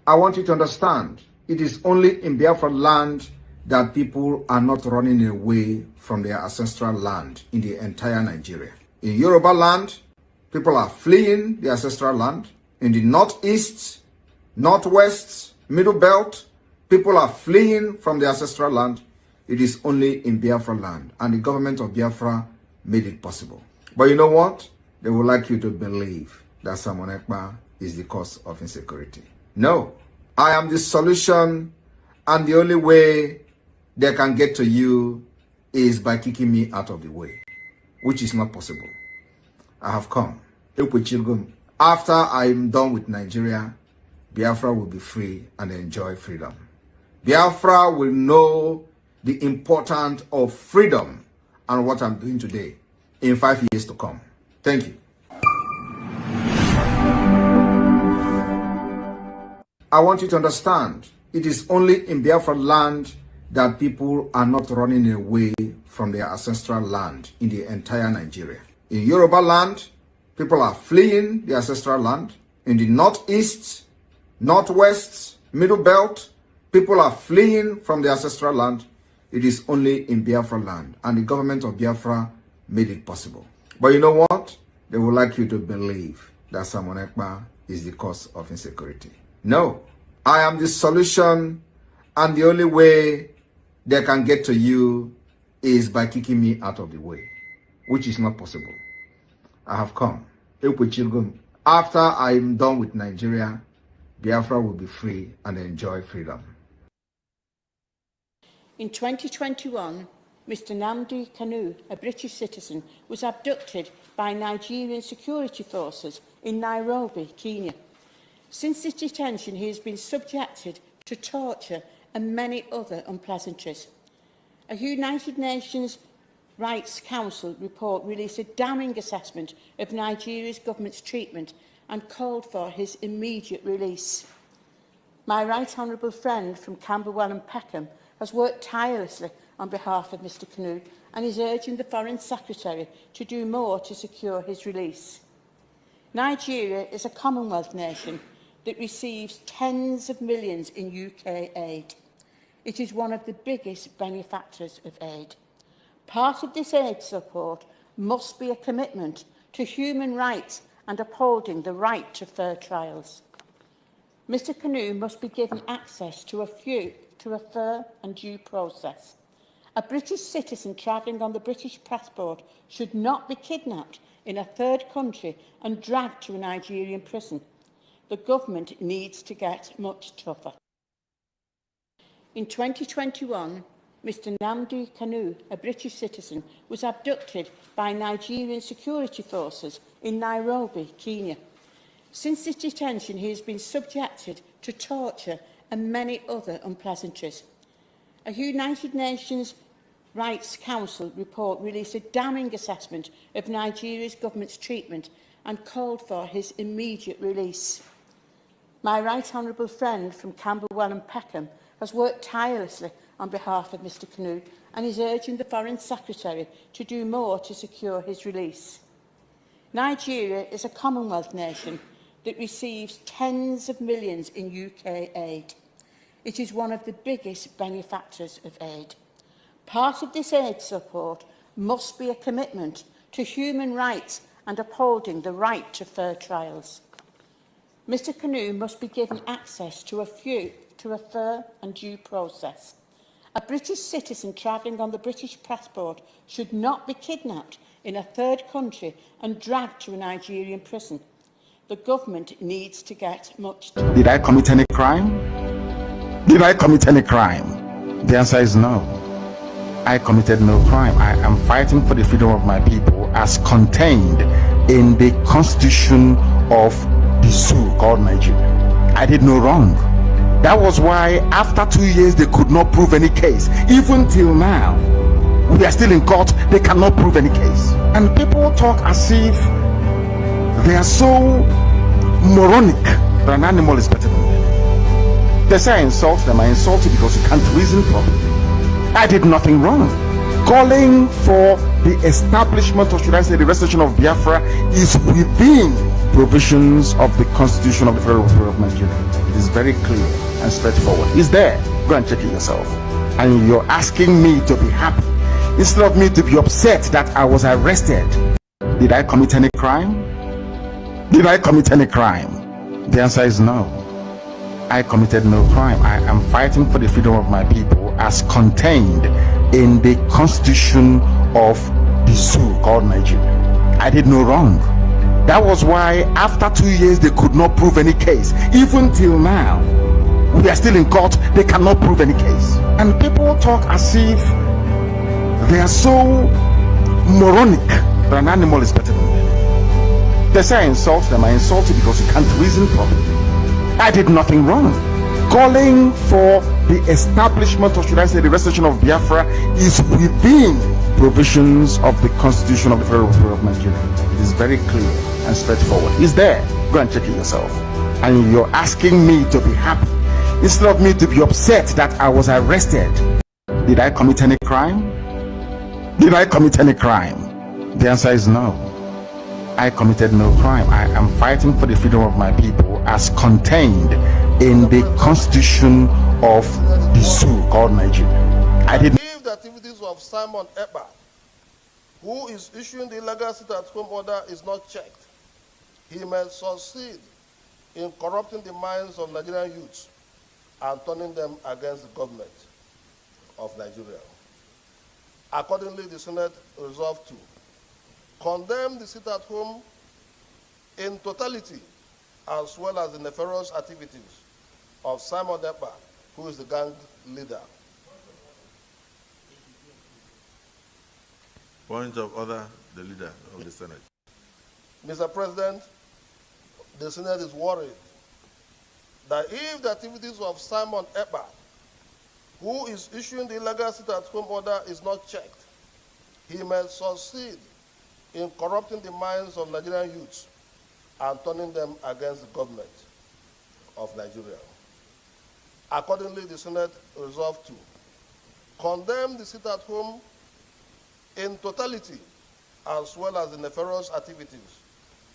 I want you to understand, it is only in Biafra land that people are not running away from their ancestral land in the entire Nigeria. In Yoruba land, people are fleeing the ancestral land. In the northeast, northwest, middle belt, people are fleeing from the ancestral land. It is only in Biafra land, and the government of Biafra made it possible. But you know what? They would like you to believe that Simon Ekpa is the cause of insecurity. No, I am the solution, and the only way they can get to you is by kicking me out of the way, which is not possible. I have come. After I'm done with Nigeria, Biafra will be free and enjoy freedom. Biafra will know the importance of freedom and what I'm doing today in 5 years to come. Thank you. I want you to understand, it is only in Biafra land that people are not running away from their ancestral land in the entire Nigeria. In Yoruba land, people are fleeing the ancestral land. In the northeast, northwest, middle belt, people are fleeing from the ancestral land. It is only in Biafra land, and the government of Biafra made it possible. But you know what? They would like you to believe that Simon Ekpa is the cause of insecurity. No, I am the solution, and the only way they can get to you is by kicking me out of the way, which is not possible. I have come. After I'm done with Nigeria, Biafra will be free and enjoy freedom. In 2021, Mr. Nnamdi Kanu, a British citizen, was abducted by Nigerian security forces in Nairobi, Kenya. Since his detention, he has been subjected to torture and many other unpleasantries. A United Nations Rights Council report released a damning assessment of Nigeria's government's treatment and called for his immediate release. My right honourable friend from Camberwell and Peckham has worked tirelessly on behalf of Mr Kanu and is urging the Foreign Secretary to do more to secure his release. Nigeria is a Commonwealth nation that receives tens of millions in UK aid. It is one of the biggest benefactors of aid. Part of this aid support must be a commitment to human rights and upholding the right to fair trials. Mr Kanu must be given access to a fair and due process. A British citizen travelling on the British passport should not be kidnapped in a third country and dragged to a Nigerian prison. The government needs to get much tougher. In 2021, Mr Nnamdi Kanu, a British citizen, was abducted by Nigerian security forces in Nairobi, Kenya. Since his detention, he has been subjected to torture and many other unpleasantries. A United Nations Rights Council report released a damning assessment of Nigeria's government's treatment and called for his immediate release. My right honourable friend from Camberwell and Peckham has worked tirelessly on behalf of Mr Kanu and is urging the Foreign Secretary to do more to secure his release. Nigeria is a Commonwealth nation that receives tens of millions in UK aid. It is one of the biggest benefactors of aid. Part of this aid support must be a commitment to human rights and upholding the right to fair trials. Mr Kanu must be given access to a fair and due process. A British citizen travelling on the British passport should not be kidnapped in a third country and dragged to a Nigerian prison. The government needs to get much... Did I commit any crime? Did I commit any crime? The answer is no. I committed no crime. I am fighting for the freedom of my people as contained in the constitution of the zoo called Nigeria. I did no wrong. That was why after 2 years they could not prove any case. Even till now, we are still in court, they cannot prove any case. And people talk as if they are so moronic that an animal is better than them. They say I insult them. I insult you because you can't reason properly. I did nothing wrong. Calling for the establishment, or should I say the restoration of Biafra, is within provisions of the Constitution of the Federal Republic of Nigeria. is very clear and straightforward. It's there. Go and check it yourself. And you're asking me to be happy instead of me to be upset that I was arrested. Did I commit any crime? Did I commit any crime? The answer is no. I committed no crime. I am fighting for the freedom of my people as contained in the constitution of the zoo called Nigeria. I did no wrong. That was why after 2 years they could not prove any case. Even till now, we are still in court, they cannot prove any case. And people talk as if they are so moronic that an animal is better than them. They say I insult them. I insult you because you can't reason properly. I did nothing wrong. Calling for the establishment, or should I say the restoration of Biafra, is within provisions of the Constitution of the Federal Republic of Nigeria. It is very clear and straightforward. It's there. Go and check it yourself. And you're asking me to be happy instead of me to be upset that I was arrested. Did I commit any crime? Did I commit any crime? The answer is no. I committed no crime. I am fighting for the freedom of my people as contained in the constitution of the zoo called Nigeria. I did. If the activities of Simon Ekpa, who is issuing the illegal sit-at-home order, is not checked, he may succeed in corrupting the minds of Nigerian youths and turning them against the government of Nigeria. Accordingly, the Senate resolved to condemn the sit-at-home in totality, as well as the nefarious activities of Simon Ekpa, who is the gang leader. Point of order, the leader of the Senate. Mr. President, the Senate is worried that if the activities of Simon Ekpa, who is issuing the illegal sit-at-home order, is not checked, he may succeed in corrupting the minds of Nigerian youths and turning them against the government of Nigeria. Accordingly, the Senate resolved to condemn the sit-at-home in totality, as well as the nefarious activities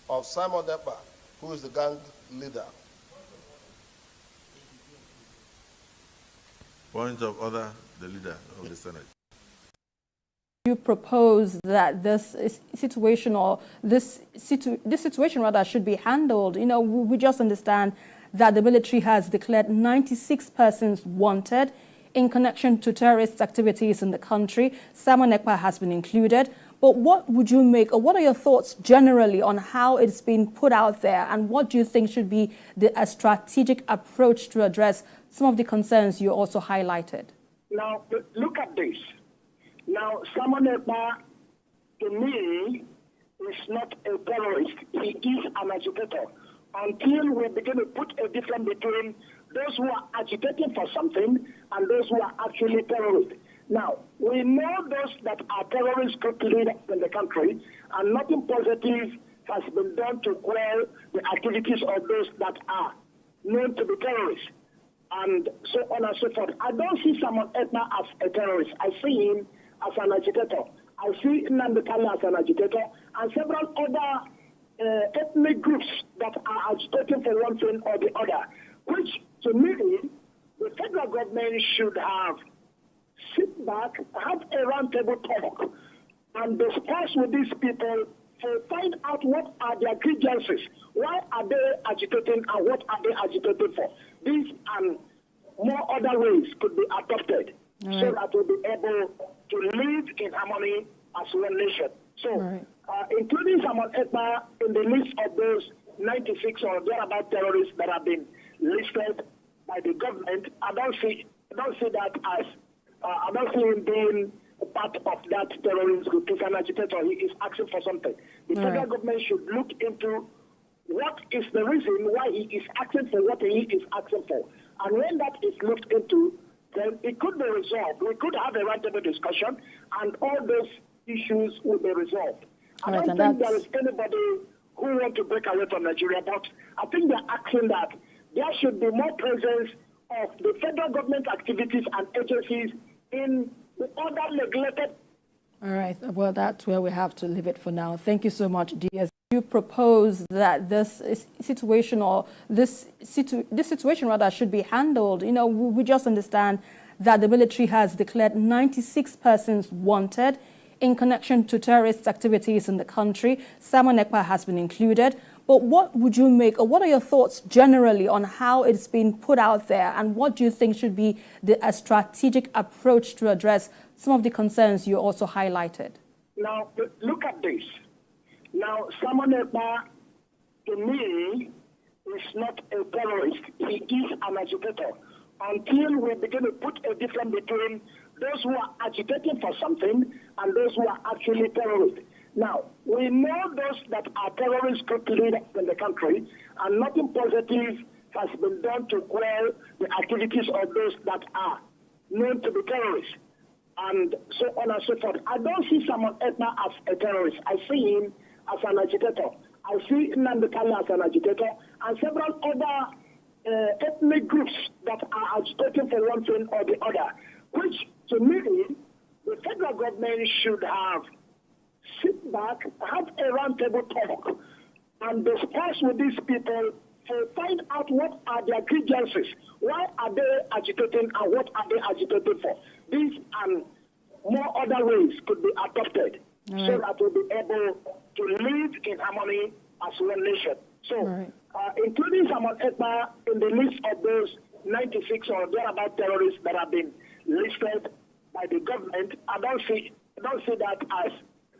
of Simon Ekpa, who is the gang leader. Point of order, the leader of the Senate. You propose that this situation, or this situation rather, should be handled. You know, we just understand that the military has declared 96 persons wanted in connection to terrorist activities in the country. Simon Ekpa has been included. But what would you make, or what are your thoughts generally on how it's been put out there, and what do you think should be a strategic approach to address some of the concerns you also highlighted? Now, look at this. Now, Simon Ekpa, to me, is not a terrorist. He is an agitator. Until we begin to put a difference between those who are agitating for something and those who are actually terrorists. Now, we know those that are terrorist group leaders in the country, and nothing positive has been done to quell the activities of those that are known to be terrorists, and so on and so forth. I don't see Simon Ekpa as a terrorist. I see him as an agitator. I see Nnamdi Kanu as an agitator, and several other ethnic groups that are agitating for one thing or the other, which, to me, the federal government should have sit back, have a roundtable talk, and discuss with these people to find out what are their grievances, why are they agitating, and what are they agitating for. These and more other ways could be adopted so that we'll be able to live in harmony as one nation. So, including Simon Ekpa in the list of those 96 or thereabout terrorists that have been listed by the government, I don't see that as I don't see him being a part of that terrorist group. He's an agitator. He is asking for something. The federal government should look into what is the reason why he is asking for what he is asking for. And when that is looked into, then it could be resolved. We could have a roundtable discussion, and all those issues will be resolved. I don't think there is anybody who wants to break away from Nigeria, but I think they're asking that there should be more presence of the federal government activities and agencies in the other neglected All right. Well, that's where we have to leave it for now. Thank you so much, DS. You propose that this situation should be handled. We just understand that the military has declared 96 persons wanted in connection to terrorist activities in the country. Simon Ekpa has been included. But what would you make, or what are your thoughts generally on how it's been put out there, and what do you think should be a strategic approach to address some of the concerns you also highlighted? Now, look at this. Now, Simon Ekpa, to me, is not a terrorist. He is an agitator. Until we begin to put a difference between those who are agitating for something and those who are actually terrorists. Now, we know those that are terrorist group leaders in the country, and nothing positive has been done to quell the activities of those that are known to be terrorists, and so on and so forth. I don't see Simon Ekpa as a terrorist. I see him as an agitator. I see Nnamdi Kanu as an agitator, and several other ethnic groups that are agitating for one thing or the other, which, to me, the federal government should have sit back, have a roundtable talk, and discuss with these people to find out what are their grievances, why are they agitating, and what are they agitating for. These and more other ways could be adopted so that we'll be able to live in harmony as one nation. So, including Simon Ekpa in the list of those 96 or thereabout terrorists that have been listed by the government, I don't see that as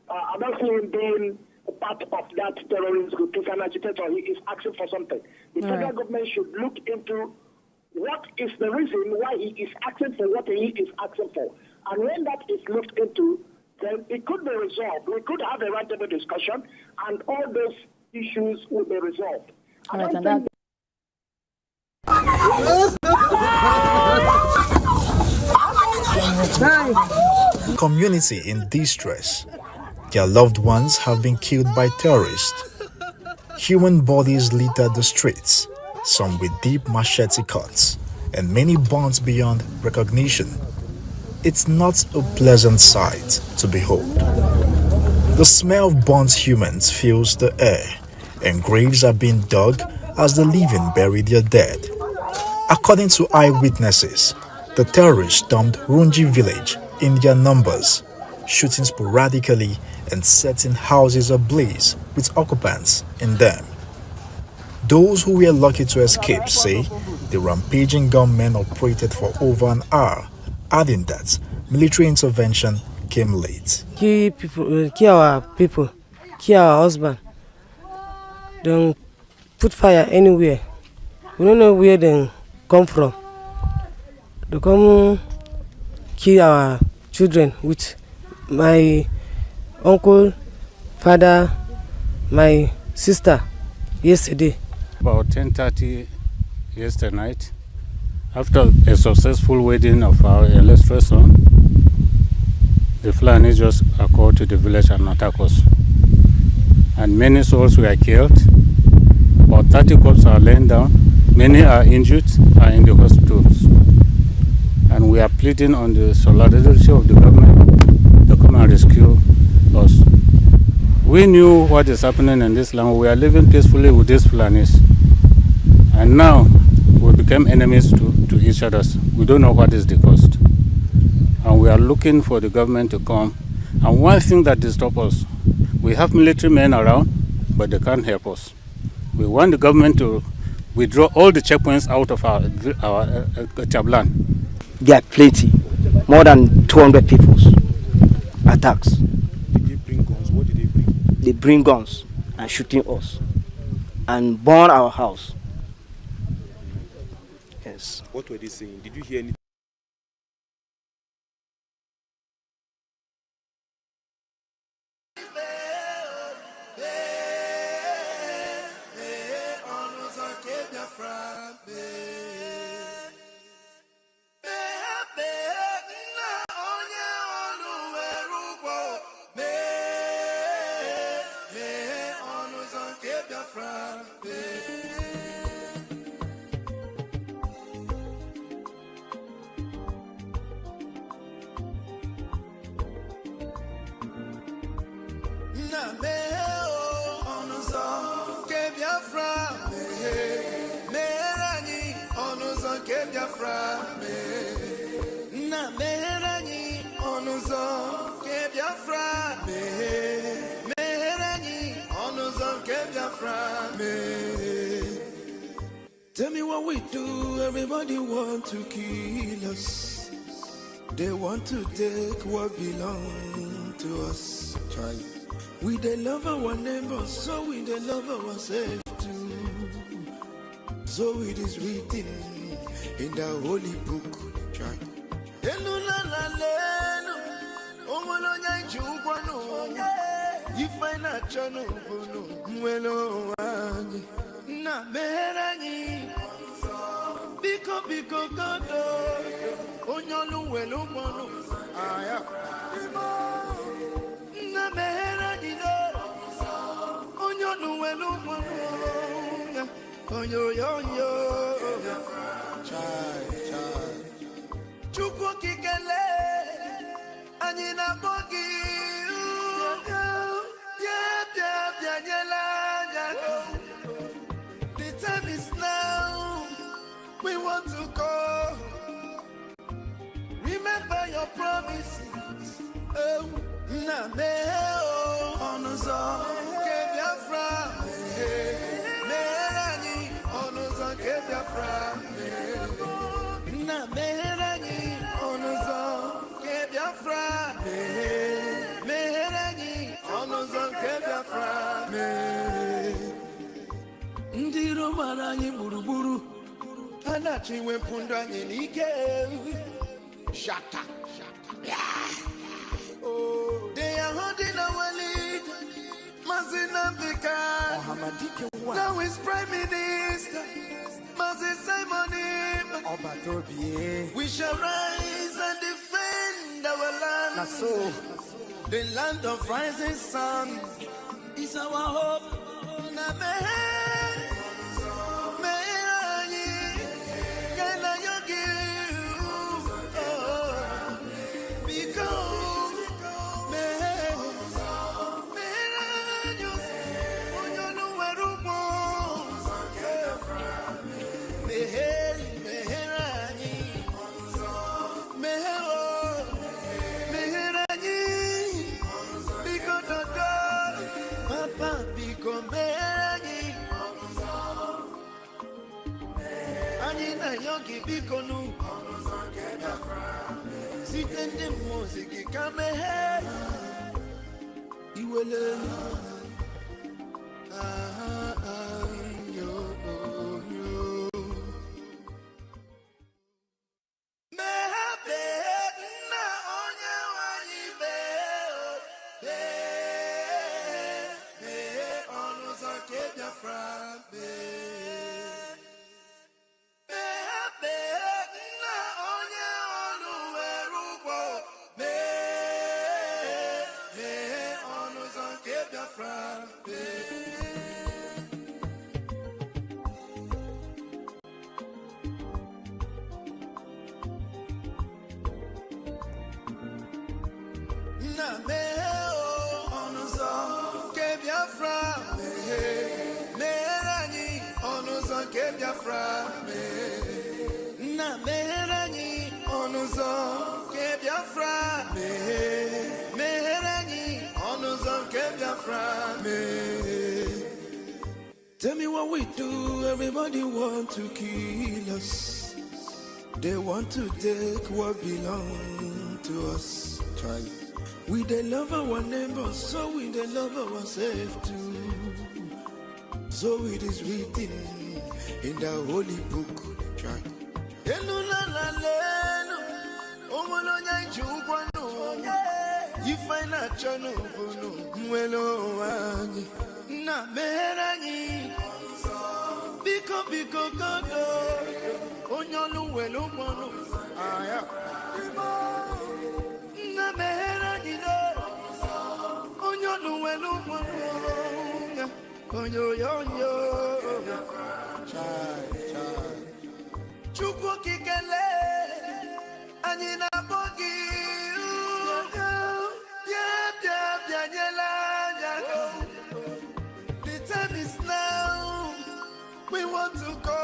I don't see him being a part of that terrorist group. He's an agitator. He is asking for something. The federal government should look into what is the reason why he is asking for what he is asking for. And when that is looked into, then it could be resolved. We could have a roundtable discussion, and all those issues will be resolved. Community in distress. Their loved ones have been killed by terrorists. Human bodies litter the streets, some with deep machete cuts, and many burnt beyond recognition. It's not a pleasant sight to behold. The smell of burnt humans fills the air, and graves are being dug as the living bury their dead. According to eyewitnesses, the terrorists stormed Runji village in their numbers, shooting sporadically and setting houses ablaze with occupants in them. Those who were lucky to escape say the rampaging gunmen operated for over an hour, adding that military intervention came late. Kill our people, kill our husband. Don't put fire anywhere. We don't know where they come from. They come kill our children with my uncle, father, my sister yesterday. About 10:30 yesterday night, after a successful wedding of our illustrious son, the Fulani just occurred to the village and attacked us. And many souls were killed. About 30 corpses are laying down. Many are injured, are in the hospitals. And we are pleading on the solidarity of the government to come and rescue us. We knew what is happening in this land. We are living peacefully with these Fulanis. And now we became enemies to each other. We don't know what is the cost. And we are looking for the government to come. And one thing that disturbs us, we have military men around, but they can't help us. We want the government to withdraw all the checkpoints out of our Chablan. They are plenty, more than 200 people's attacks. Did they bring guns? What did they bring? They bring guns and shooting us and burn our house. Yes. What were they saying? Did you hear anything? Biafra me. Na meherani onuzo ke Biafra me. Meherani onuzo ke Biafra me. Tell me what we do, everybody want to kill us. They want to take what belongs to us. Try. We they love our neighbors, so we they love ourselves too. So it is written in the holy book. Try. If I not channel, na meherani biko kodo onyolu welu mono aya na meherani no onyolu welu mono onyo chai chukwu kikele anyị na bogi bia nyela nyago. The time is now. We want to go. Remember your promises. Oh, na me oh, onuzo ke Biafra me. Meherani onuzo ke Biafra me. Na meherani onuzo ke Biafra me. Meherani onuzo ke Biafra me. Ndi romara anyị gburugburu anachi wepụndụ anyị n'ike. Shata. Oh, they are holding our lead. Mazinambika. Now is Prime Minister. Mazin Simonim. We shall rise and defend our land. The land of rising sun is our hope. Yogi Bikonu Sitende music kame hey Iwele yo Mehabe na onye wanyi be onuzo ke Biafra be. Biafra me. Na meherani onuzo ke Biafra me. Meherani onuzo ke Biafra me. Tell me what we do, everybody want to kill us. They want to take what belongs to us. Try. We they love our neighbors, so we they love ourselves too. So it is written in the holy book. Try. If I not channel, na meherani biko kodo onyolu welu mono aya na meherani no onyolu welu mono onyo chai chukwu kikele anyị na bogi bia nyela nyago. The time is now. We want to go.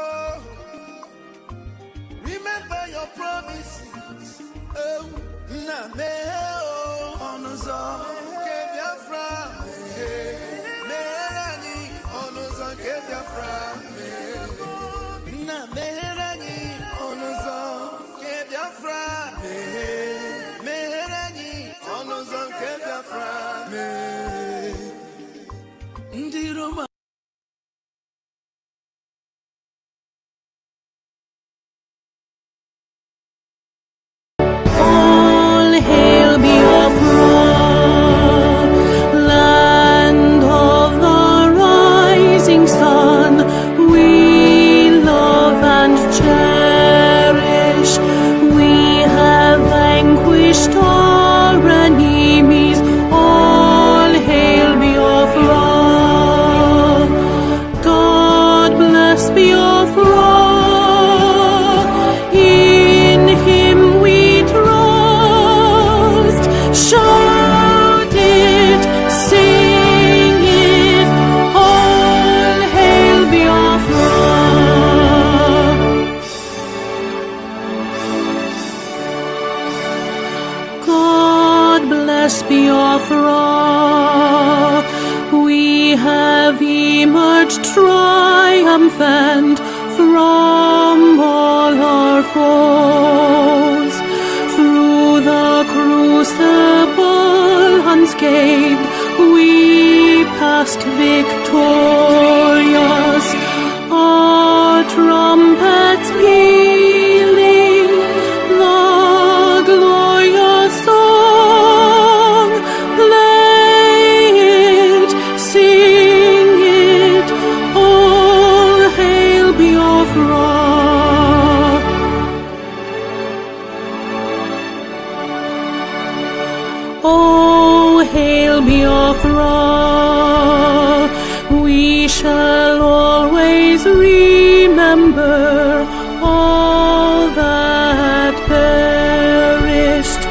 All hail Biafra, land of the rising sun. We love and cherish. We have vanquished our enemies. All hail Biafra. God bless Biafra. In Him we trust. Shout it, sing it. All hail Biafra. God bless Biafra. We have emerged triumphant from all our foes. Through the crucible unscathed, we passed victorious. Our trumpets pealing the glorious song. Play it, sing it, all hail Biafra. Oh, hail Biafra. We shall always remember all that perished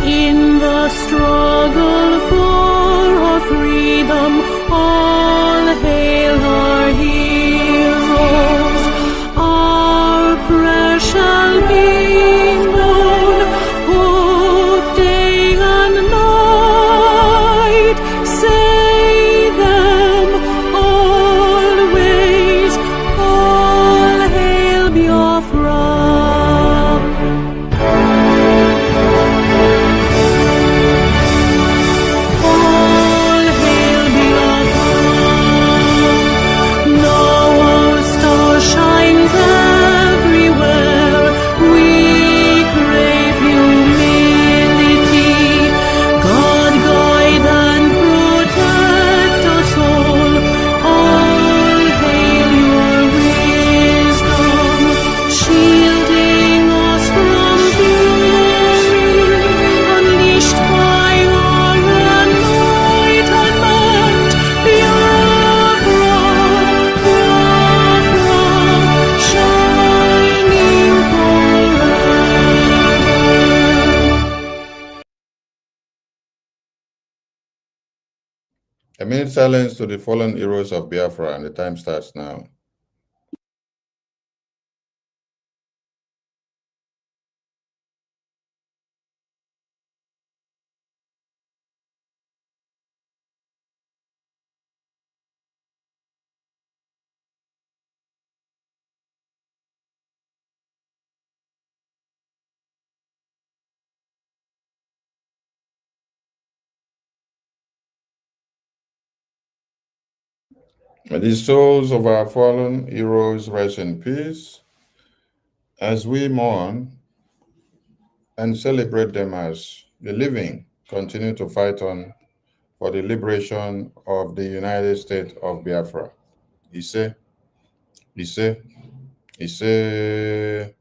in the struggle for our freedom. All hail our heroes. Our prayer shall be known both day and night. Say them always. All hail Biafra. All hail Biafra. No star shines everywhere. We crave humility. God guide and protect us all. All hail your wisdom, shielding us from fury, unleashed by your enlightenment. Biafra, Biafra, shining forever. A minute silence to the fallen heroes of Biafra, and the time starts now. May the souls of our fallen heroes rest in peace as we mourn and celebrate them as the living continue to fight on for the liberation of the United States of Biafra. Ise, Ise, Ise.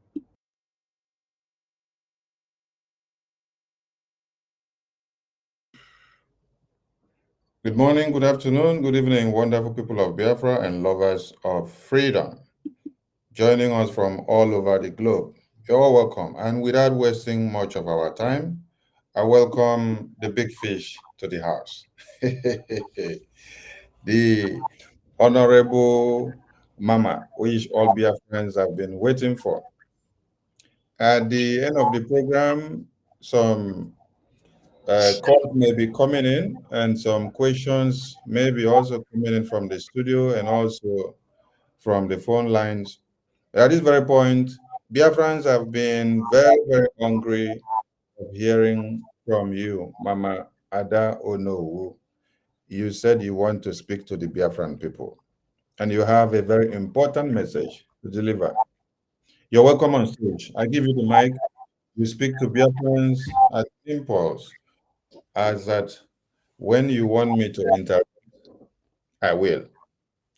Good morning, good afternoon, good evening, wonderful people of Biafra and lovers of freedom. Joining us from all over the globe. You're all welcome. And without wasting much of our time, I welcome the big fish to the house. The Honorable Mama, which all Biafrans have been waiting for. At the end of the program, some calls may be coming in and some questions may be also coming in from the studio and also from the phone lines. At this very point, Biafrans have been very, very hungry of hearing from you, Mama Ada Onuwu. You said you want to speak to the Biafran people, and you have a very important message to deliver. You're welcome on stage. I give you the mic. You speak to Biafrans at impulse, as that when you want me to interrupt, I will.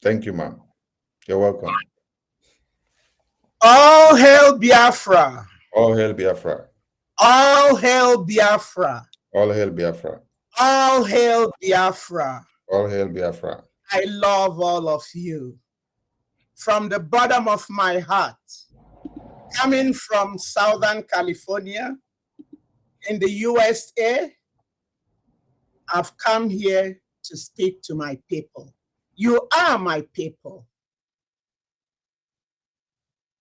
Thank you, ma'am. You're welcome. All hail Biafra. All hail Biafra. All hail Biafra. All hail Biafra. All hail Biafra. All hail Biafra. I love all of you. From the bottom of my heart, coming from Southern California in the USA, I've come here to speak to my people. You are my people.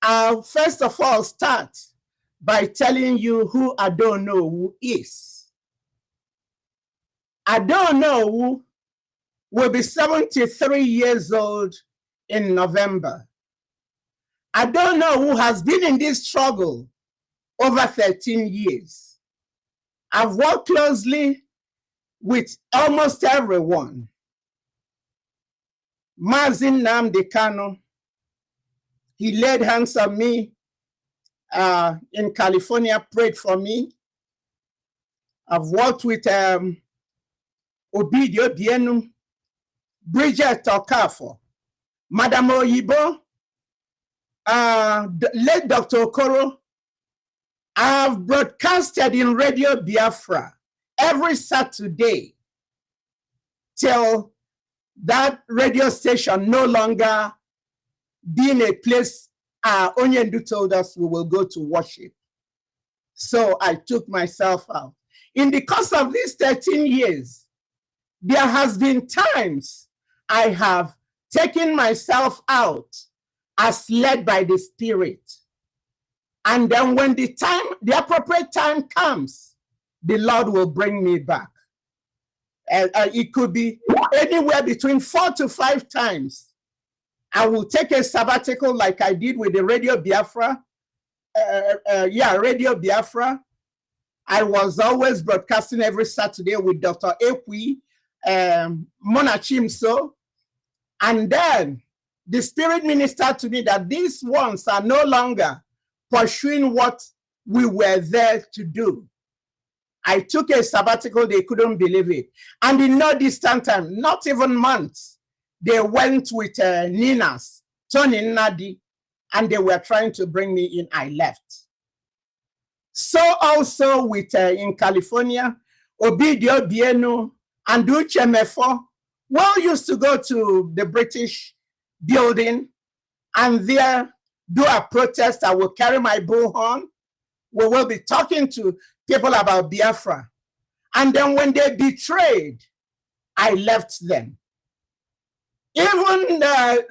I'll first of all start by telling you who Onuwu is. Onuwu will be 73 years old in November. Onuwu has been in this struggle over 13 years. I've worked closely with almost everyone. Mazin Nnamdi Kanu, he laid hands on me in California, prayed for me. I've worked with Obidio Bienu, Bridget Okafo, Madam Oyibo, late Dr. Okoro. I've broadcasted in Radio Biafra every Saturday till that radio station no longer being a place Onyendu told us we will go to worship. So I took myself out. In the course of these 13 years, there has been times I have taken myself out as led by the Spirit. And then when the appropriate time comes, the Lord will bring me back. It could be anywhere between 4 to 5 times. I will take a sabbatical like I did with the Radio Biafra. Radio Biafra. I was always broadcasting every Saturday with Dr. Ekpa, Monachimso. And then the Spirit ministered to me that these ones are no longer pursuing what we were there to do. I took a sabbatical, they couldn't believe it. And in no distant time, not even months, they went with Ninas, Tony Nadi, and they were trying to bring me in. I left. So also with in California, Obidio Bienu and Uche Mefo, well, used to go to the British building and there do a protest. I will carry my bullhorn. We will be talking to people about Biafra. And then when they betrayed, I left them. Even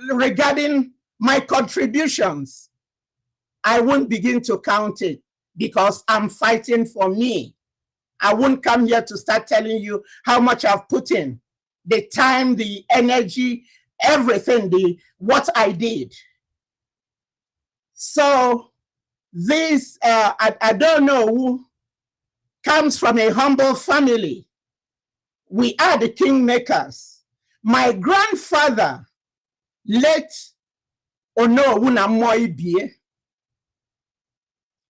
regarding my contributions, I won't begin to count it because I'm fighting for me. I won't come here to start telling you how much I've put in, the time, the energy, everything, what I did. So this, I don't know who comes from a humble family. We are the kingmakers. My grandfather, late Onuwu Namoibie,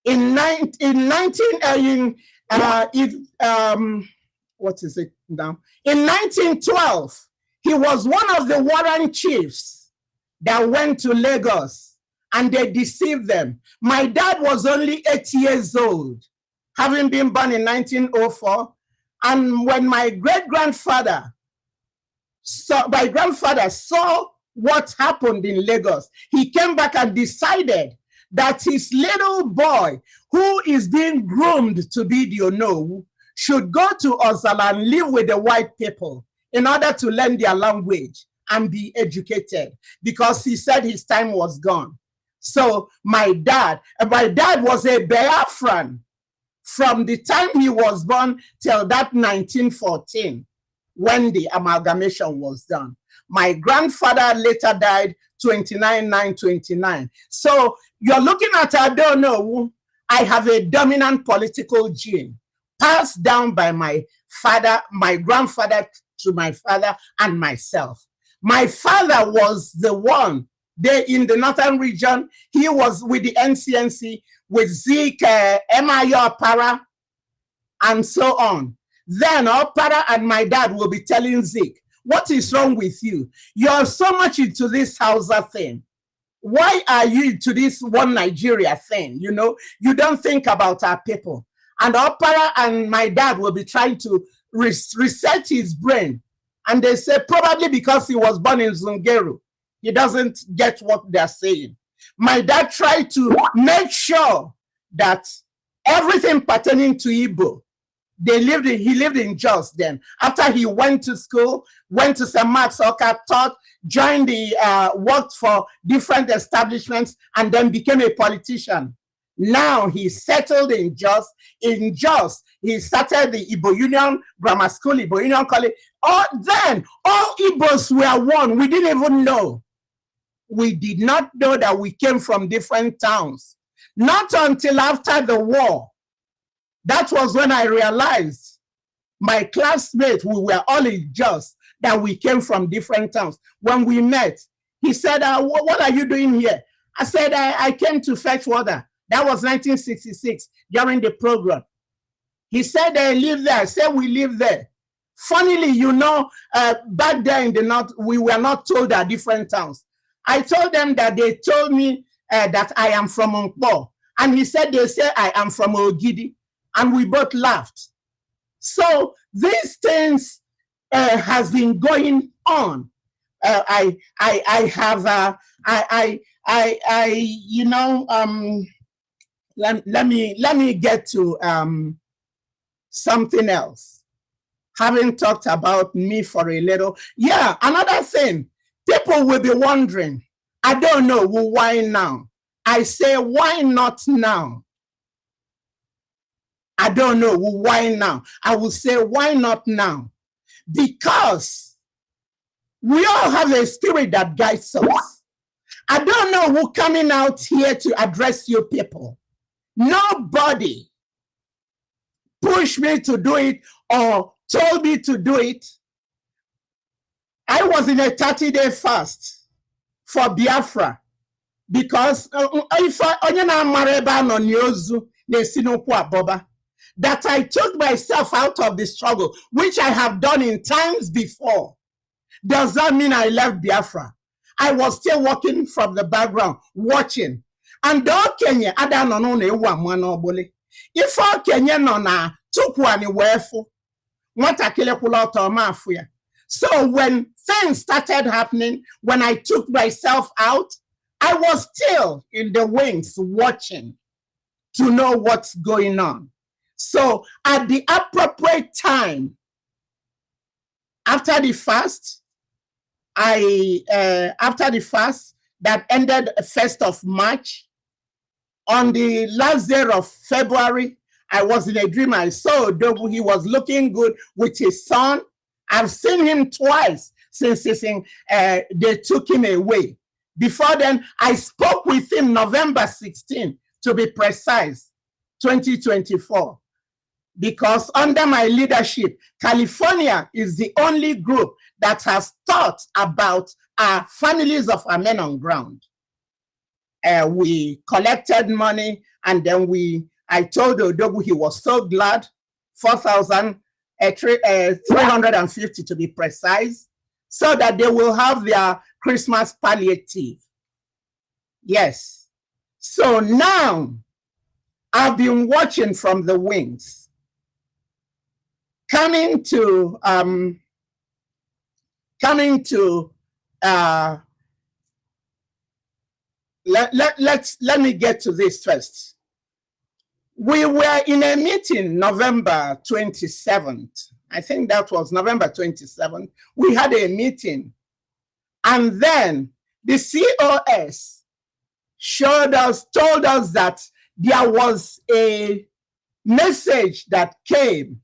in 1912, he was one of the Warren chiefs that went to Lagos and they deceived them. My dad was only 8 years old, having been born in 1904. And when my great-grandfather saw what happened in Lagos, he came back and decided that his little boy, who is being groomed to be the Onuwu, should go to Ozala and live with the white people in order to learn their language and be educated, because he said his time was gone. So my dad was a Biafran from the time he was born till that 1914, when the amalgamation was done. My grandfather later died 29/9/29. So you're looking at, I don't know, I have a dominant political gene passed down by my father, my grandfather to my father and myself. My father was the one there in the northern region. He was with the NCNC, with Zeke, Emayo Opara, and so on. Then Opara and my dad will be telling Zeke, what is wrong with you? You're so much into this Hausa thing. Why are you into this one Nigeria thing? You know, you don't think about our people. And Opara and my dad will be trying to reset his brain. And they say probably because he was born in Zungeru, he doesn't get what they're saying. My dad tried to make sure that everything pertaining to Igbo, he lived in Jos then. After he went to school, went to St. Mark's Oka, taught, joined worked for different establishments, and then became a politician. Now he settled in Jos. In Jos, he started the Igbo Union Grammar School, Igbo Union College. Then all Igbos were one. We didn't even know. We did not know that we came from different towns. Not until after the war. That was when I realized, my classmates, we were all in Jos, that we came from different towns. When we met, he said, what are you doing here? I said, I came to fetch water. That was 1966, during the program. He said, I live there. I said, we live there. Funnily, you know, back there in the north, we were not told our different towns. I told them that they told me that I am from Nkpo. And he said, they say I am from Ogidi. And we both laughed. So these things has been going on. Let me get to something else. Having talked about me for a little, yeah, another thing, people will be wondering, I don't know, well, why now? I say, why not now? I don't know, well, why now? I will say, why not now? Because we all have a spirit that guides us. I don't know who coming out here to address you people. Nobody pushed me to do it or told me to do it. I was in a 30-day fast for Biafra because that I took myself out of the struggle, which I have done in times before. Does that mean I left Biafra? I was still working from the background, watching. And Kenya, I don't know, if all Kenya no na tukwani wefu, watakile kulota mafuya. So when things started happening, when I took myself out, I was still in the wings watching to know what's going on. So at the appropriate time, after the fast, after the fast that ended 1st of March, on the last day of February, I was in a dream. I saw Odogu. He was looking good with his son. I've seen him twice since they took him away. Before then, I spoke with him November 16, to be precise, 2024. Because under my leadership, California is the only group that has thought about our families of our men on ground. We collected money, and then I told Odogu he was so glad, 4,350 to be precise, so that they will have their Christmas palliative. Yes. So now I've been watching from the wings. Coming to let me get to this first. We were in a meeting November 27th. I think that was November 27th. We had a meeting, and then the COS told us that there was a message that came.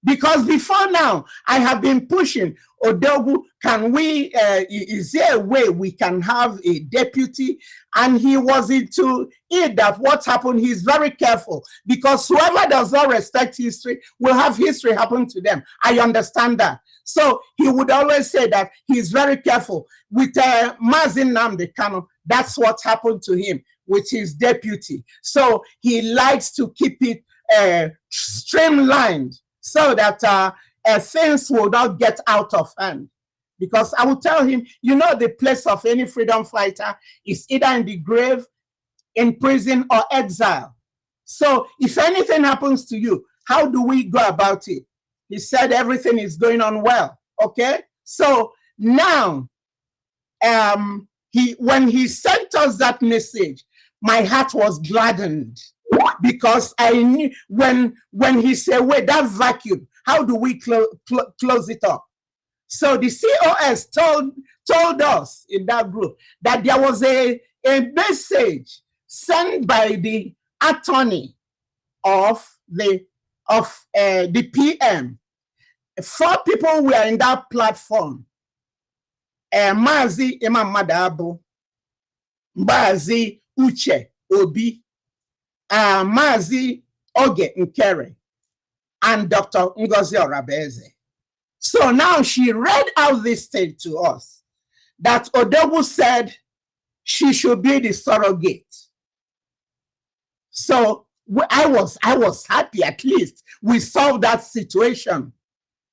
Because before now, I have been pushing, Odogu, can we, is there a way we can have a deputy? And he was into it that what happened, he's very careful, because whoever does not respect history will have history happen to them. I understand that. So he would always say that he's very careful. With Mazin Nnamdi Kanu, that's what happened to him with his deputy. So he likes to keep it streamlined, so that things will not get out of hand. Because I will tell him, you know, the place of any freedom fighter is either in the grave, in prison, or exile. So if anything happens to you, how do we go about it? He said everything is going on well, okay? So now, when he sent us that message, my heart was gladdened, because I knew when he said, wait, that vacuum, how do we close it up? So the COS told us in that group that there was a message sent by the attorney of the PM. 4 people were in that platform. Mazi Imam Madabu, Mazi Uche Obi, Mazi Oge Nkere, and Dr. Ngozi Orabeze. So now she read out this thing to us, that Odogu said she should be the surrogate. So I was happy, at least we solved that situation.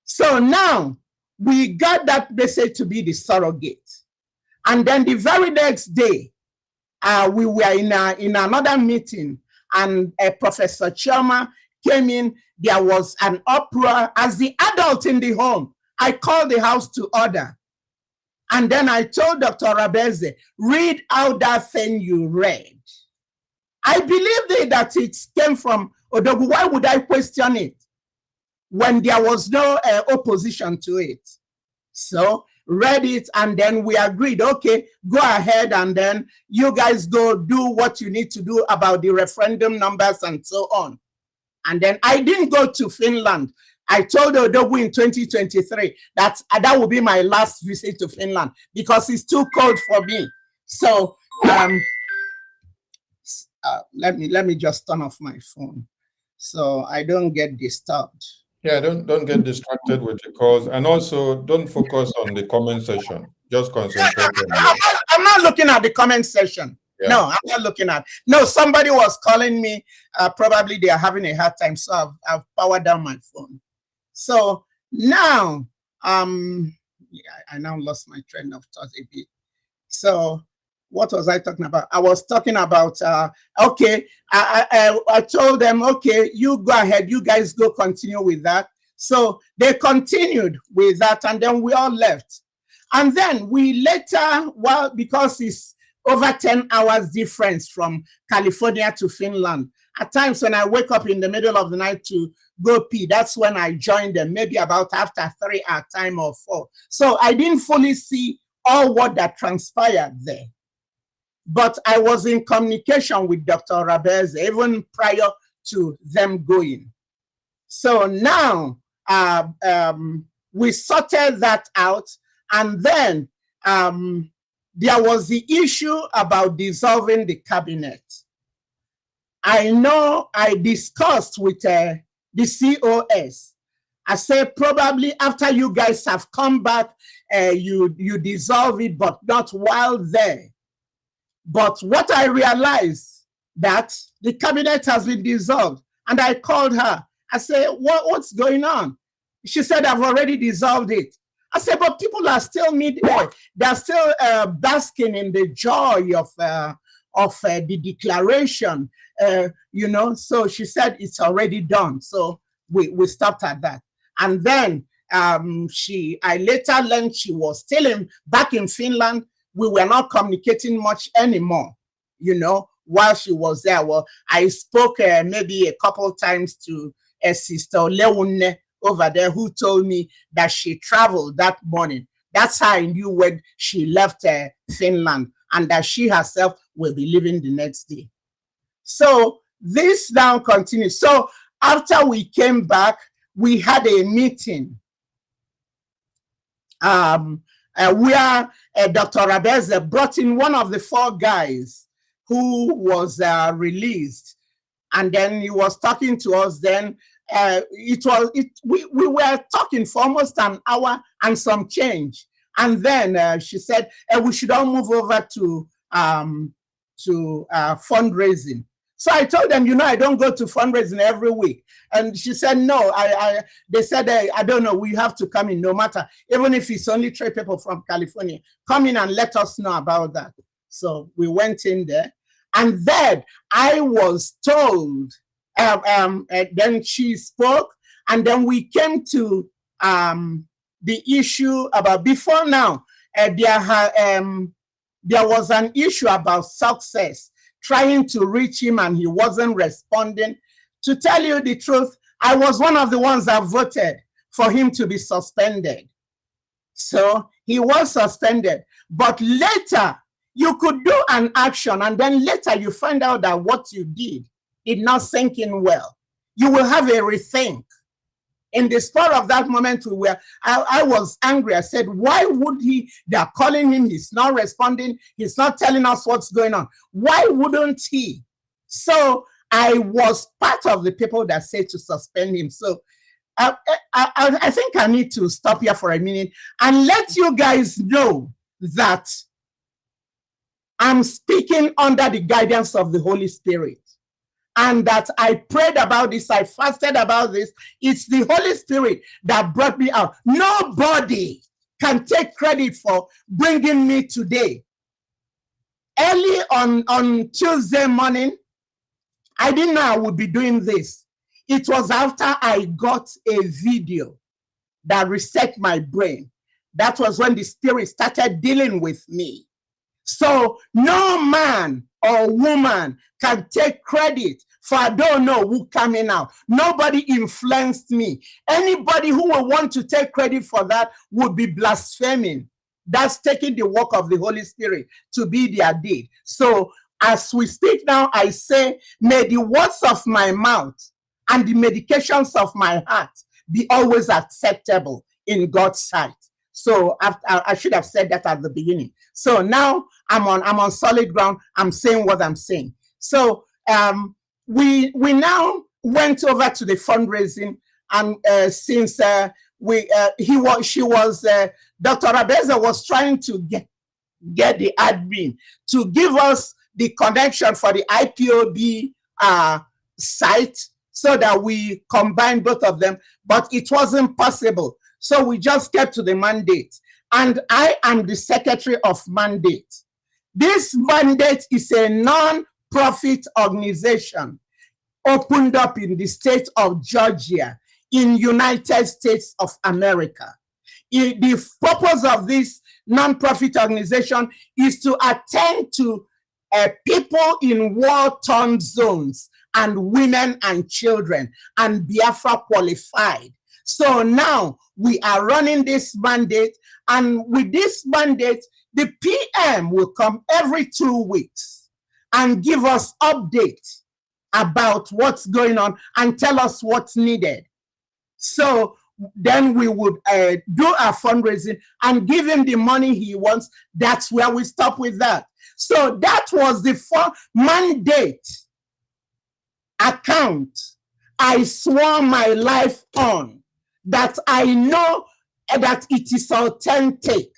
So now we got that message to be the surrogate. And then the very next day, we were in another meeting, and Professor Choma came in. There was an uproar. As the adult in the home, I called the house to order. And then I told Dr. Rabeze, read out that thing you read. I believed that it came from Odogu. Why would I question it when there was no opposition to it? So read it, and then we agreed, okay, go ahead, and then you guys go do what you need to do about the referendum numbers and so on. And then I didn't go to Finland. I told Odogu in 2023 that that will be my last visit to Finland, because it's too cold for me. So let me just turn off my phone so I don't get disturbed. Yeah, don't get distracted with the calls, and also don't focus on the comment section. Just concentrate on I'm not looking at the comment section. Yeah. No, I'm not looking at. No, somebody was calling me. Probably they are having a hard time, so I've powered down my phone. So now, yeah, I now lost my train of thought a bit. So what was I talking about? I was talking about, okay, I told them, okay, you go ahead, you guys go continue with that. So they continued with that, and then we all left. And then we later, well, because it's over 10 hours difference from California to Finland, at times when I wake up in the middle of the night to go pee, that's when I joined them, maybe about after 3 hour time or 4. So I didn't fully see all what that transpired there. But I was in communication with Dr. Rabez even prior to them going. So now we sorted that out, and then there was the issue about dissolving the cabinet. I know I discussed with the COS. I said probably after you guys have come back, you dissolve it, but not while there. But what I realized, that the cabinet has been dissolved, and I called her. I said, what's going on? She said, I've already dissolved it. I said, but people are still they're still basking in the joy of the declaration, you know. So she said it's already done. So we stopped at that. And then I later learned she was still back in Finland. We were not communicating much anymore, you know, while she was there. Well, I spoke maybe a couple times to a sister Leone over there, who told me that she traveled that morning. That's how I knew when she left Finland. and that she herself will be leaving the next day. So this now continues. So after we came back, we had a meeting where Dr. Rabeze brought in one of the 4 guys who was released, and then he was talking to us. Then we were talking for almost an hour and some change, and then she said we should all move over to fundraising. So I told them, you know, I don't go to fundraising every week. And she said, no, they said, I don't know, we have to come in no matter, even if it's only 3 people from California, come in and let us know about that. So we went in there, and then I was told, then she spoke, and then we came to the issue about, before now, there was an issue about success, trying to reach him and he wasn't responding. To tell you the truth, I was one of the ones that voted for him to be suspended. So he was suspended. But later, you could do an action and then later you find out that what you did not sink in well. You will have a rethink. In the spur of that moment, I was angry. I said, why would he? They're calling him. He's not responding. He's not telling us what's going on. Why wouldn't he? So I was part of the people that said to suspend him. So I think I need to stop here for a minute and let you guys know that I'm speaking under the guidance of the Holy Spirit. And that I prayed about this, I fasted about this. It's the Holy Spirit that brought me out. Nobody can take credit for bringing me today. Early on Tuesday morning, I didn't know I would be doing this. It was after I got a video that reset my brain. That was when the Spirit started dealing with me. So no man or woman can take credit for I don't know who coming out. Nobody influenced me. Anybody who will want to take credit for that would be blaspheming. That's taking the work of the Holy Spirit to be their deed. So as we speak now, I say, may the words of my mouth and the medications of my heart be always acceptable in God's sight. So I should have said that at the beginning. So now I'm on solid ground. I'm saying what I'm saying. So we now went over to the fundraising, and since Dr. Rabeze was trying to get the admin to give us the connection for the IPOB site so that we combine both of them, but it wasn't possible. So we just kept to the mandate. And I am the secretary of mandate. This mandate is a non-profit organization opened up in the state of Georgia in United States of America. The purpose of this non-profit organization is to attend to people in war-torn zones and women and children, and Biafra qualified. So now we are running this mandate, and with this mandate, the PM will come every 2 weeks and give us updates about what's going on and tell us what's needed. So then we would do our fundraising and give him the money he wants. That's where we stop with that. So that was the mandate account I swore my life on, that I know that it is authentic.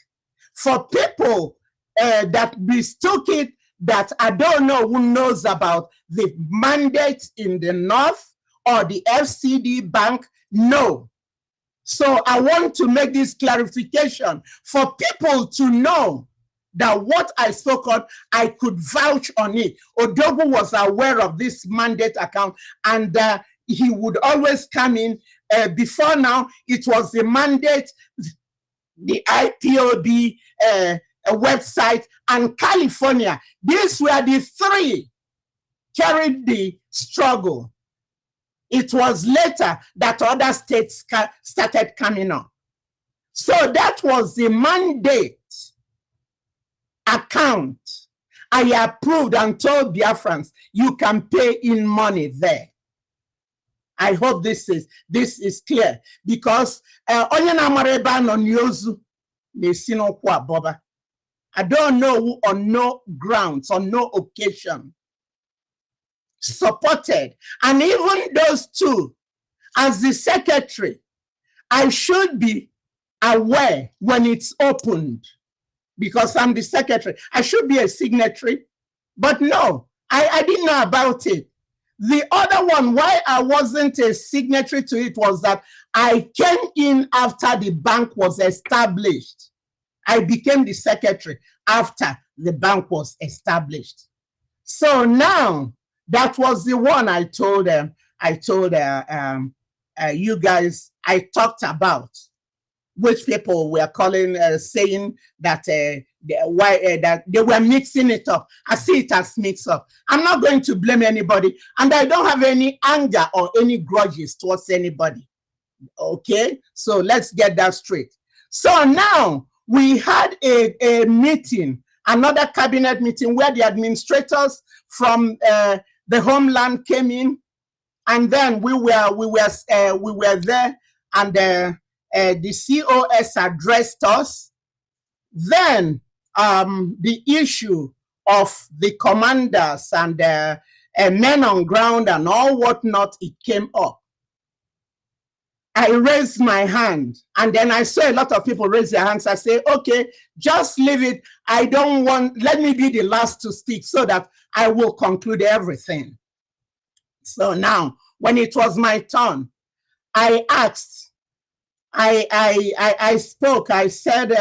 For people that mistook it, that I don't know who knows about the mandate in the North or the FCD Bank, no. So I want to make this clarification for people to know that what I spoke on, I could vouch on it. Odogu was aware of this mandate account, and he would always come in. Before now, it was the mandate, the IPOB website, and California. These were the three carried the struggle. It was later that other states started coming up. So that was the mandate account I approved and told Biafrans, you can pay in money there. I hope this is clear, because onye na-amara ebe a nọ n'ozu na-esi n'ụkwụ abọba. I don't know who on no grounds, on no occasion, supported. And even those two, as the secretary, I should be aware when it's opened, because I'm the secretary. I should be a signatory, but no, I didn't know about it. The other one, why I wasn't a signatory to it, was that I came in after the bank was established. I became the secretary after the bank was established. So now that was the one I told you guys I talked about, which people were calling, saying that that they were mixing it up. I see it as mix up. I'm not going to blame anybody, and I don't have any anger or any grudges towards anybody. Okay, so let's get that straight. So now we had a meeting, another cabinet meeting, where the administrators from the homeland came in, and then we were there, and the COS addressed us. Then the issue of the commanders and men on ground and all whatnot, it came up. I raised my hand, and then I saw a lot of people raise their hands. I say, okay, just leave it. I don't want, let me be the last to speak so that I will conclude everything. So now, when it was my turn, I asked, I spoke, I said,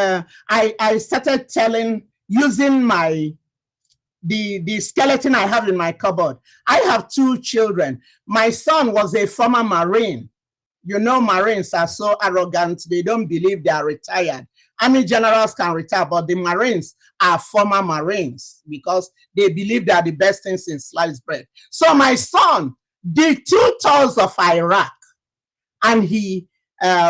I started telling, using the skeleton I have in my cupboard. I have two children. My son was a former Marine. You know, Marines are so arrogant, they don't believe they are retired. Army generals can retire, but the Marines are former Marines because they believe they are the best thing since sliced bread. So my son did 2 tours of Iraq, and he,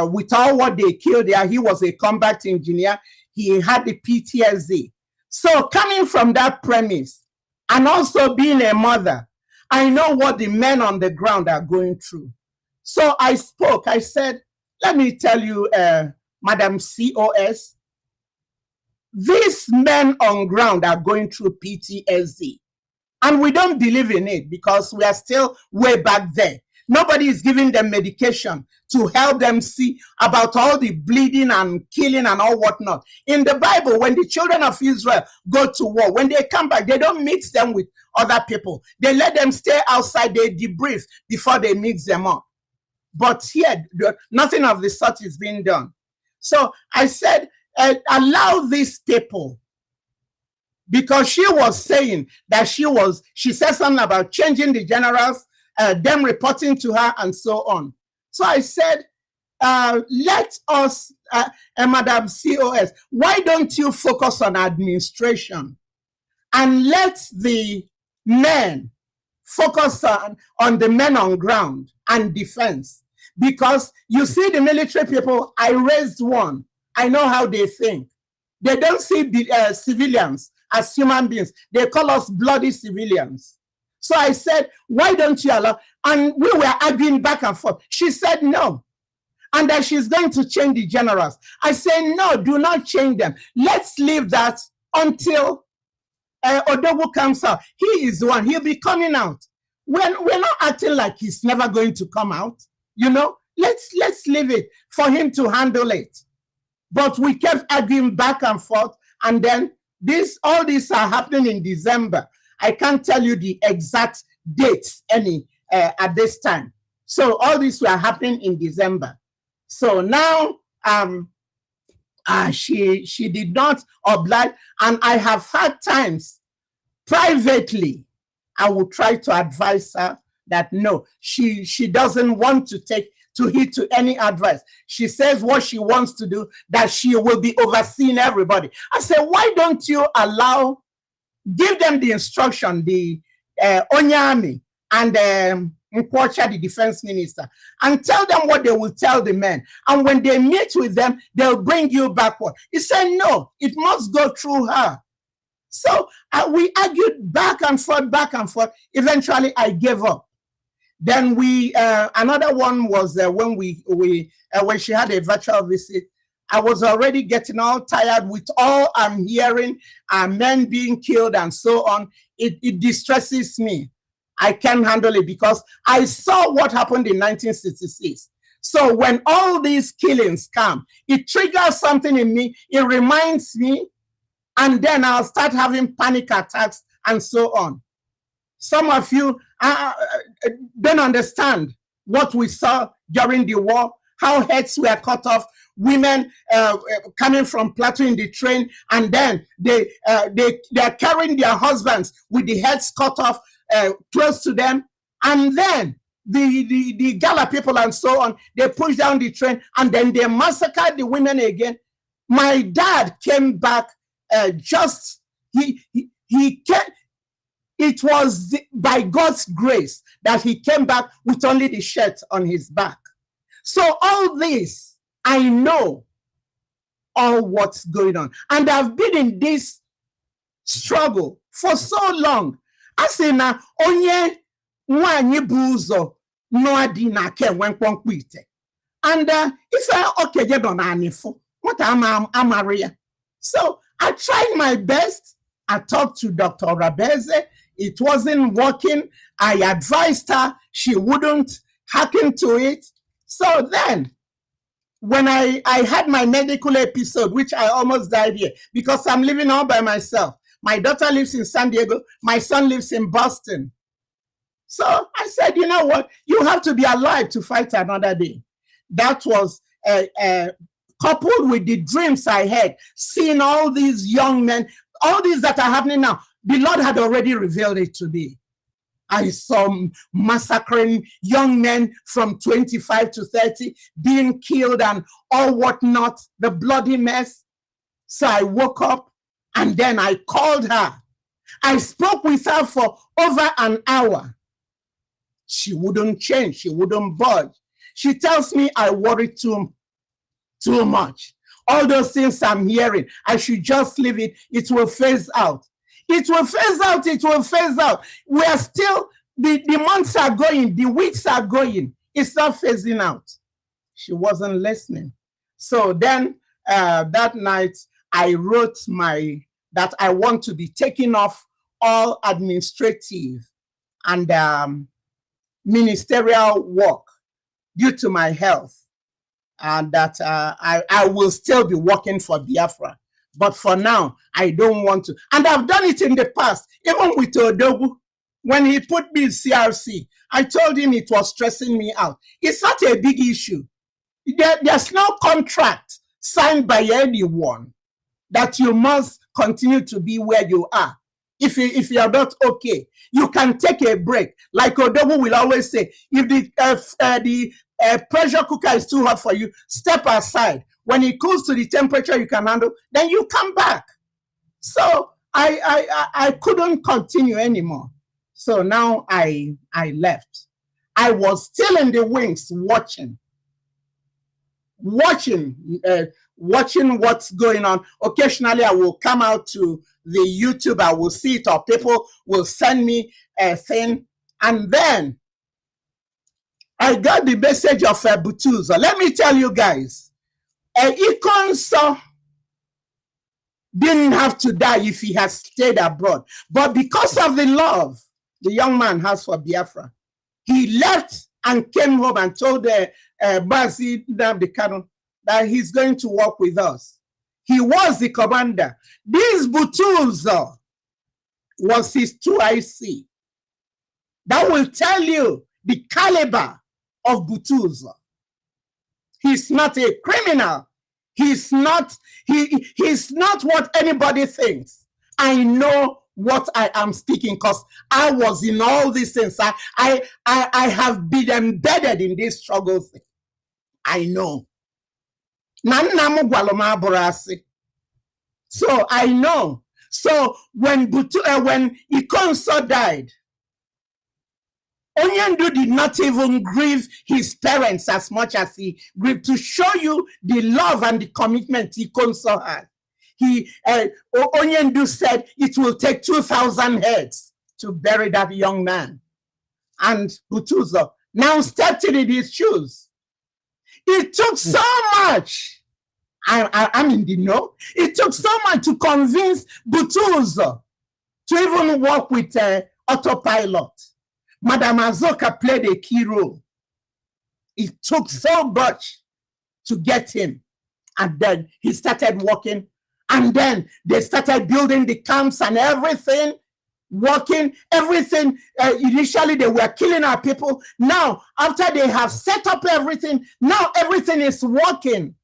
with all what they killed there, he was a combat engineer. He had the PTSD. So coming from that premise, and also being a mother, I know what the men on the ground are going through. So I spoke, I said, let me tell you, Madam COS, these men on ground are going through PTSD. And we don't believe in it because we are still way back there. Nobody is giving them medication to help them see about all the bleeding and killing and all whatnot. In the Bible, when the children of Israel go to war, when they come back, they don't mix them with other people. They let them stay outside, they debrief before they mix them up. But here, nothing of the sort is being done. So I said, allow these people, because she was saying that she said something about changing the generals, them reporting to her and so on. So I said, let us, Madam COS, why don't you focus on administration and let the men focus on the men on ground and defense? Because you see the military people, I raised one. I know how they think. They don't see the civilians as human beings. They call us bloody civilians. So I said, why don't you allow? And we were arguing back and forth. She said no. And that she's going to change the generals. I said, no, do not change them. Let's leave that until Onuwu comes out. He is the one. He'll be coming out. We're not acting like he's never going to come out. You know, let's leave it for him to handle it. But we kept arguing back and forth, and then all these are happening in December. I can't tell you the exact dates at this time. So all these were happening in December. So now she did not oblige, and I have had times privately I will try to advise her that no, she doesn't want to take to heed to any advice. She says what she wants to do, that she will be overseeing everybody. I said, why don't you give them the instruction, the Onyami and Nkwocha, the defense minister, and tell them what they will tell the men. And when they meet with them, they'll bring you backward. He said, no, it must go through her. So we argued back and forth, back and forth. Eventually, I gave up. Then another one was when she had a virtual visit. I was already getting all tired with all I'm hearing, men being killed and so on. It distresses me. I can't handle it because I saw what happened in 1966. So when all these killings come, it triggers something in me. It reminds me, and then I'll start having panic attacks and so on. Some of you don't understand what we saw during the war, how heads were cut off, women coming from Plateau in the train, and then they're carrying their husbands with the heads cut off close to them, and then the Gala people and so on, they push down the train, and then they massacred the women again. My dad came back he came. It was by God's grace that he came back with only the shirt on his back. So all this, I know all what's going on. And I've been in this struggle for so long. I say na onye nwanyi buzo no adi na ke wenkwonkpite. And if I okay je don anifo, what am Maria? So I tried my best. I talked to Dr. Rabeze. It wasn't working. I advised her. She wouldn't hearken to it. So then, when I had my medical episode, which I almost died here, because I'm living all by myself. My daughter lives in San Diego. My son lives in Boston. So I said, you know what? You have to be alive to fight another day. That was coupled with the dreams I had, seeing all these young men, all these that are happening now. The Lord had already revealed it to me. I saw massacring young men from 25 to 30 being killed and all whatnot, the bloody mess. So I woke up and then I called her. I spoke with her for over an hour. She wouldn't change. She wouldn't budge. She tells me I worry too much. All those things I'm hearing, I should just leave it. It will phase out. It will phase out. It will phase out. We are still, the months are going, the weeks are going. It's not phasing out. She wasn't listening. So then that night, I wrote that I want to be taken off all administrative and ministerial work due to my health, and that I will still be working for Biafra. But for now, I don't want to. And I've done it in the past, even with Odogu. When he put me in CRC, I told him it was stressing me out. It's not a big issue. There's no contract signed by anyone that you must continue to be where you are. If you're not okay, you can take a break. Like Odogu will always say, if the pressure cooker is too hot for you, step aside. When it cools to the temperature you can handle, then you come back. So I couldn't continue anymore. So now I left. I was still in the wings watching what's going on. Occasionally I will come out to the YouTube, I will see it, or people will send me a thing. And then I got the message of Butuzo. Let me tell you guys, Ikonso didn't have to die if he had stayed abroad. But because of the love the young man has for Biafra, he left and came home and told Bazi Nnamdi that he's going to work with us. He was the commander. This Butuzo was his 2IC. That will tell you the caliber of Butuzo. He's not a criminal. He's not what anybody thinks. I know what I am speaking because I was in all these things. I have been embedded in this struggle thing. I know. So I know. So when Ikonso died, Onyendu did not even grieve his parents as much as he grieved, to show you the love and the commitment Ikonso had. Onyendu said it will take 2,000 heads to bury that young man. And Butuzo now stepped in his shoes. It took so much. I'm in the know. It took so much to convince Butuzo to even work with autopilot. Madam Azoka played a key role. It took so much to get him. And then he started working. And then they started building the camps and everything, working, everything. Initially, they were killing our people. Now, after they have set up everything, now everything is working.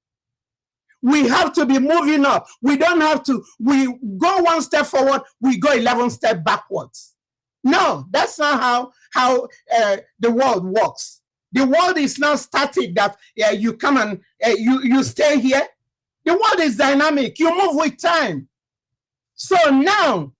We have to be moving up. We don't have to, we go one step forward, we go 11 steps backwards. No, that's not how the world works. The world is not static that you come and you stay here. The world is dynamic. You move with time. So now,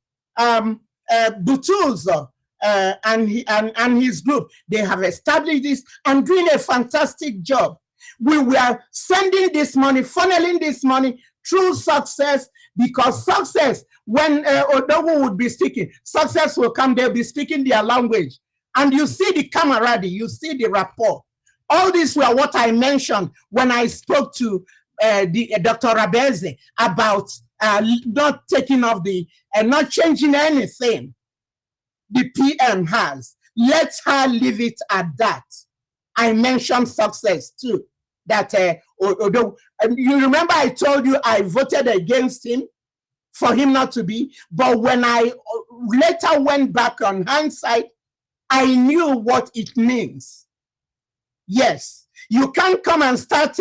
Butuzo and his group, they have established this and doing a fantastic job. We were sending this money, funneling this money through Success, because Success, when Onuwu would be speaking, Success will come, they'll be speaking their language. And you see the camaraderie, you see the rapport. All these were what I mentioned when I spoke to Dr. Rabeze about not taking off the, not changing anything the PM has. Let her leave it at that. I mentioned Success too. That you remember I told you I voted against him for him not to be, but when I later went back on hindsight, I knew what it means. Yes, you can't come and start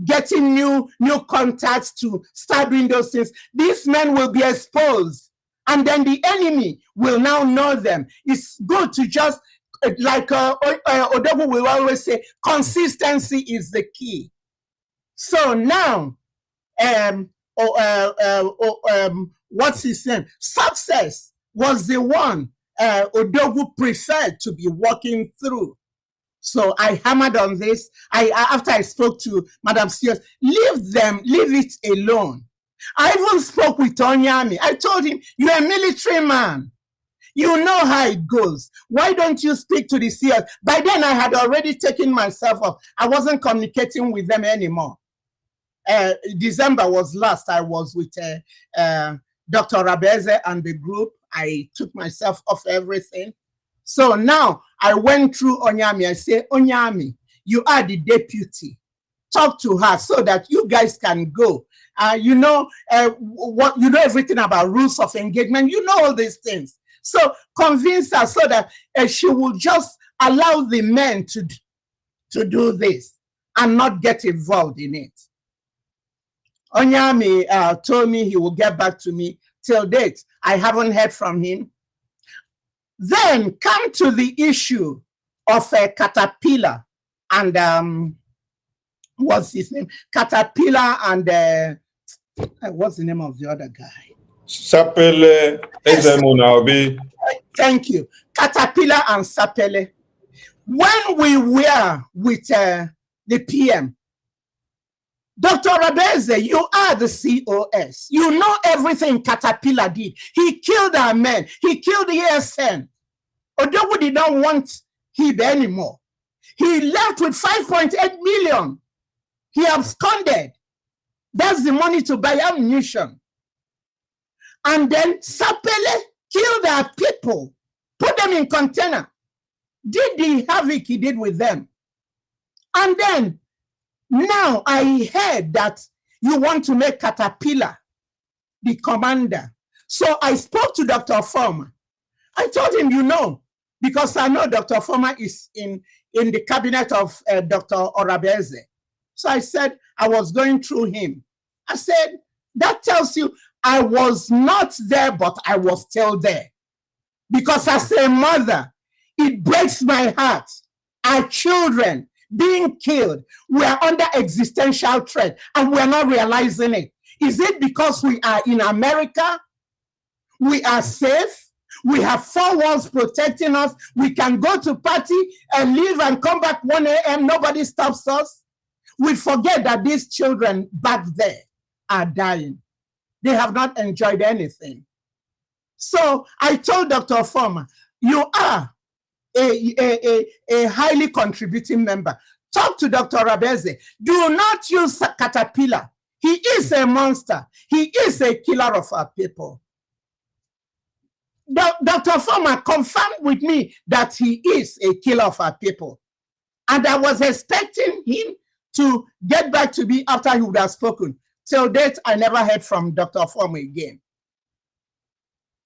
getting new contacts to start doing those things. These men will be exposed, and then the enemy will now know them. It's good to just, like Onuwu will always say, consistency is the key. So now, what's his name? Success was the one Onuwu preferred to be working through. So I hammered on this. After I spoke to Madam Sears, leave it alone. I even spoke with Onyami. I told him, you're a military man. You know how it goes. Why don't you speak to the Sears? By then, I had already taken myself off. I wasn't communicating with them anymore. December was last. I was with Dr. Rabeze and the group. I took myself off everything. So now I went through Onyami. I say, Onyami, you are the deputy. Talk to her so that you guys can go. You know everything about rules of engagement. You know all these things. So convince her so that she will just allow the men to do this and not get involved in it. Onyami told me he will get back to me. Till date, I haven't heard from him. Then come to the issue of Caterpillar and what's his name? Caterpillar and what's the name of the other guy? Sapele Ezemunaobi. Thank you. Caterpillar and Sapele. When we were with the PM, Dr. Rabeze, you are the COS. You know everything Caterpillar did. He killed our men. He killed the ASN. Onuwu did not want him anymore. He left with 5.8 million. He absconded. That's the money to buy ammunition. And then Sapele killed our people, put them in container, did the havoc he did with them. And then now I heard that you want to make Caterpillar the commander. So I spoke to Dr. Former. I told him, you know, because I know Dr. Former is in the cabinet of Dr. Orabeze. So I said, I was going through him. I said, that tells you I was not there, but I was still there. Because as a mother, it breaks my heart. Our children being killed, we are under existential threat and we're not realizing it. Is it because we are in America? We are safe. We have 4 walls protecting us. We can go to party and leave and come back 1 a.m. Nobody stops us. We forget that these children back there are dying. They have not enjoyed anything. So I told Dr. Former, you are a highly contributing member. Talk to Dr. Rabeze. Do not use Caterpillar. He is a monster. He is a killer of our people. Dr. Former confirmed with me that he is a killer of our people. And I was expecting him to get back to me after he would have spoken. Till date, I never heard from Dr. Former again.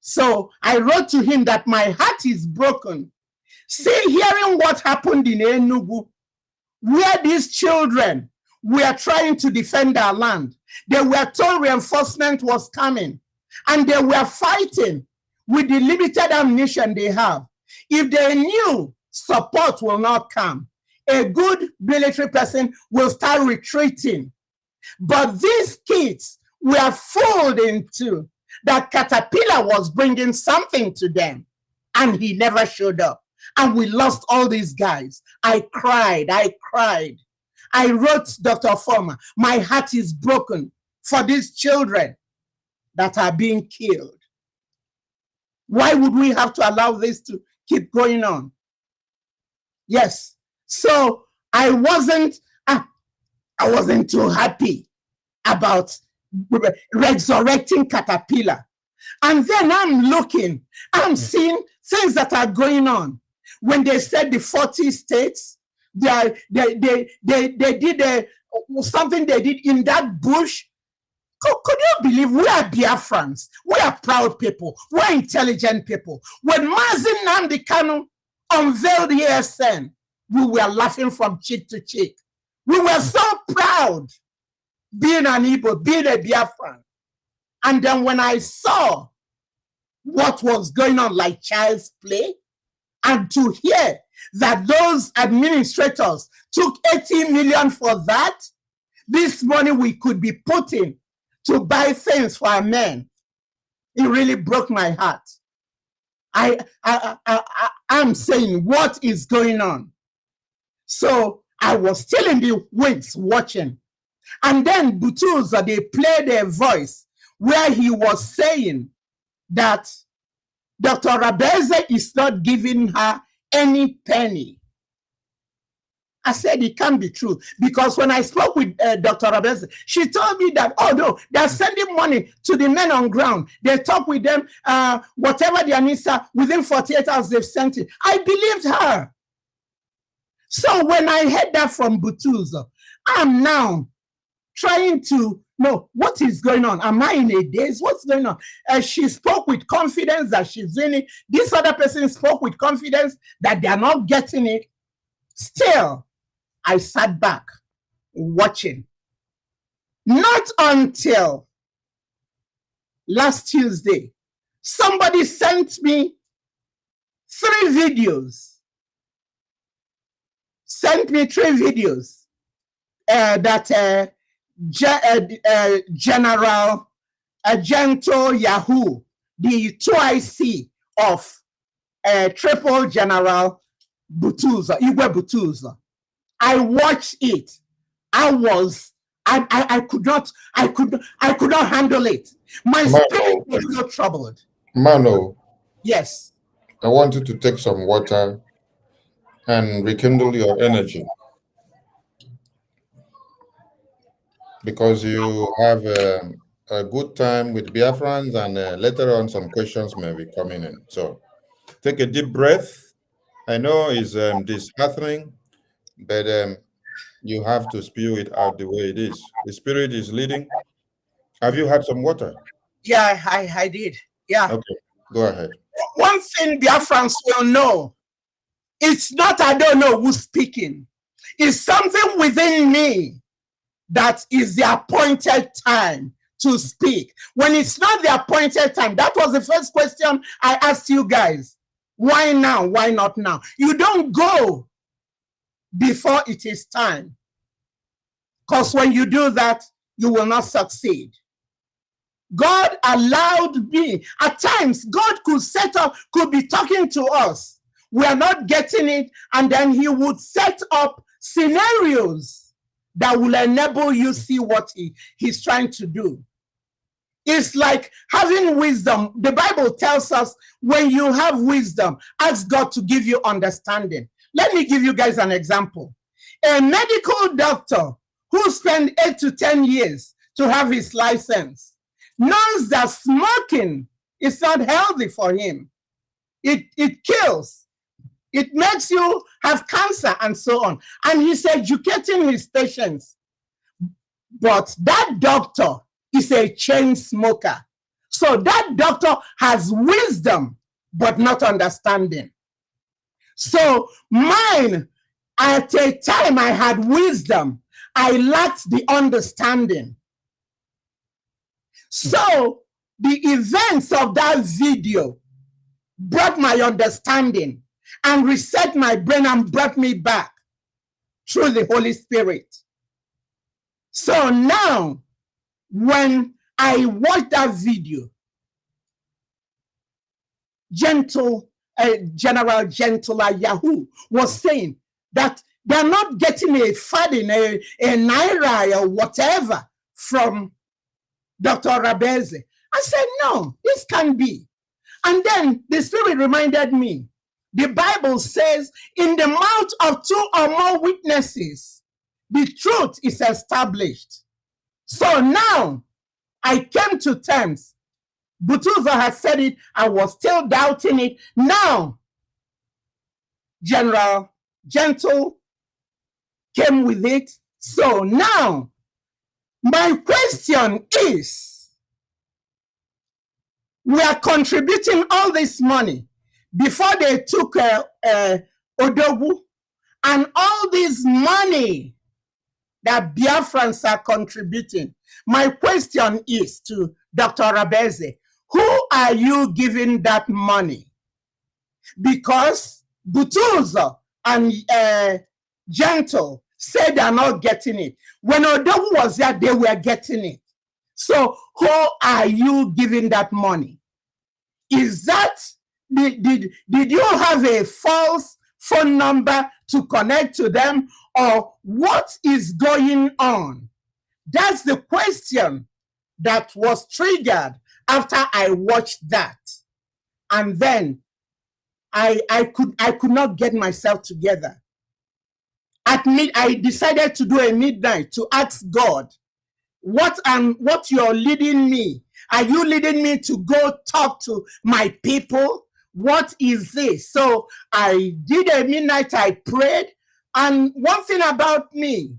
So I wrote to him that my heart is broken. Still hearing what happened in Enugu, where these children were trying to defend their land. They were told reinforcement was coming, and they were fighting with the limited ammunition they have. If they knew support will not come, a good military person will start retreating. But these kids were fooled into that Caterpillar was bringing something to them, and he never showed up. And we lost all these guys. I cried. I wrote Dr. Former, my heart is broken for these children that are being killed. Why would we have to allow this to keep going on? Yes. So I wasn't too happy about resurrecting Caterpillar. And then I'm seeing things that are going on. When they said the 40 states, they did something they did in that bush. Could you believe we are Biafrans? We are proud people. We're intelligent people. When Mazi Nnamdi Kanu unveiled the ESN, we were laughing from cheek to cheek. We were so proud being an Igbo, being a Biafran. And then when I saw what was going on like child's play, and to hear that those administrators took 80 million for that, this money we could be putting to buy things for our men, it really broke my heart. I'm saying, what is going on? So I was still in the wings watching. And then Butuza, they played a voice where he was saying that Dr. Rabeze is not giving her any penny. I said it can't be true, because when I spoke with Dr. Rabeze, she told me that, oh no, they're sending money to the men on ground. They talk with them, whatever their needs are, within 48 hours they've sent it. I believed her. So when I heard that from Butuza, I'm now trying to know what is going on. Am I in a daze? What's going on? She spoke with confidence that she's in it. This other person spoke with confidence that they are not getting it. Still, I sat back watching. Not until last Tuesday, somebody sent me 3 videos. Sent me 3 videos that General Agento Yahoo, the 2IC of Triple General Butuza, Igwe Butuza. I watched it. I could not handle it. My spirit was so troubled. Mano. Yes. I want you to take some water and rekindle your energy, because you have a good time with Biafrans, and later on some questions may be coming in. So take a deep breath. I know it's disheartening, but you have to spew it out the way it is. The spirit is leading. Have you had some water? Yeah, I did. Yeah. Okay, go ahead. One thing Biafrans will know, it's not I don't know who's speaking. It's something within me that is the appointed time to speak. When it's not the appointed time, that was the first question I asked you guys. Why now? Why not now? You don't go before it is time. Because when you do that, you will not succeed. God allowed me. At times, God could be talking to us. We are not getting it, and then he would set up scenarios that will enable you see what he's trying to do. It's like having wisdom. The Bible tells us when you have wisdom, ask God to give you understanding. Let me give you guys an example. A medical doctor who spent 8 to 10 years to have his license knows that smoking is not healthy for him. It kills. It makes you have cancer and so on. And he's educating his patients. But that doctor is a chain smoker. So that doctor has wisdom, but not understanding. So mine, at a time I had wisdom, I lacked the understanding. So the events of that video brought my understanding and reset my brain and brought me back through the Holy Spirit. So now, when I watch that video, General Gentler Yahoo was saying that they're not getting a fading, a naira or whatever from Dr. Rabeze. I said, no, this can't be. And then the Spirit reminded me, the Bible says, in the mouth of 2 or more witnesses, the truth is established. So now I came to terms. Butuza has said it. I was still doubting it. Now, General Gentle came with it. So now, my question is, we are contributing all this money before they took Onuwu, and all this money that Biafrans are contributing. My question is to Dr. Rabeze, who are you giving that money? Because Butuzo and Gentle said they're not getting it. When Onuwu was there, they were getting it. So who are you giving that money? Is that, did you have a false phone number to connect to them, or what is going on? That's the question that was triggered after I watched that. And then I could not get myself together. I decided to do a midnight to ask God, what you're leading me? Are you leading me to go talk to my people? What is this? So I did a midnight, I prayed. And one thing about me,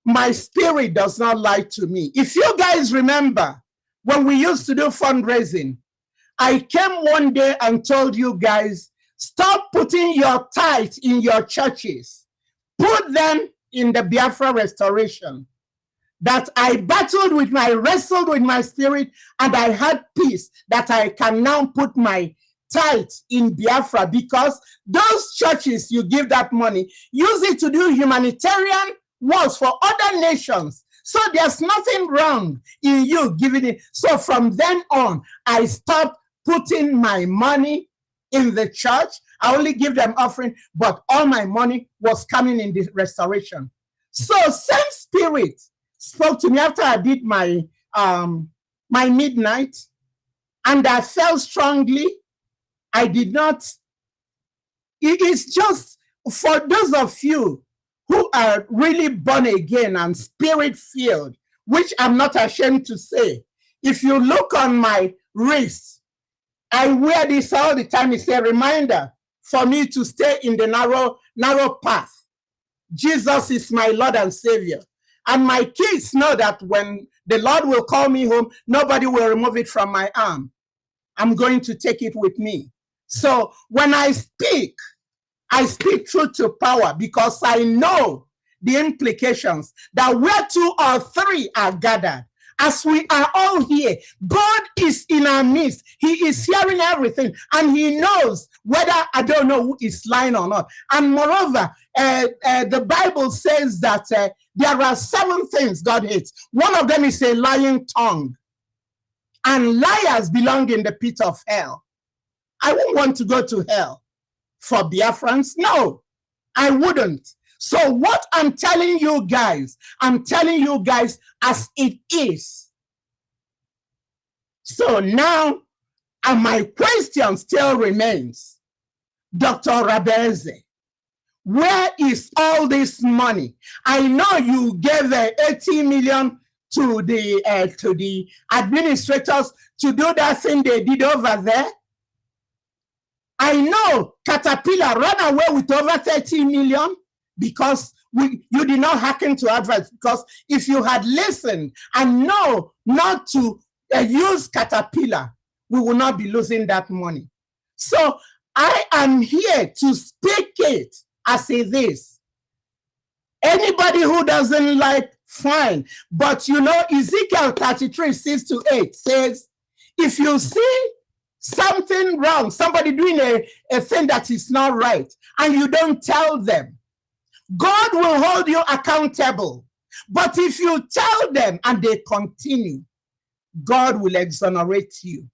my spirit does not lie to me. If you guys remember, when we used to do fundraising, I came one day and told you guys, stop putting your tithes in your churches. Put them in the Biafra restoration. That I wrestled with my spirit, and I had peace that I can now put my tithes in Biafra, because those churches you give that money, use it to do humanitarian works for other nations. So there's nothing wrong in you giving it. So from then on, I stopped putting my money in the church. I only give them offering, but all my money was coming in the restoration. So same spirit spoke to me after I did my my midnight, and I felt strongly. I did not. It's just for those of you who are really born again and spirit filled, which I'm not ashamed to say. If you look on my wrist, I wear this all the time. It's a reminder for me to stay in the narrow path. Jesus is my Lord and Savior. And my kids know that when the Lord will call me home, nobody will remove it from my arm. I'm going to take it with me. So when I speak truth to power, because I know the implications that where 2 or 3 are gathered, as we are all here, God is in our midst. He is hearing everything, and he knows whether, I don't know, who is lying or not. And moreover, the Bible says that there are 7 things God hates. One of them is a lying tongue. And liars belong in the pit of hell. I won't want to go to hell for Biafrans. No, I wouldn't. So what I'm telling you guys as it is. So now, and my question still remains, Dr. Rabeze, where is all this money? I know you gave 80 million to the administrators to do that thing they did over there. I know Caterpillar ran away with over 30 million because you did not hearken to advice. Because if you had listened and know not to use Caterpillar, we will not be losing that money. So I am here to speak it as it is. Anybody who doesn't like, fine. But you know, Ezekiel 33, 6-8 says, if you see something wrong, somebody doing a thing that is not right, and you don't tell them, God will hold you accountable. But if you tell them and they continue, God will exonerate you.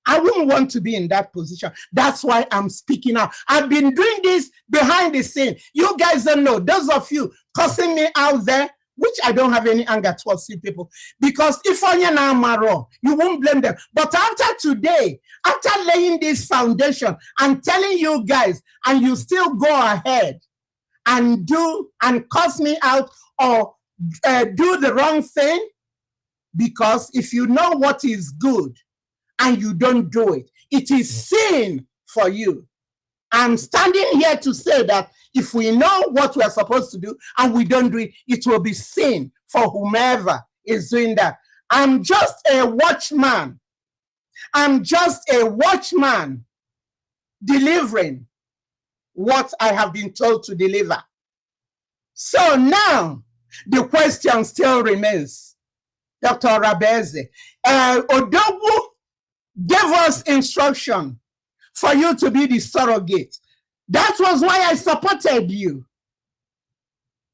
I wouldn't want to be in that position. That's why I'm speaking out. I've been doing this behind the scene. You guys don't know. Those of you cussing me out there, which I don't have any anger towards you people, because if I'm wrong, you won't blame them. But after today, after laying this foundation and telling you guys, and you still go ahead and do and cuss me out or do the wrong thing, because if you know what is good and you don't do it, it is sin for you. I'm standing here to say that if we know what we are supposed to do and we don't do it, it will be sin for whomever is doing that. I'm just a watchman. I'm just a watchman delivering what I have been told to deliver. So now the question still remains, Dr. Rabeze. Odogu gave us instruction for you to be the surrogate. That was why I supported you.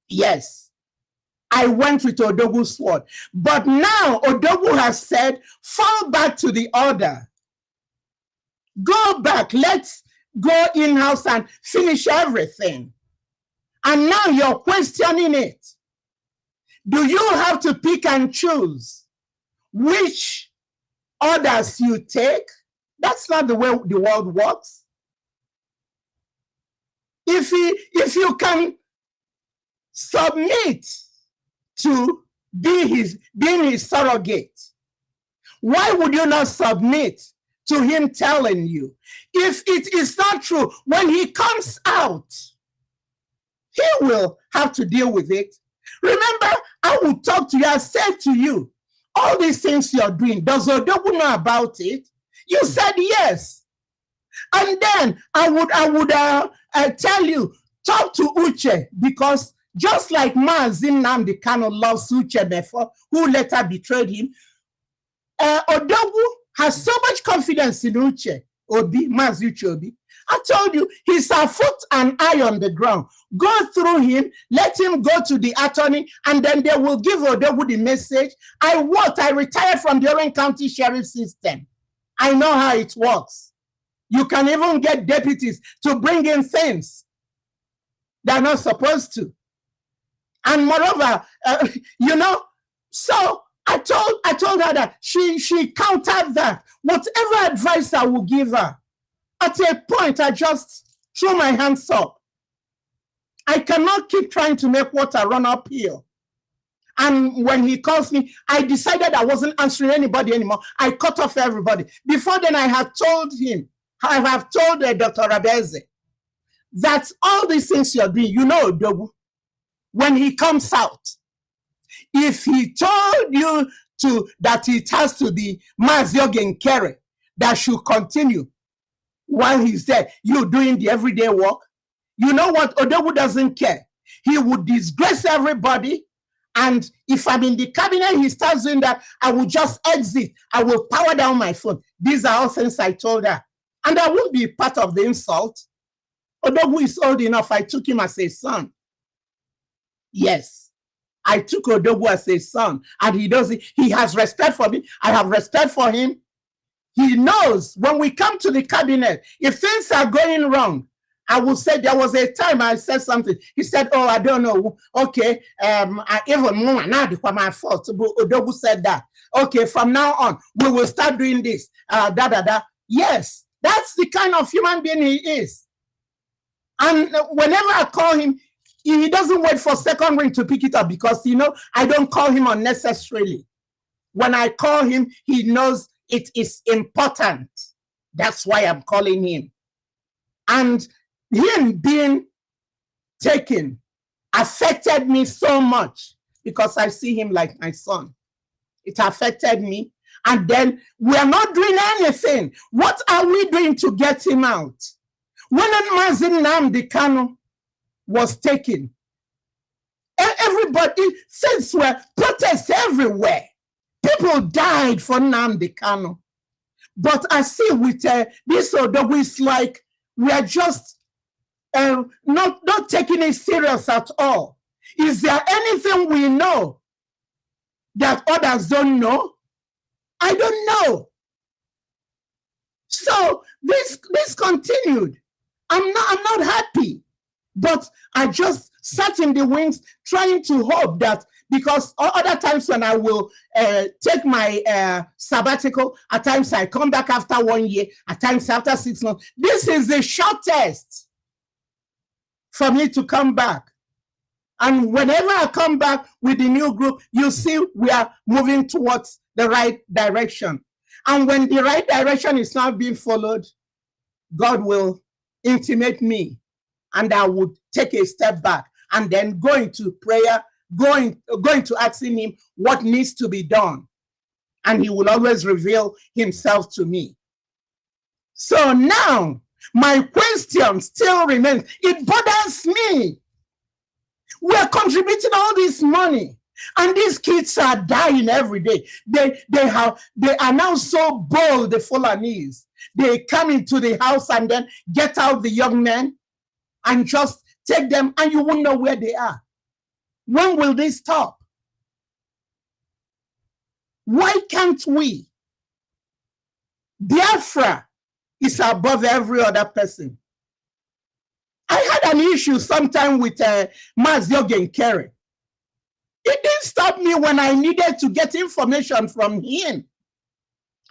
Yes, I went with Odogu's sword. But now Odogu has said, fall back to the order. Go back. Let's go in-house and finish everything. And now you're questioning it. Do you have to pick and choose which orders you take? That's not the way the world works. If you can submit to being his surrogate, why would you not submit to him telling you? If it is not true, when he comes out, he will have to deal with it. Remember, I will talk to you. I said to you, all these things you're doing, does Odogu know about it? You said yes. And then I would tell you, talk to Uche, because just like Maazị Nnamdi Kanu loves Uche Mefo, who later betrayed him, Odogu has so much confidence in Uche Obi, Maazị Uche Obi. I told you, he's a foot and eye on the ground. Go through him, let him go to the attorney, and then they will give Odogu the message. I retired from the Orange County Sheriff System. I know how it works. You can even get deputies to bring in things they're not supposed to. And moreover, you know, so I told her that she countered that. Whatever advice I will give her, at a point, I just threw my hands up. I cannot keep trying to make water run uphill. And when he calls me, I decided I wasn't answering anybody anymore. I cut off everybody. Before then, I have told him, I have told Dr. Rabeze, that all these things you're doing, you know, Odogu, when he comes out, if he told you that it has to be Maazị Ogenkere that should continue while he's there, you doing the everyday work, you know what? Odogu doesn't care. He would disgrace everybody. And if I'm in the cabinet, he starts doing that, I will just exit. I will power down my phone. These are all things I told her. And I won't be part of the insult. Odogu is old enough. I took him as a son. Yes, I took Odogu as a son. And he has respect for me. I have respect for him. He knows when we come to the cabinet, if things are going wrong, I will say there was a time I said something. He said, "Oh, I don't know. Okay, I even more now because my fault." Odogu said that. Okay, from now on, we will start doing this. Yes, that's the kind of human being he is. And whenever I call him, he doesn't wait for second ring to pick it up because, you know, I don't call him unnecessarily. When I call him, he knows it is important. That's why I'm calling him. And him being taken affected me so much because I see him like my son. It affected me. And then we are not doing anything. What are we doing to get him out? When Mazi Nnamdi Kanu was taken, everybody, since were protests everywhere. People died for Nnamdi Kanu. But I see with this Odogu, it's like we are just not taking it serious at all. Is there anything we know that others don't know? I don't know. So this continued. I'm not happy, but I just sat in the wings trying to hope that, because other times when I will take my sabbatical, at times I come back after 1 year, at times after 6 months. This is the shortest for me to come back. And whenever I come back with the new group, you see we are moving towards the right direction. And when the right direction is not being followed, God will intimate me and I would take a step back and then go into prayer, going to asking him what needs to be done. And he will always reveal himself to me. So now my question still remains. It bothers me. We are contributing all this money, and these kids are dying every day. They are now so bold, the Fulanese. They come into the house and then get out the young men and just take them, and you won't know where they are. When will this stop? Why can't we? Biafra is above every other person. I had an issue sometime with Maz Yogenkere. It didn't stop me when I needed to get information from him.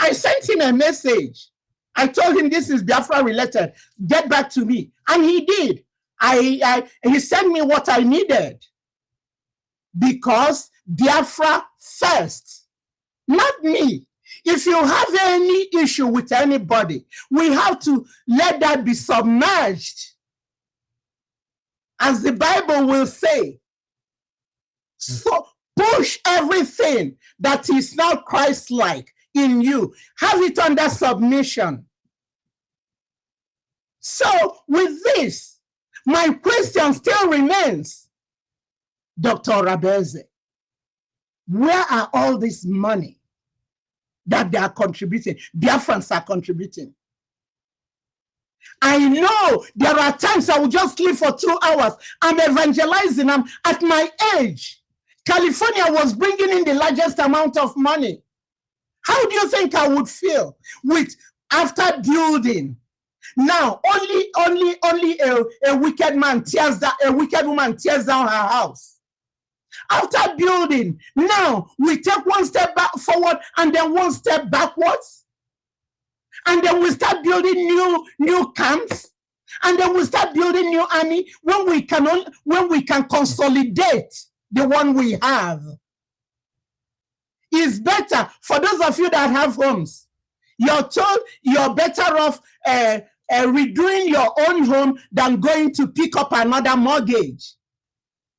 I sent him a message. I told him this is Biafra related. Get back to me. And he did. He sent me what I needed. Because Biafra first, not me. If you have any issue with anybody, we have to let that be submerged. As the Bible will say, so push everything that is not Christ-like in you. Have it under submission. So with this, my question still remains, Dr. Rabeze, where are all this money that they are contributing? Biafrans are contributing. I know there are times I will just sleep for 2 hours. I'm evangelizing. I'm at my age. California was bringing in the largest amount of money. How do you think I would feel with after building? Now only a wicked man tears down, a wicked woman tears down her house. After building, now we take one step back forward and then one step backwards. And then we start building new camps, and then we start building new army when we can consolidate the one we have. It's better for those of you that have homes. You're told you're better off redoing your own home than going to pick up another mortgage.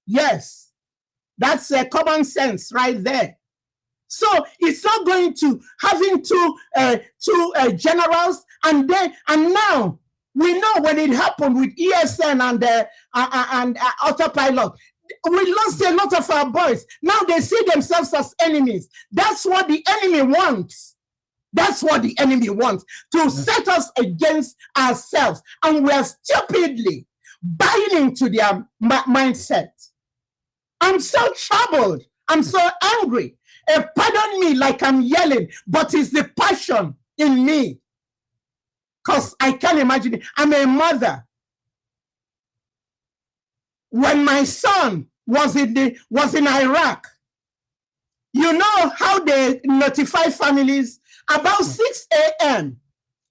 Yes, that's common sense right there. So it's not going to having two generals, and now we know when it happened with ESN and autopilot, we lost a lot of our boys. Now they see themselves as enemies. That's what the enemy wants. That's what the enemy wants, to set us against ourselves, and we are stupidly buying into their mindset. I'm so troubled. I'm so angry. Pardon me like I'm yelling, but it's the passion in me. Because I can't imagine it. I'm a mother. when my son was in Iraq, you know how they notify families about 6 a.m.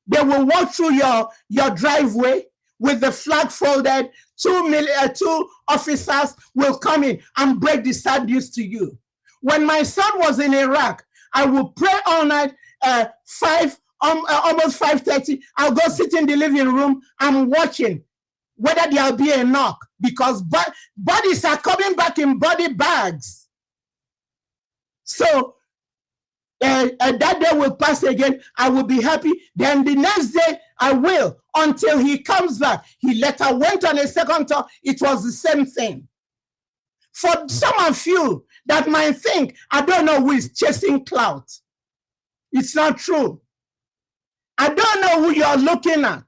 They will walk through your driveway with the flag folded. Two officers will come in and break the sad news to you. When my son was in Iraq, I would pray all night, almost 5:30. I'll go sit in the living room. I'm watching whether there'll be a knock, because bodies are coming back in body bags. So that day will pass again. I will be happy. Then the next day, I will, until he comes back. He later went on a second tour. It was the same thing. For some of you that might think, I don't know who is chasing clout. It's not true. I don't know who you're looking at.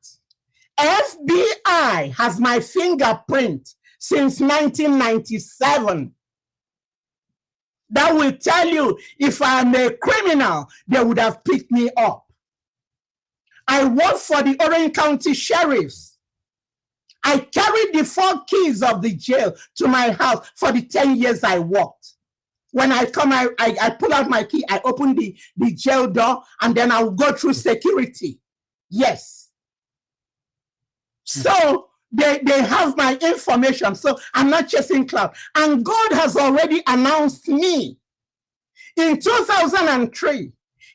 FBI has my fingerprint since 1997. That will tell you if I'm a criminal, they would have picked me up. I work for the Orange County Sheriffs. I carried the 4 keys of the jail to my house for the 10 years I worked. When I come, I pull out my key, I open the jail door, and then I'll go through security. Yes. So they have my information. So I'm not chasing clout. And God has already announced me. In 2003,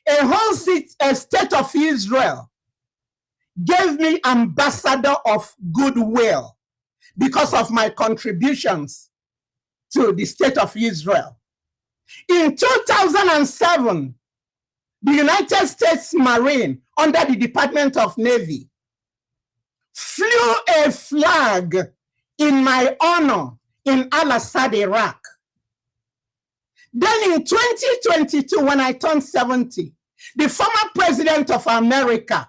a whole state of Israel gave me ambassador of goodwill because of my contributions to the state of Israel. In 2007, the United States Marine under the Department of Navy flew a flag in my honor in Al-Assad, Iraq. Then in 2022, when I turned 70, the former president of America,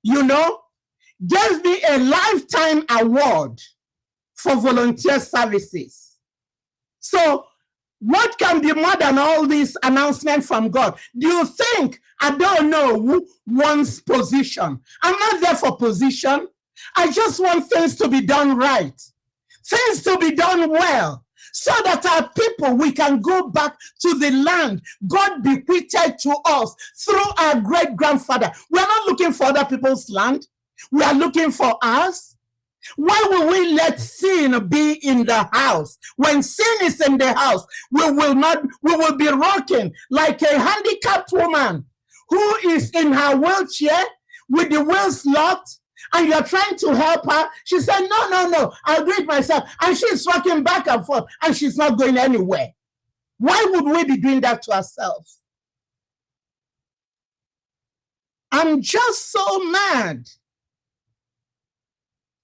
you know, gave me a lifetime award for volunteer services. So what can be more than all these announcements from God? Do you think I don't know who wants position? I'm not there for position. I just want things to be done right, things to be done well, so that our people, we can go back to the land God bequeathed to us through our great-grandfather. We're not looking for other people's land. We are looking for ours. Why will we let sin be in the house? When sin is in the house, we will be rocking like a handicapped woman who is in her wheelchair with the wheels locked, and you're trying to help her. She said, no, I'll do it myself. And she's rocking back and forth, and she's not going anywhere. Why would we be doing that to ourselves? I'm just so mad.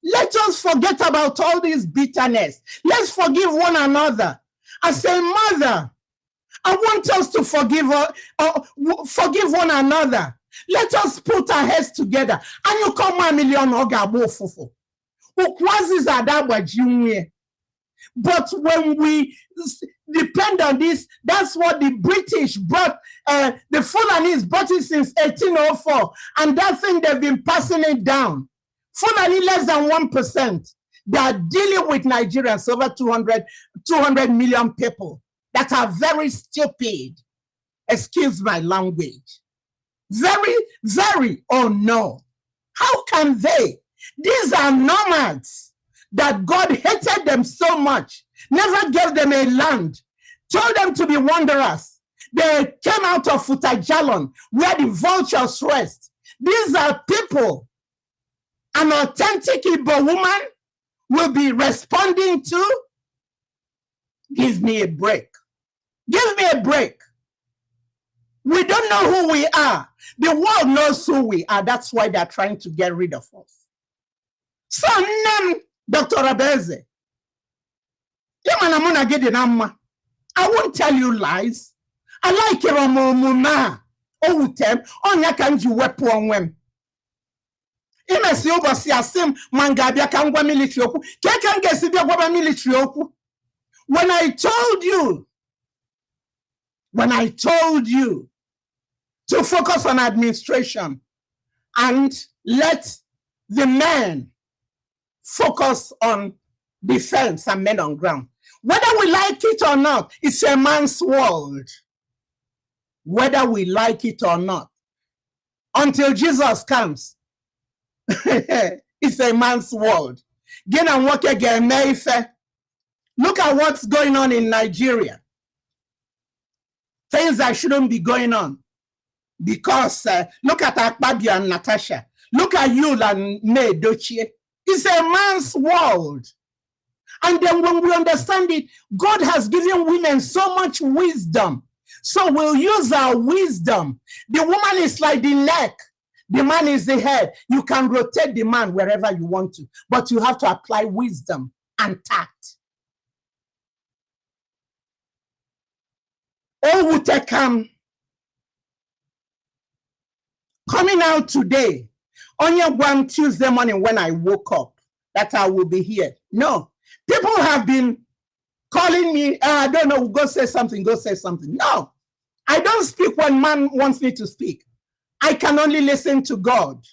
Let us forget about all this bitterness. Let's forgive one another. I say, Mother, I want us to forgive one another. Let us put our heads together. And you come 1 million ogabo fufu. But when we depend on this, that's what the British brought, the Fulanis brought it since 1804. And that thing, they've been passing it down. Fulani less than 1%. They are dealing with Nigerians, over 200 million people that are very stupid. Excuse my language. Very, very, oh no. How can they? These are nomads that God hated them so much, never gave them a land, told them to be wanderers. They came out of Futajalon, where the vultures rest. These are people an authentic Igbo woman will be responding to. Give me a break. Give me a break. We don't know who we are. The world knows who we are. That's why they're trying to get rid of us. So, name Dr. Abeze. I won't tell you lies. I like your mama. Oh, them. Onya kanji wepu onwem. Imesi obosi asim mangabia kangwa military oku. Kekan gesi bia gwa military oku. When I told you to focus on administration and let the men focus on defense and men on ground. Whether we like it or not, it's a man's world. Whether we like it or not, until Jesus comes, it's a man's world. Look at what's going on in Nigeria. Things that shouldn't be going on. Because look at Ekpa and Natasha. Look at you and May Dochie. It's a man's world. And then when we understand it, God has given women so much wisdom. So we'll use our wisdom. The woman is like the neck. The man is the head. You can rotate the man wherever you want to, but you have to apply wisdom and tact. Oh, Wutekam. Coming out today, on your one Tuesday morning when I woke up, that I will be here. No, people have been calling me, I don't know, go say something, go say something. No, I don't speak when man wants me to speak. I can only listen to God.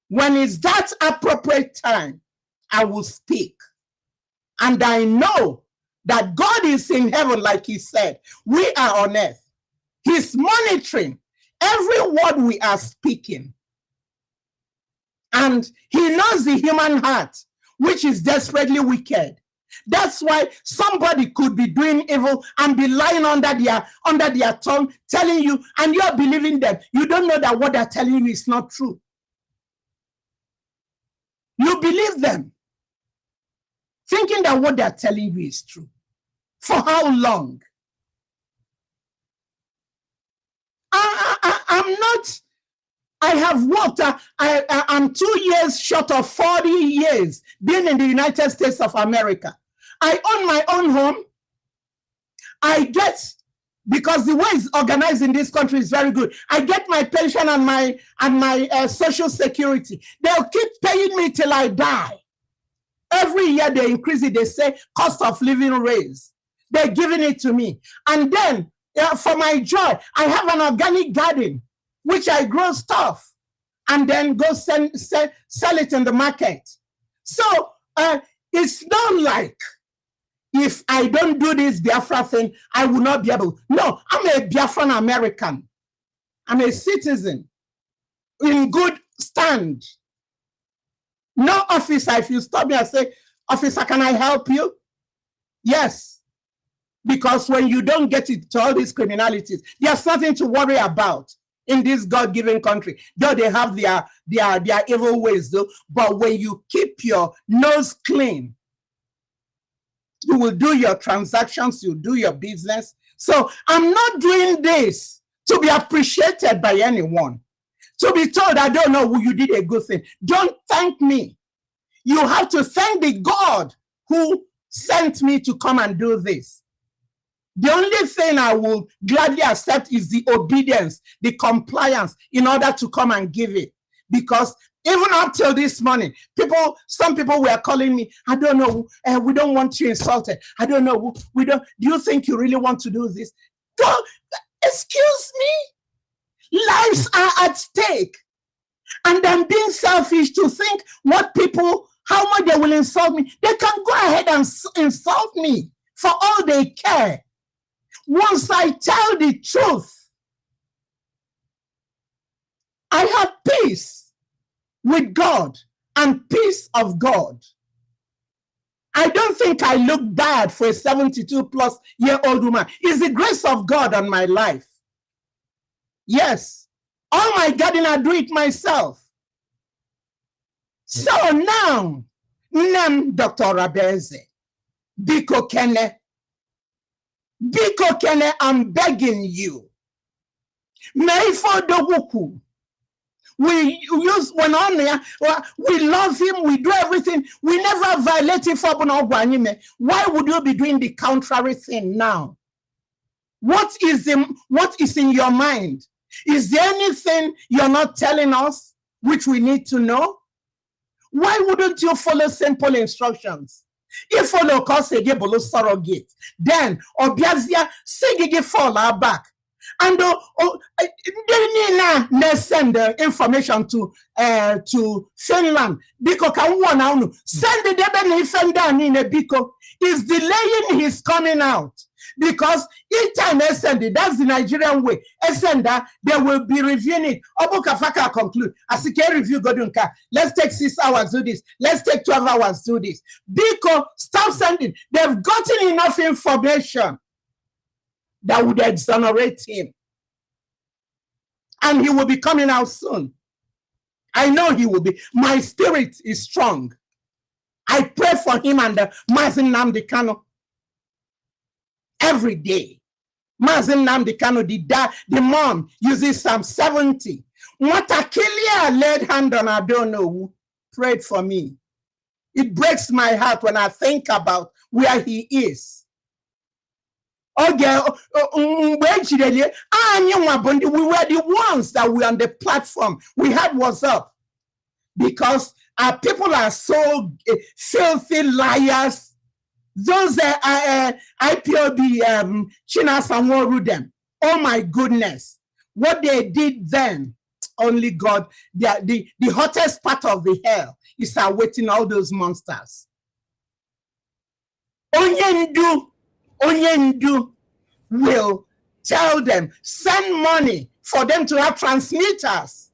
When it's that appropriate time, I will speak. And I know that God is in heaven, like he said. We are on earth. He's monitoring every word we are speaking. And he knows the human heart, which is desperately wicked. That's why somebody could be doing evil and be lying under their tongue, telling you, and you're believing them. You don't know that what they're telling you is not true. You believe them, thinking that what they're telling you is true. For how long? I have worked, I'm 2 years short of 40 years being in the United States of America. I own my own home. I get, because the way it's organized in this country is very good, I get my pension and my social security. They'll keep paying me till I die. Every year they increase it. They say cost of living raise. They're giving it to me. And then for my joy, I have an organic garden, which I grow stuff and then go sell it in the market. So it's not like if I don't do this Biafra thing, I will not be able. No, I'm a Biafran American. I'm a citizen in good stand. No officer, if you stop me and say, officer, can I help you? Yes. Because when you don't get it to all these criminalities, there's nothing to worry about in this God-given country. Though they have their evil ways, though. But when you keep your nose clean, you will do your transactions, you do your business. So I'm not doing this to be appreciated by anyone. To be told, I don't know, you did a good thing. Don't thank me. You have to thank the God who sent me to come and do this. The only thing I will gladly accept is the obedience, the compliance in order to come and give it. Because even up till this morning, some people were calling me, I don't know, we don't want you insulted. I don't know, do you think you really want to do this? Don't, excuse me? Lives are at stake. And I'm being selfish to think how much they will insult me. They can go ahead and insult me for all they care. Once I tell the truth, I have peace with God and peace of God. I don't think I look bad for a 72-plus-year-old woman. It's the grace of God on my life. Yes, all my garden, I do it myself. So now, Dr. Rabeze, Biko Kene, I'm begging you. Meifo Doguku. We use when on there, we love him, we do everything, we never violate him for Bunogwanime. Why would you be doing the contrary thing now? What is in your mind? Is there anything you're not telling us which we need to know? Why wouldn't you follow simple instructions? If follow cause a below surrogate, then Obiazia Sigigi fall our back. And they send the information to Finland because can one now send the Deben down in a biko is delaying his coming out because each time they send it, that's the Nigerian way. They send that they will be reviewing it. Obukafaka conclude as a care review godunka. Let's take 6 hours do this. Let's take 12 hours do this. Biko stop sending. They've gotten enough information that would exonerate him. And he will be coming out soon. I know he will be. My spirit is strong. I pray for him and Mazin Nnamdi Kanu every day. Mazin Nnamdi Kanu, the mom uses Psalm 70. Watakilia laid hand on Onuwu, prayed for me. It breaks my heart when I think about where he is. Okay, we were the ones that were on the platform. We had what's up because our people are so filthy liars. Those IPOB Chinas and them. Oh my goodness, what they did then, only God. The hottest part of the hell is awaiting all those monsters. Onyendu will tell them, send money for them to have transmitters.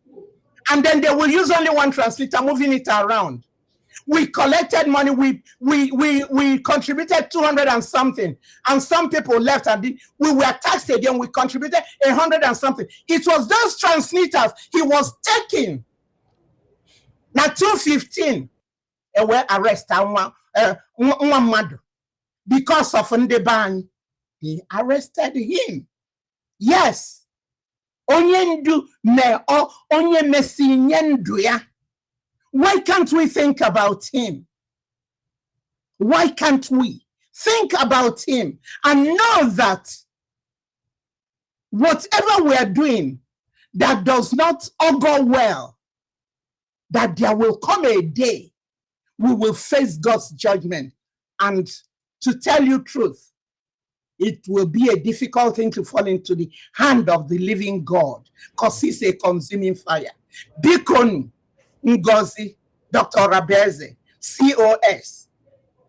And then they will use only one transmitter, moving it around. We collected money, we contributed 200 and something, and some people left and we were taxed again, we contributed 100 and something. It was those transmitters he was taking. Now 215 were arrested because of Ndeban. They arrested him. Yes. Onyendu me o onye mesinyendu ya. Why can't we think about him? Why can't we think about him and know that whatever we are doing that does not augur well, that there will come a day we will face God's judgment. And to tell you truth, it will be a difficult thing to fall into the hand of the living God because he's a consuming fire. Bikonu, Ngozi, Dr. Rabeze, COS,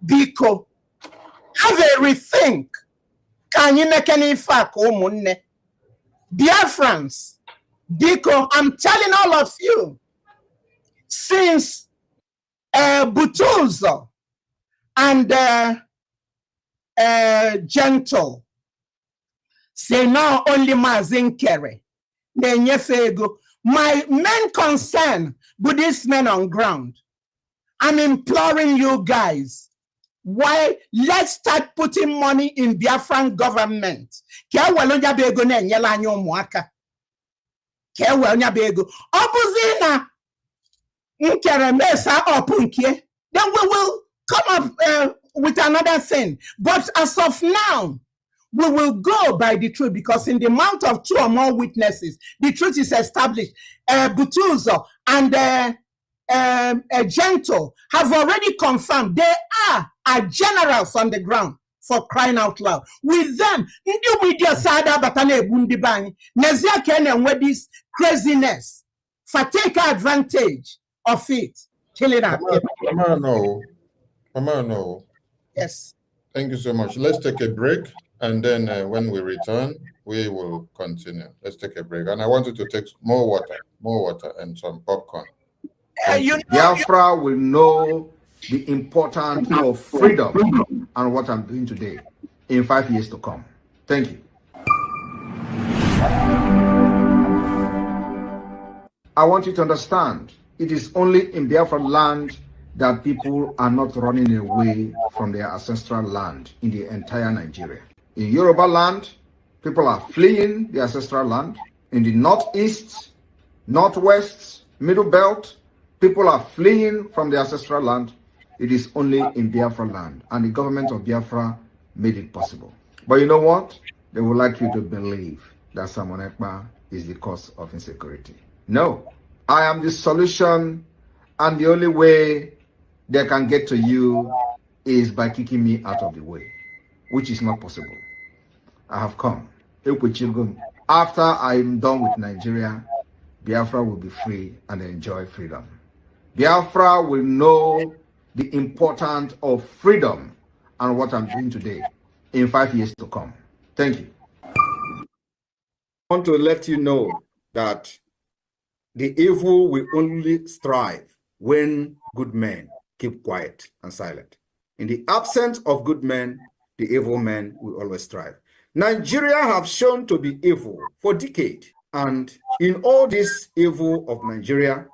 Biko, have a rethink. Can you make any fact? Biafrans, Biko, I'm telling all of you, since Butuzo and Gentle say now only Mazin Kere, my main concern with these men on ground, I'm imploring you guys, why let's start putting money in Biafran government. Then we will come up with another thing. But as of now, we will go by the truth because in the amount of 2 or more witnesses, the truth is established. Butuzo and Gentle have already confirmed they are generals on the ground, for crying out loud. With them, this craziness, for take advantage of it, killing us. No. Yes. Thank you so much. Let's take a break, and then when we return, we will continue. Let's take a break. And I want you to take more water, and some popcorn. Biafra will know the importance of freedom and what I'm doing today in 5 years to come. Thank you. I want you to understand, it is only in Biafra land that people are not running away from their ancestral land in the entire Nigeria. In Yoruba land, people are fleeing the ancestral land. In the northeast, northwest, middle belt, people are fleeing from the ancestral land. It is only in Biafra land, and the government of Biafra made it possible. But you know what? They would like you to believe that Simon Ekpa is the cause of insecurity. No, I am the solution, and the only way they can get to you is by kicking me out of the way, which is not possible. I have come. After I'm done with Nigeria, Biafra will be free and enjoy freedom. Biafra will know the importance of freedom and what I'm doing today in 5 years to come. Thank you. I want to let you know that the evil will only strive when good men keep quiet and silent. In the absence of good men, the evil men will always strive. Nigeria have shown to be evil for decades, and in all this evil of Nigeria,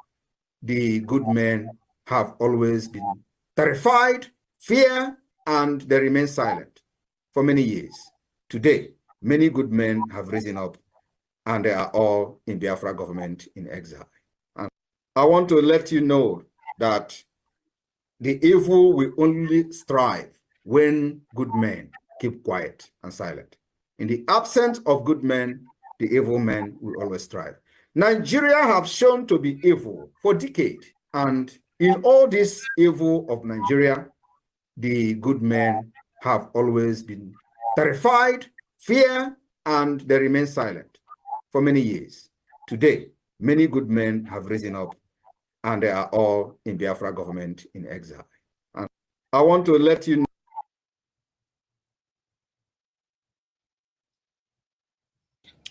the good men have always been terrified, fear, and they remain silent for many years. Today, many good men have risen up, and they are all in Biafra government in exile. And I want to let you know that the evil will only strive when good men keep quiet and silent. In the absence of good men, the evil men will always strive. Nigeria have shown to be evil for decades, and in all this evil of Nigeria, the good men have always been terrified, fear, and they remain silent for many years. Today, many good men have risen up, and they are all in Biafra government in exile. And I want to let you know.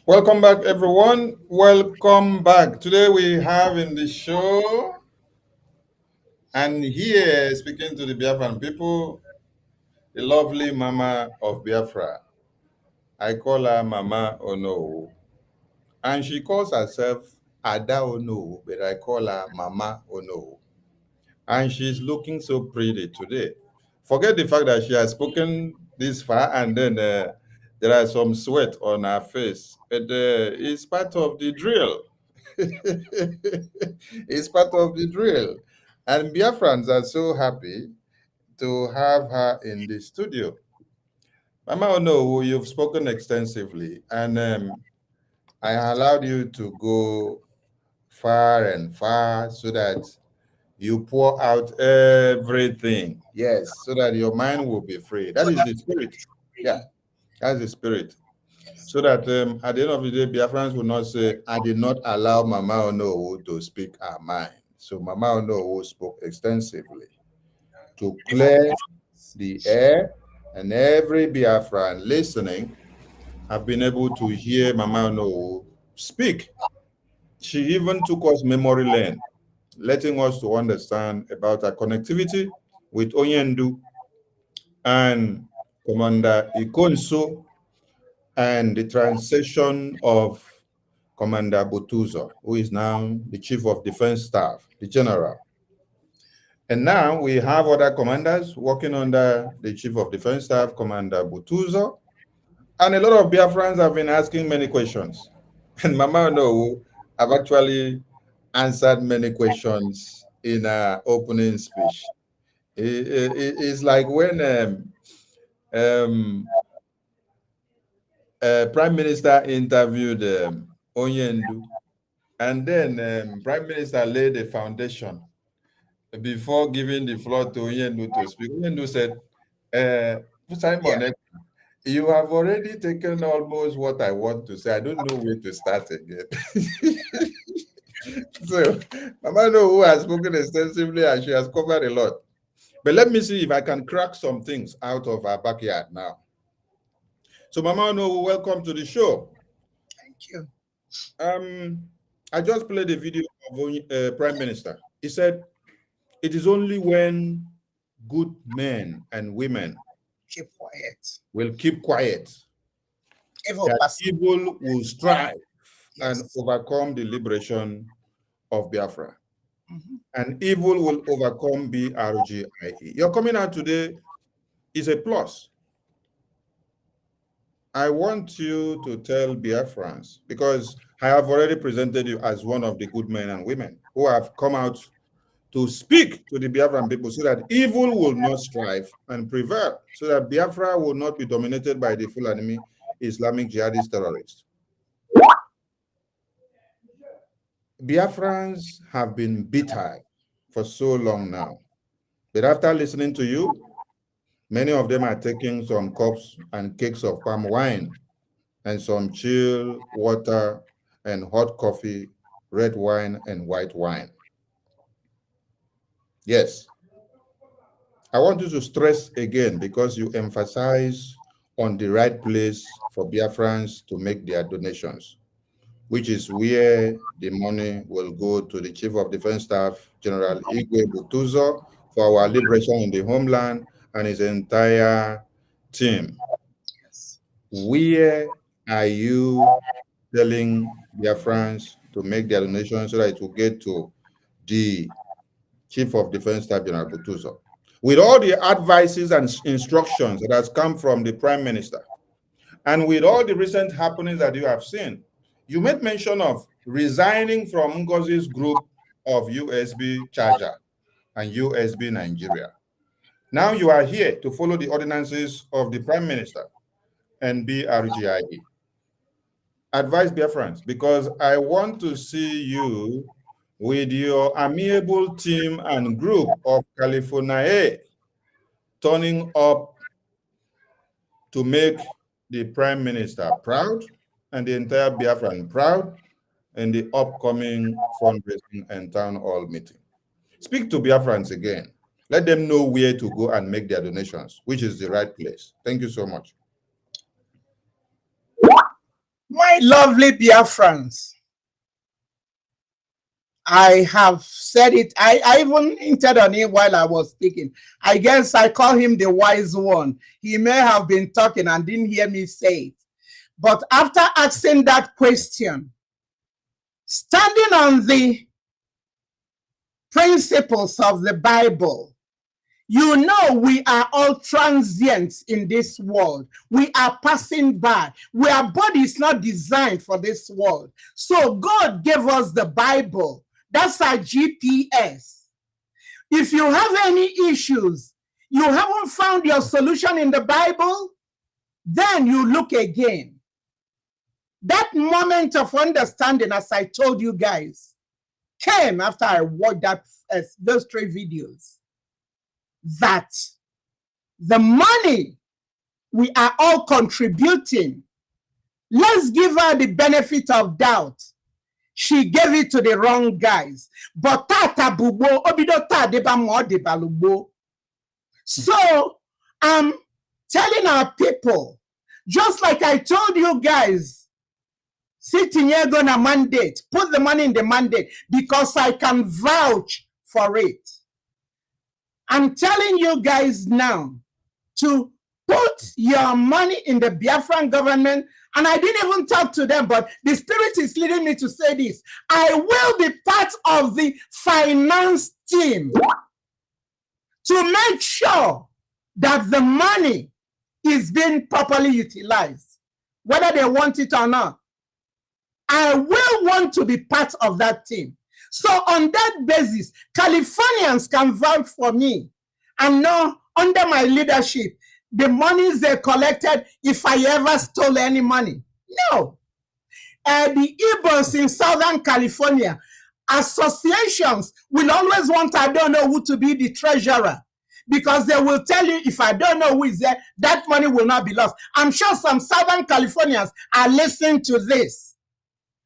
Welcome back, everyone. Welcome back. Today we have in the show, and here speaking to the Biafran people, the lovely Mama of Biafra. I call her Mama Onuwu, and she calls herself Ada Onuwu, but I call her Mama Onuwu. And she's looking so pretty today. Forget the fact that she has spoken this far, and then there are some sweat on her face, but it's part of the drill. It's part of the drill. And Biafrans are so happy to have her in the studio. Mama Onuwu, you've spoken extensively, and I allowed you to go far and far so that you pour out everything. Yes, so that your mind will be free. That is the spirit. Yeah, that's the spirit. So that at the end of the day, Biafrans will not say, I did not allow Mama Onuwu to speak her mind. So Mama Onuwu spoke extensively to clear the air, and every Biafran listening have been able to hear Mama Onuwu speak. She even took us memory lane, letting us to understand about our connectivity with Onyendu and Commander Ikonso, and the transition of Commander Butuzo, who is now the Chief of Defense Staff, the General. And now we have other commanders working under the Chief of Defense Staff, Commander Butuzo. And a lot of Biafrans have been asking many questions. And Mama Onuwu have actually answered many questions in her opening speech. It's like when Prime Minister interviewed Onyendu, and then Prime Minister laid the foundation before giving the floor to Onyendu to speak. Onyendu said, Simon, you have already taken almost what I want to say. I don't know where to start again. So, Mama Onuwu has spoken extensively and she has covered a lot. But let me see if I can crack some things out of our backyard now. So, Mama Onuwu, welcome to the show. Thank you. I just played a video of Prime Minister. He said, it is only when good men and women keep quiet will keep quiet evil will strive and overcome the liberation of Biafra. And evil will overcome BRGIE. Your coming out today is a plus. I want you to tell Biafrans, because I have already presented you as one of the good men and women who have come out to speak to the Biafran people so that evil will not strive and prevail, so that Biafra will not be dominated by the full enemy Islamic jihadist terrorists. Biafrans have been bitter for so long now. But after listening to you, many of them are taking some cups and cakes of palm wine and some chill water and hot coffee, red wine and white wine. Yes. I want you to stress again because you emphasize on the right place for Biafrans to make their donations, which is where the money will go to the Chief of Defense Staff, General Igwe Butuzo, for our liberation in the homeland and his entire team. Where are you telling Biafrans to make their donations so that it will get to the Chief of Defense Staff, General Butuzo? With all the advices and instructions that has come from the Prime Minister, and with all the recent happenings that you have seen, you made mention of resigning from Ngozi's group of USB Charger and USB Nigeria. Now you are here to follow the ordinances of the Prime Minister and BRGIE. Advise Biafrans, because I want to see you with your amiable team and group of California turning up to make the Prime Minister proud and the entire Biafran proud in the upcoming fundraising and town hall meeting. Speak to Biafrans again. Let them know where to go and make their donations, which is the right place. Thank you so much. My lovely Biafrans, I have said it. I even hinted on it while I was speaking. I guess I call him the wise one. He may have been talking and didn't hear me say it. But after asking that question, standing on the principles of the Bible, you know we are all transients in this world. We are passing by. Our body is not designed for this world. So God gave us the Bible. That's our GPS. If you have any issues, you haven't found your solution in the Bible, then you look again. That moment of understanding, as I told you guys, came after I watched those 3 videos. That the money we are all contributing, let's give her the benefit of doubt. She gave it to the wrong guys. But tata bubo obidota deba mo deba lubo. So I'm telling our people, just like I told you guys, sitting here gonna mandate, put the money in the mandate because I can vouch for it. I'm telling you guys now to put your money in the Biafran government. And I didn't even talk to them, but the Spirit is leading me to say this. I will be part of the finance team to make sure that the money is being properly utilized, whether they want it or not. I will want to be part of that team. So on that basis, Californians can vouch for me and know under my leadership, the monies they collected, if I ever stole any money. No. The Igbos in Southern California, associations will always want I don't know who to be the treasurer, because they will tell you if I don't know who is there, that money will not be lost. I'm sure some Southern Californians are listening to this.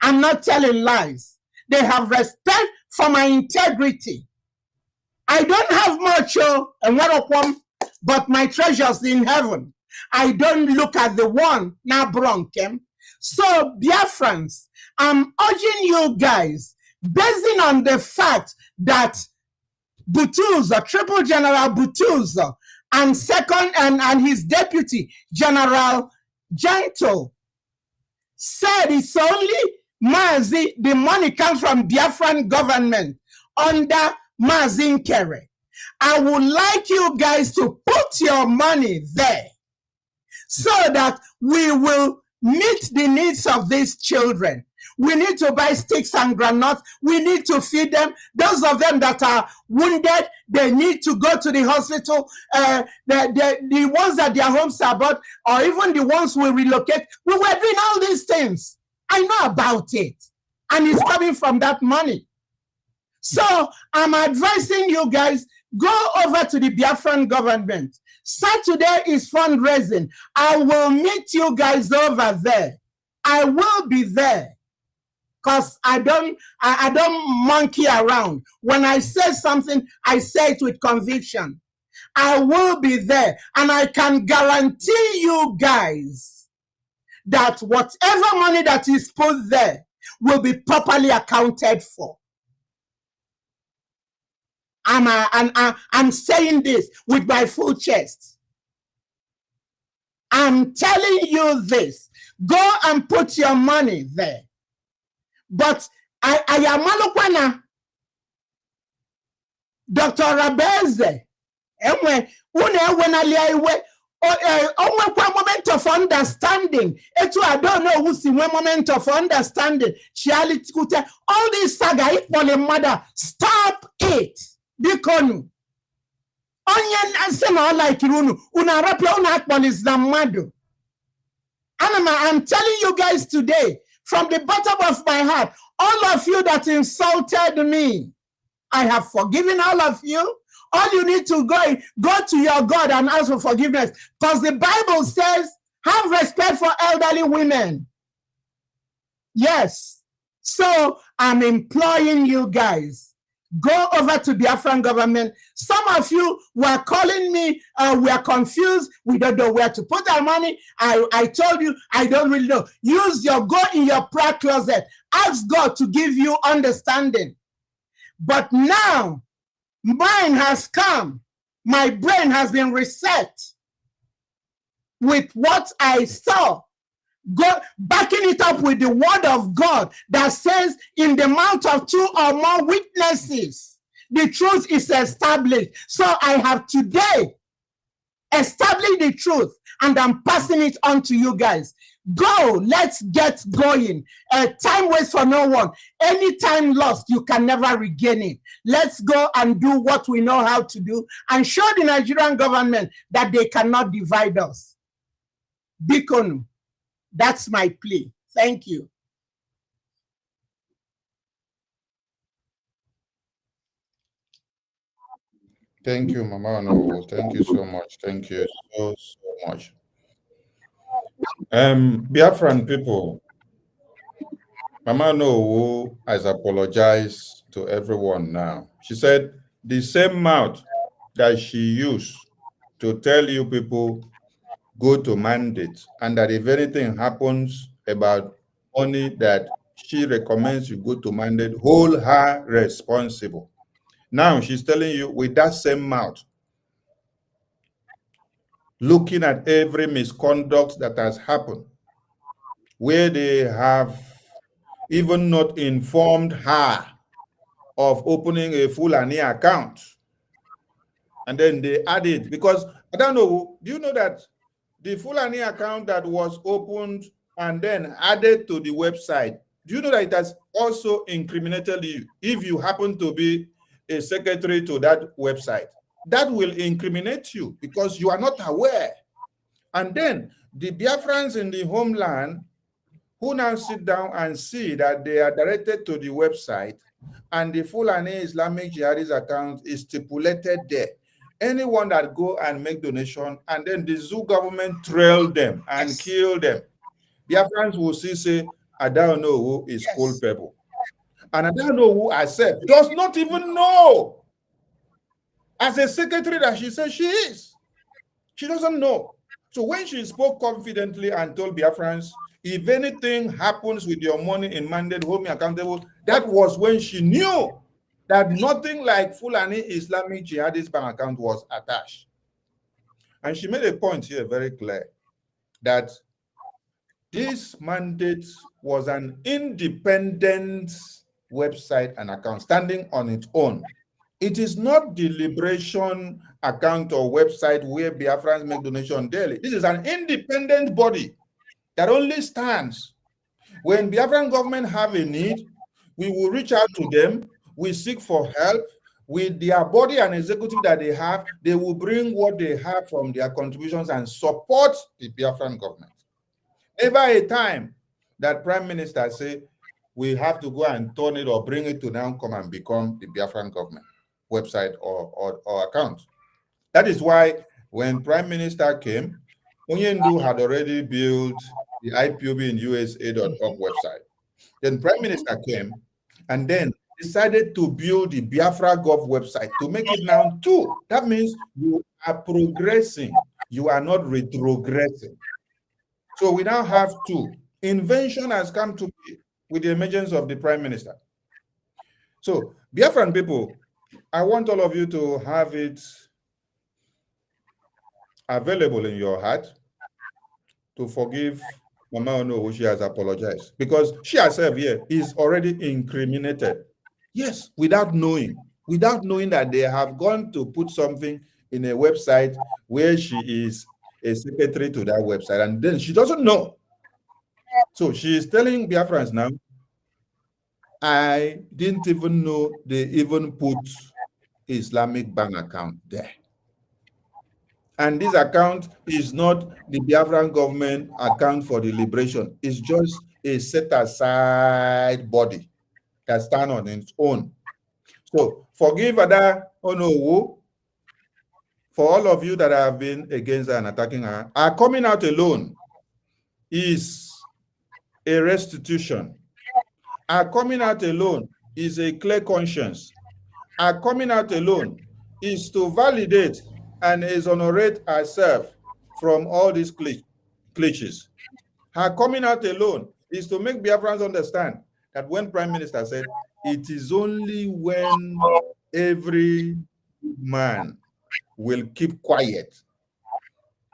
I'm not telling lies. They have respect for my integrity. I don't have much, but my treasures in heaven. I don't look at the one now bronkem. So Biafrans, I'm urging you guys, basing on the fact that Butuzo, Triple General Butuzo, and second and his deputy, General Gentle, said it's only Mazi, the money comes from Biafran government under Mazin Kere. I would like you guys to put your money there so that we will meet the needs of these children. We need to buy sticks and granuts. We need to feed them. Those of them that are wounded, they need to go to the hospital. The ones that their homes are bought, or even the ones we relocate, we were doing all these things. I know about it. And it's coming from that money. So I'm advising you guys, go over to the Biafran government. Saturday is fundraising. I will meet you guys over there. I will be there because I don't monkey around. When I say something, I say it with conviction. I will be there, and I can guarantee you guys that whatever money that is put there will be properly accounted for. I'm saying this with my full chest. I'm telling you this. Go and put your money there. But I am Malukwana, Dr. Rabeze, moment of understanding. I don't know who's in one moment of understanding. All this saga, mother, stop it. Dikonu. Onion and sema like Irunu. Una rapia una akbon is namado. I'm telling you guys today, from the bottom of my heart, all of you that insulted me, I have forgiven all of you. All you need to go to your God and ask for forgiveness. Because the Bible says, have respect for elderly women. Yes. So I'm imploring you guys, go over to Biafran government. Some of you were calling me, we are confused. We don't know where to put our money. I told you, I don't really know. Go in your prayer closet. Ask God to give you understanding. But now, mine has come. My brain has been reset with what I saw. Go backing it up with the word of God that says, in the mouth of 2 or more witnesses, the truth is established. So I have today established the truth, and I'm passing it on to you guys. Go, let's get going. Time waits for no one. Any time lost, you can never regain it. Let's go and do what we know how to do and show the Nigerian government that they cannot divide us. Bikonu. That's my plea. Thank you. Thank you, Mama Onuwu. Thank you so much. Thank you so much. Biafran people, Mama Onuwu has apologized to everyone now. She said the same mouth that she used to tell you people go to mandate, and that if anything happens about money that she recommends you go to mandate, hold her responsible. Now she's telling you with that same mouth, looking at every misconduct that has happened, where they have even not informed her of opening a Fulani account. And then they added, because I don't know, do you know that the Fulani account that was opened and then added to the website, do you know that it has also incriminated you if you happen to be a secretary to that website? That will incriminate you because you are not aware. And then the Biafrans in the homeland who now sit down and see that they are directed to the website and the Fulani Islamic Jihadist account is stipulated there. Anyone that go and make donation and then the zoo government trail them and kill them, Biafrans will say, I don't know who is culpable. And I don't know who herself does not even know. As a secretary that she says she is. She doesn't know. So when she spoke confidently and told Biafrans, if anything happens with your money in mandate, hold me accountable, that was when she knew that nothing like Fulani Islamic Jihadist bank account was attached. And she made a point here very clear that this mandate was an independent website and account standing on its own. It is not the Liberation account or website where Biafrans make donation daily. This is an independent body that only stands. When Biafran government have a need, we will reach out to them, we seek for help. With their body and executive that they have, they will bring what they have from their contributions and support the Biafran government. Never a time that Prime Minister say, we have to go and turn it or bring it to now come and become the Biafran government website or account. That is why when Prime Minister came, Onyendu had already built the IPOB in USA.org website. Then Prime Minister came and then decided to build the Biafra Gov website to make it now two. That means you are progressing. You are not retrogressing. So we now have two. Invention has come to be with the emergence of the Prime Minister. So Biafran people, I want all of you to have it available in your heart to forgive Mama Onuwu. She has apologized because she herself here is already incriminated. Yes, without knowing that they have gone to put something in a website where she is a secretary to that website, and then she doesn't know. So she is telling Biafrans now, I didn't even know they even put Islamic bank account there. And this account is not the Biafran government account for the liberation. It's just a set-aside body that stands on its own. So forgive Ada Onuwu for all of you that have been against her and attacking her. Her coming out alone is a restitution. Her coming out alone is a clear conscience. Her coming out alone is to validate and exonerate herself from all these glitches. Her coming out alone is to make Biafrans understand that when Prime Minister said, it is only when every man will keep quiet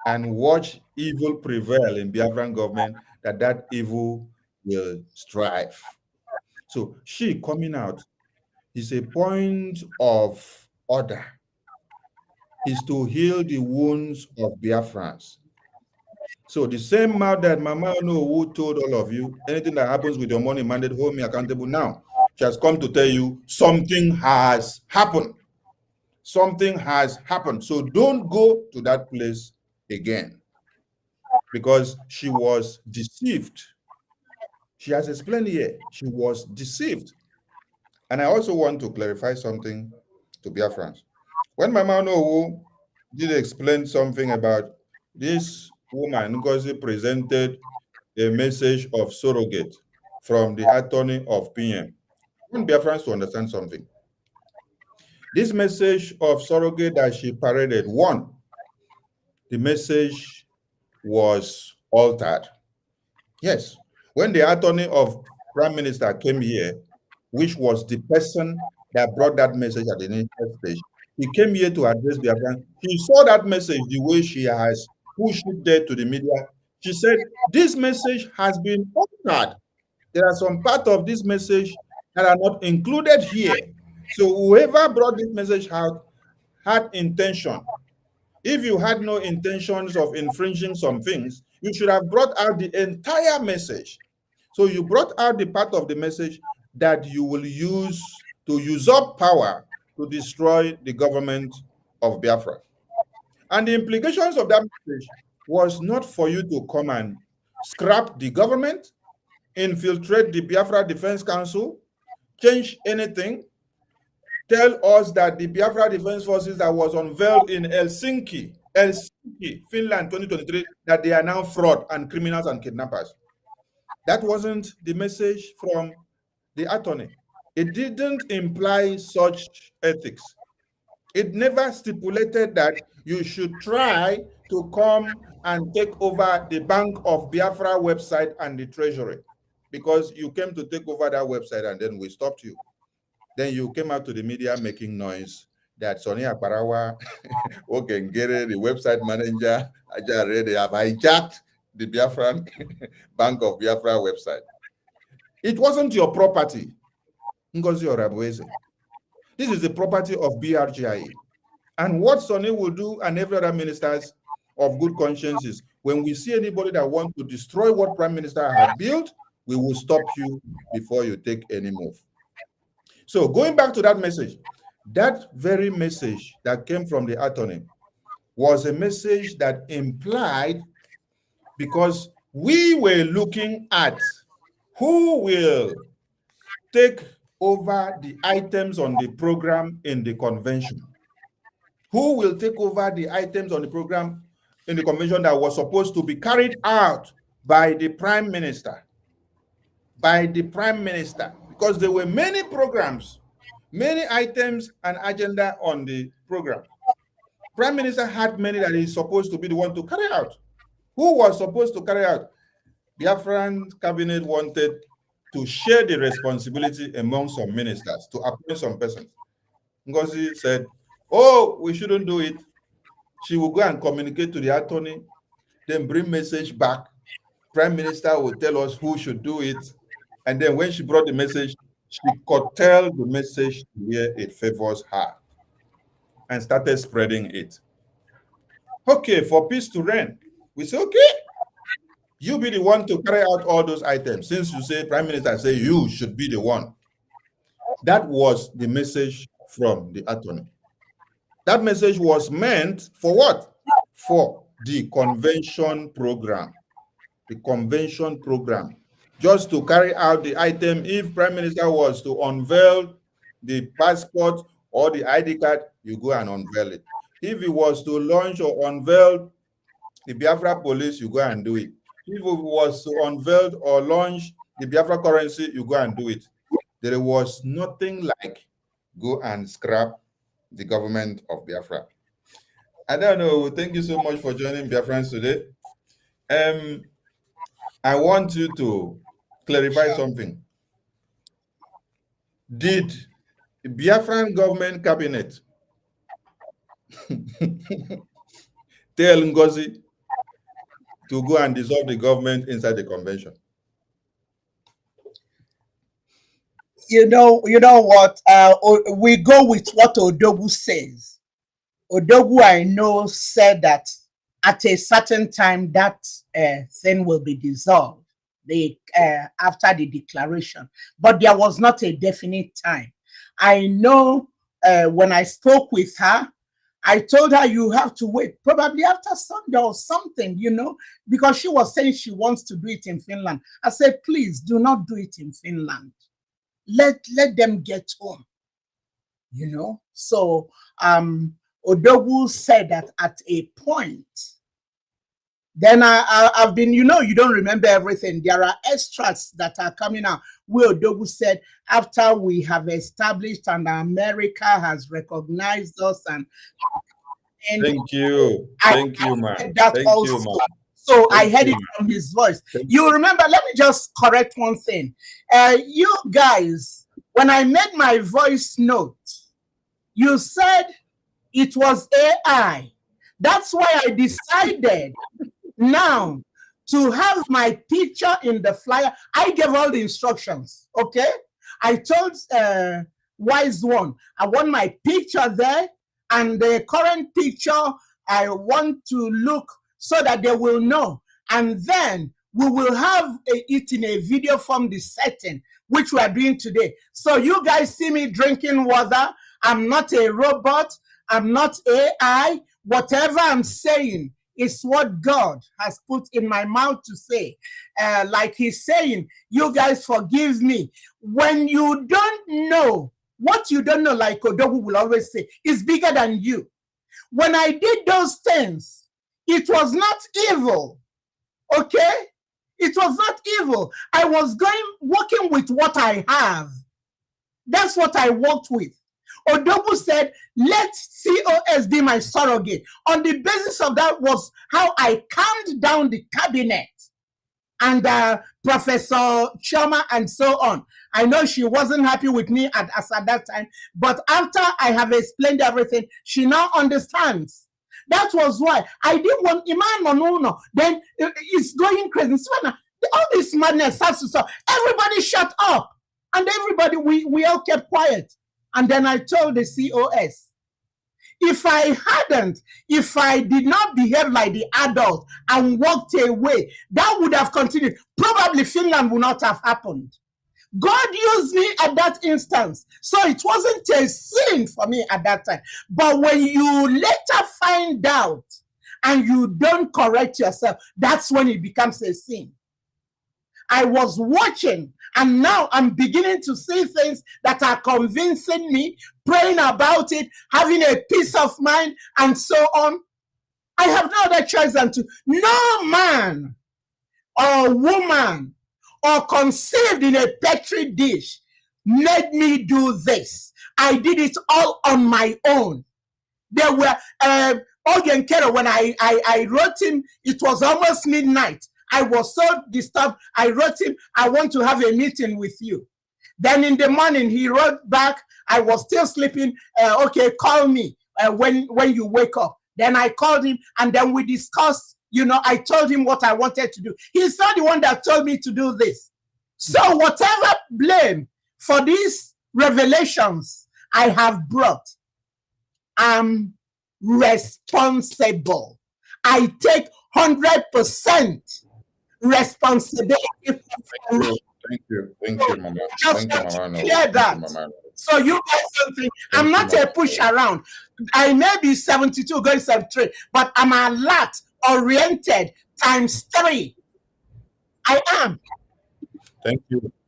and watch evil prevail in Biafran government, that evil will strive. So she coming out is a point of order, is to heal the wounds of Biafrans. So the same mouth that Mama Onuwu told all of you, anything that happens with your money mandate, hold me accountable now. She has come to tell you something has happened. Something has happened. So don't go to that place again, because she was deceived. She has explained here, she was deceived. And I also want to clarify something to Biafrans. When Mama Onuwu did explain something about this woman, Ngozi presented a message of surrogate from the attorney of PM. I want Biafrans to understand something. This message of surrogate that she paraded, one, the message was altered. Yes, when the attorney of Prime Minister came here, which was the person that brought that message at the initial stage, he came here to address Biafran. He saw that message the way she has pushed it there to the media. She said, this message has been altered. There are some part of this message that are not included here. So whoever brought this message out had intention. If you had no intentions of infringing some things, you should have brought out the entire message. So you brought out the part of the message that you will use to usurp power to destroy the government of Biafra. And the implications of that message was not for you to come and scrap the government, infiltrate the Biafra Defense Council, change anything, tell us that the Biafra Defense Forces that was unveiled in Helsinki, Finland 2023, that they are now fraud and criminals and kidnappers. That wasn't the message from the attorney. It didn't imply such ethics. It never stipulated that you should try to come and take over the Bank of Biafra website and the treasury, because you came to take over that website and then we stopped you. Then you came out to the media making noise that Sonny Akparawa, Okengere, the website manager, they have hijacked the Biafran Bank of Biafra website. It wasn't your property, Ngozi Orabueze. This is the property of BRGIA. And what Sonny will do, and every other ministers of good conscience, is when we see anybody that wants to destroy what Prime Minister has built, we will stop you before you take any move. So going back to that message, that very message that came from the attorney was a message that implied, because we were looking at who will take over the items on the program in the convention. Who will take over the items on the program in the convention that was supposed to be carried out by the Prime Minister. By the Prime Minister. Because there were many programs, many items and agenda on the program. Prime Minister had many that he's supposed to be the one to carry out. Who was supposed to carry out? Biafran cabinet wanted to share the responsibility among some ministers, to appoint some persons. Ngozi said, oh, we shouldn't do it. She will go and communicate to the attorney, then bring message back. Prime Minister will tell us who should do it. And then when she brought the message, she curtailed the message where it favors her and started spreading it. Okay, for peace to reign, we say, okay, you be the one to carry out all those items. Since you say, Prime Minister say you should be the one. That was the message from the attorney. That message was meant for what? For the convention program. The convention program. Just to carry out the item, if Prime Minister was to unveil the passport or the ID card, you go and unveil it. If he was to launch or unveil the Biafra police, you go and do it. If it was to unveil or launch the Biafra currency, you go and do it. There was nothing like go and scrap the government of Biafra. I don't know. Thank you so much for joining Biafrans today. I want you to clarify something. Did the Biafran government cabinet tell Ngozi to go and dissolve the government inside the convention? You know what? We go with what Odogu says. Odogu, I know, said that at a certain time that thing will be dissolved after the declaration, but there was not a definite time. I know when I spoke with her, I told her you have to wait, probably after Sunday or something, you know, because she was saying she wants to do it in Finland. I said, please do not do it in Finland. Let them get home, you know. So Odogu said that at a point. Then I've been, you know, you don't remember everything. There are extracts that are coming out where Odogu said, after we have established and America has recognized us and thank you, man. That thank also. You, man. So I heard it from his voice. You remember, let me just correct one thing. You guys, when I made my voice note, you said it was AI. That's why I decided now to have my picture in the flyer. I gave all the instructions, okay? I told Wise One, I want my picture there, and the current picture, I want to look so that they will know. And then we will have it in a video from the setting, which we are doing today. So you guys see me drinking water. I'm not a robot. I'm not AI. Whatever I'm saying is what God has put in my mouth to say. Like he's saying, you guys forgive me. When you don't know, what you don't know, like Odogu will always say, is bigger than you. When I did those things, it was not evil, okay? It was not evil. I was working with what I have. That's what I worked with. Odogu said, let COS be my surrogate. On the basis of that was how I calmed down the cabinet and Professor Choma and so on. I know she wasn't happy with me at that time, but after I have explained everything, she now understands. That was why I didn't want Iman Onuwu. Then it's going crazy. All this madness has to stop. Everybody shut up. And everybody, we all kept quiet. And then I told the COS, if I did not behave like the adult and walked away, that would have continued. Probably Finland would not have happened. God used me at that instance. So it wasn't a sin for me at that time. But when you later find out and you don't correct yourself, that's when it becomes a sin. I was watching, and now I'm beginning to see things that are convincing me, praying about it, having a peace of mind, and so on. I have no other choice than to. No man or woman or conceived in a petri dish made me do this. I did it all on my own. There were Ogen Kero, when I wrote him, it was almost midnight. I was so disturbed. I wrote him, I want to have a meeting with you. Then in the morning, he wrote back, I was still sleeping. Okay, call me when you wake up. Then I called him, and then we discussed, I told him what I wanted to do. He's not the one that told me to do this. So whatever blame for these revelations I have brought, I'm responsible. I take 100% responsibility for it. Thank you, Mama. Just Thank you, Mama. clear that. Mama. So you guys don't think I'm not a push around. I may be 72 going 73, but I'm alert, oriented, ×3. I am.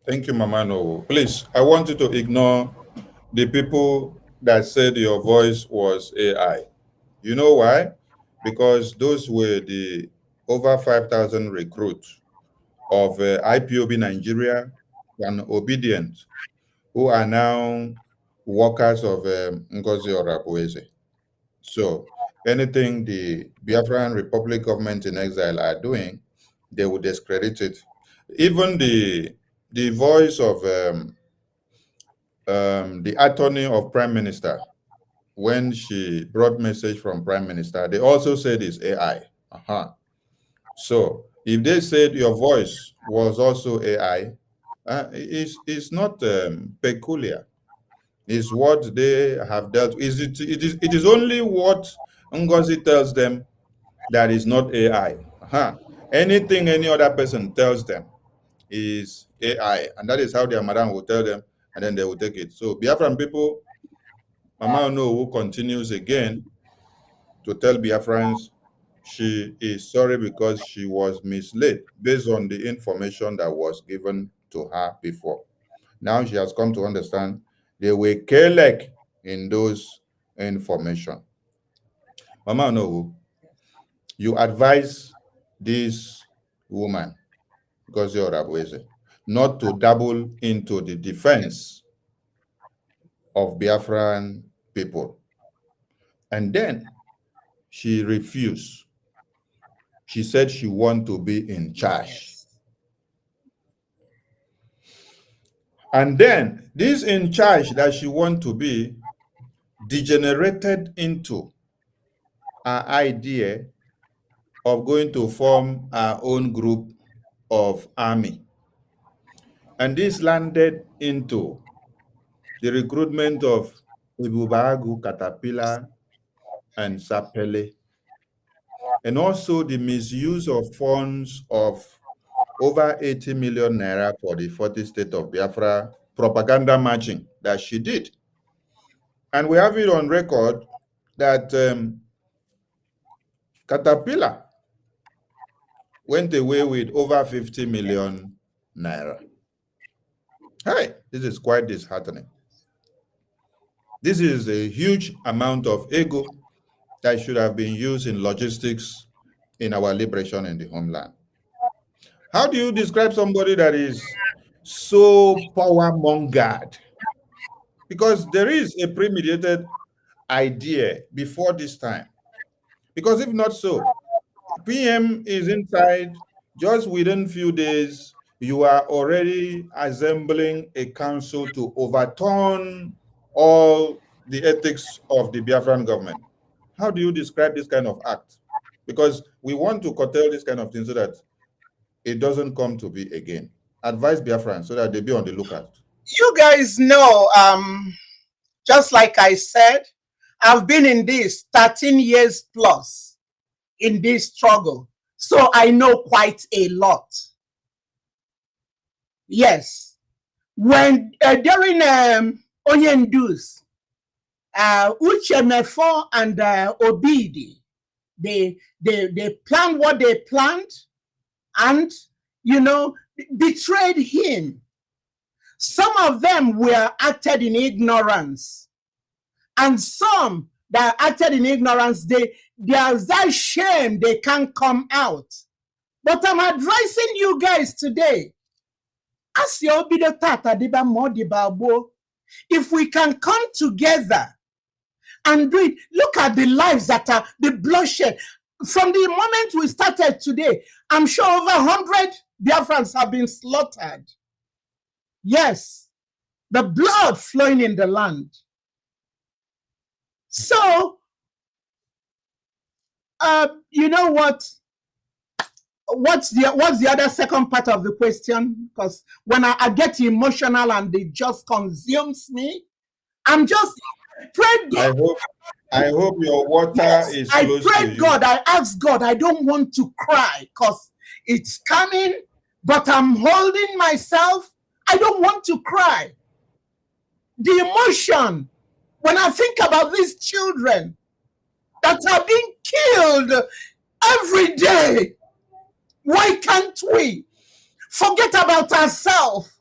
Thank you, Mama No. Please, I want you to ignore the people that said your voice was AI. You know why? Because those were the over 5,000 recruits of IPOB Nigeria and Obedient, who are now workers of Ngozi Orabueze. So anything the Biafran Republic government in exile are doing, they will discredit it. Even the voice of the attorney of Prime Minister, when she brought message from Prime Minister, they also said it's AI. So if they said your voice was also AI, it's not peculiar. It's what they have dealt with. It is only what Ngozi tells them that is not AI. Anything any other person tells them is AI, and that is how their madam will tell them, and then they will take it. So Biafran people, Mama Onuwu continues again to tell Biafrans she is sorry because she was misled based on the information that was given to her before. Now she has come to understand they were careless in those information. Mama Onuwu, you advise this woman, Ngozi Orabueze, not to dabble into the defense of Biafran people. And then she refused. She said she wanted to be in charge. And then this in charge that she wanted to be degenerated into an idea of going to form our own group of army. And this landed into the recruitment of Ibubagu, Caterpillar, and Sapele, and also the misuse of funds of over 80 million naira for the 40th state of Biafra propaganda marching that she did. And we have it on record that Caterpillar went away with over 50 million naira. Hey, this is quite disheartening. This is a huge amount of ego that should have been used in logistics in our liberation in the homeland. How do you describe somebody that is so power-mongered? Because there is a premeditated idea before this time. Because if not so, PM is inside, just within few days, you are already assembling a council to overturn all the ethics of the Biafran government. How do you describe this kind of act? Because we want to curtail this kind of thing so that it doesn't come to be again. Advise Biafran so that they be on the lookout. You guys know, just like I said, I've been in this 13 years plus in this struggle. So I know quite a lot. Yes. When during Onyendu's, Uchemefo and Obidi, they planned what they planned and, betrayed him. Some of them were acted in ignorance. And some that acted in ignorance, there's that shame they can't come out. But I'm advising you guys today, as your if we can come together and do it, look at the lives that are the bloodshed. From the moment we started today, I'm sure over 100 Biafrans have been slaughtered. Yes, the blood flowing in the land. So, you know what? What's the other second part of the question? Because when I get emotional and it just consumes me, I'm just praying. I hope your water is I close to prayed you. God, I asked God, I don't want to cry because it's coming, but I'm holding myself. I don't want to cry. The emotion, when I think about these children that are being killed every day, why can't we forget about ourselves?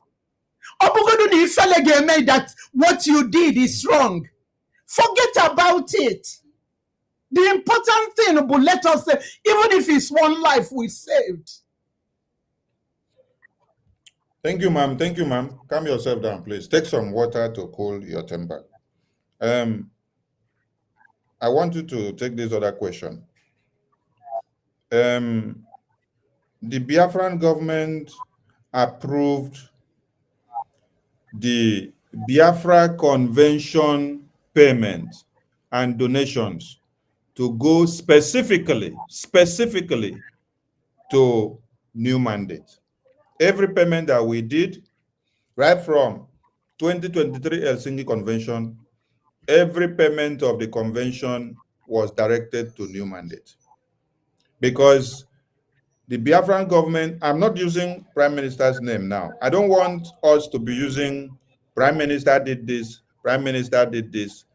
That what you did is wrong. Forget about it. The important thing, but let us say, even if it's one life we saved. Thank you, ma'am. Thank you, ma'am. Calm yourself down, please. Take some water to cool your temper. I want you to take this other question. The Biafran government approved the Biafra Convention payment and donations to go specifically to new mandate. Every payment that we did, right from 2023 Helsinki Convention, every payment of the convention was directed to new mandate. Because the Biafran government, I'm not using Prime Minister's name now. I don't want us to be using Prime Minister did this, Prime Minister did this,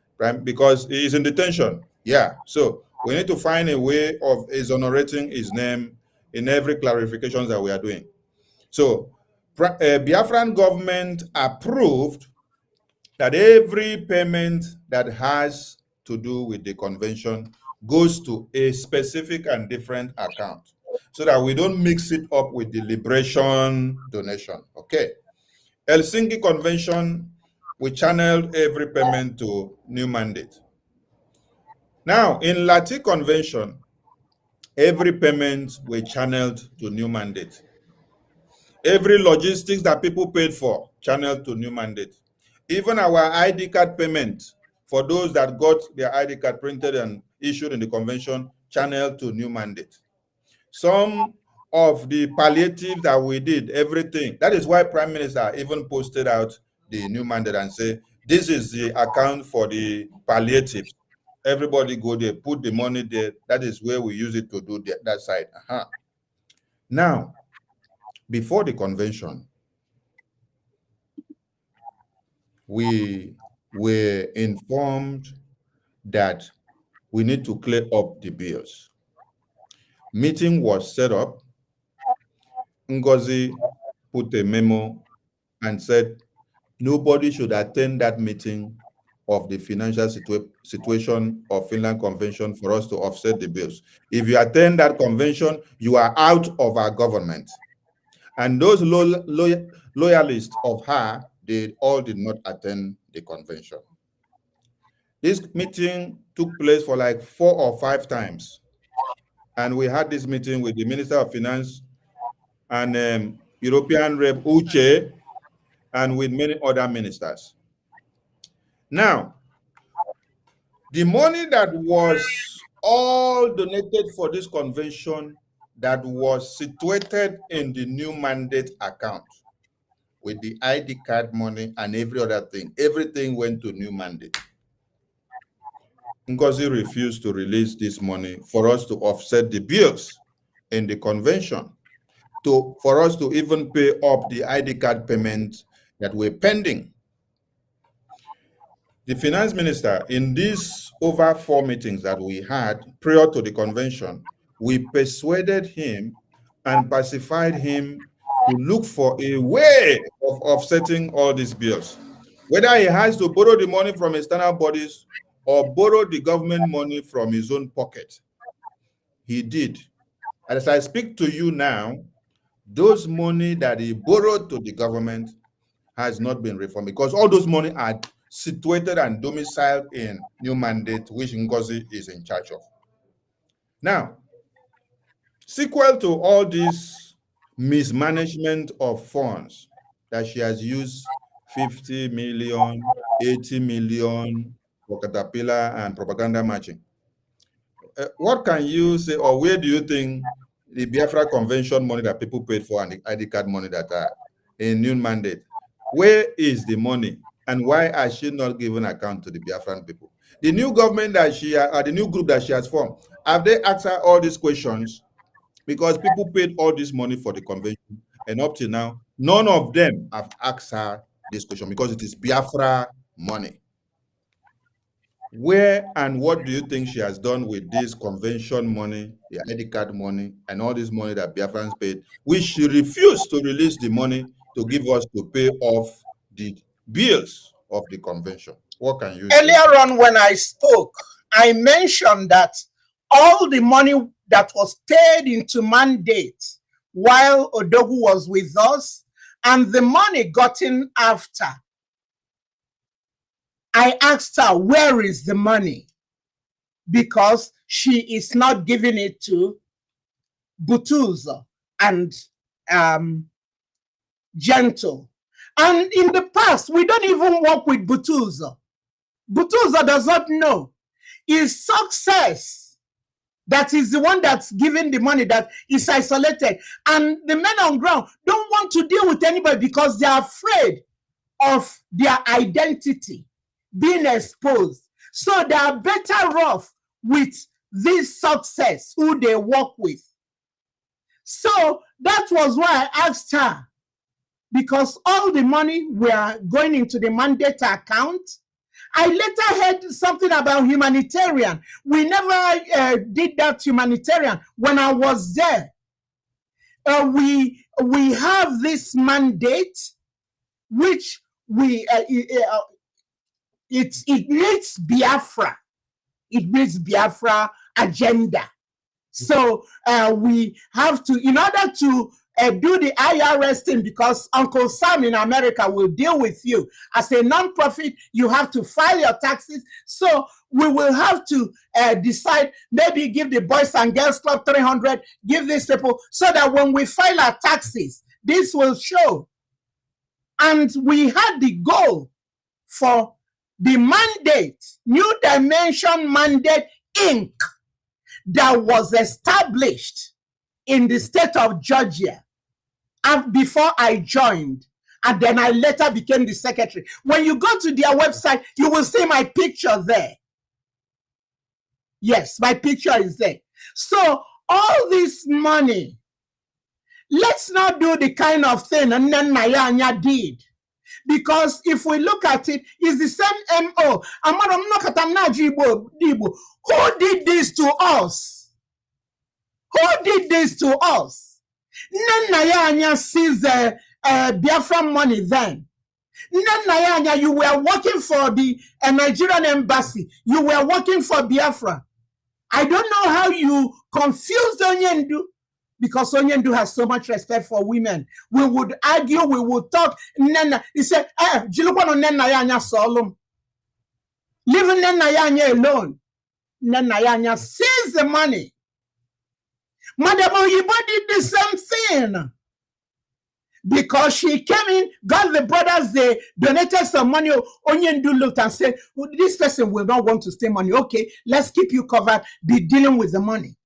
because he is in detention. Yeah, so we need to find a way of exonerating his name in every clarifications that we are doing. So Biafran government approved that every payment that has to do with the convention goes to a specific and different account so that we don't mix it up with the liberation donation. Okay. Helsinki Convention, we channeled every payment to new mandate. Now, in Lati Convention, every payment we channeled to new mandate. Every logistics that people paid for, channeled to new mandate. Even our ID card payment for those that got their ID card printed and issued in the convention, channeled to new mandate. Some of the palliative that we did, everything. That is why Prime Minister even posted out the new mandate and say, this is the account for the palliative. Everybody go there, put the money there. That is where we use it to do that side. Now, before the convention, we were informed that we need to clear up the bills. Meeting was set up. Ngozi put a memo and said nobody should attend that meeting of the financial situation of Finland Convention for us to offset the bills. If you attend that convention, you are out of our government. And those loyalists of her, they all did not attend the convention. This meeting took place for like 4 or 5 times. And we had this meeting with the Minister of Finance and European Rep Uche and with many other ministers. Now, the money that was all donated for this convention that was situated in the new mandate account with the ID card money and every other thing, everything went to new mandate. Ngozi refused to release this money for us to offset the bills in the convention, for us to even pay up the ID card payments that were pending. The finance minister, in these over 4 meetings that we had prior to the convention, we persuaded him and pacified him to look for a way of offsetting all these bills. Whether he has to borrow the money from external bodies or borrow the government money from his own pocket. He did. And as I speak to you now, those money that he borrowed to the government has not been reformed because all those money are situated and domiciled in New Mandate, which Ngozi is in charge of. Now, sequel to all this mismanagement of funds that she has used 50 million, 80 million for Caterpillar and propaganda matching, what can you say, or where do you think the Biafra Convention money that people paid for and the ID card money that are in New Mandate, where is the money and why are she not giving account to the Biafran people? The new government that she, the new group that she has formed, have they asked her all these questions? Because people paid all this money for the convention and up to now, none of them have asked her this question because it is Biafra money. Where and what do you think she has done with this convention money, the ID card money, and all this money that Biafrans paid, which she refused to release the money to give us to pay off the bills of the convention? What can you say? Earlier on when I spoke, I mentioned that all the money that was paid into mandate while Odogu was with us and the money gotten after, I asked her, where is the money? Because she is not giving it to Butuzo and Gentle. And in the past, we don't even work with Butuzo. Butuzo does not know. It's Success that is the one that's giving the money that is isolated. And the men on ground don't want to deal with anybody because they are afraid of their identity being exposed. So they are better off with this Success who they work with. So that was why I asked her, because all the money were going into the mandate account. I later heard something about humanitarian. We never did that humanitarian when I was there. We have this mandate, which we it needs Biafra. It needs Biafra agenda. So we have to, in order to do the IRS thing, because Uncle Sam in America will deal with you. As a non-profit, you have to file your taxes. So we will have to decide, maybe give the Boys and Girls Club 300, give these people, so that when we file our taxes, this will show. And we had the goal for the mandate, New Dimension Mandate Inc., that was established in the state of Georgia before I joined, and then I later became the secretary. When you go to their website, you will see my picture there. Yes, my picture is there. So all this money, let's not do the kind of thing Nayanya did. Because if we look at it, it's the same MO. Who did this to us? Who did this to us? Nayanya sees Biafran money then. Nayanya, you were working for the Nigerian embassy. You were working for Biafra. I don't know how you confused Onyendu, because Onyendu has so much respect for women. We would argue, we would talk. Nena, he said, Jilupano Nenayanya Solom. Leave Nenayanya alone. Nenayanya sees the money. Madam Oyibo did the same thing. Because she came in, got the brothers, they donated some money. Onyendu looked and said, well, this person will not want to stay money. Okay, let's keep you covered, be dealing with the money.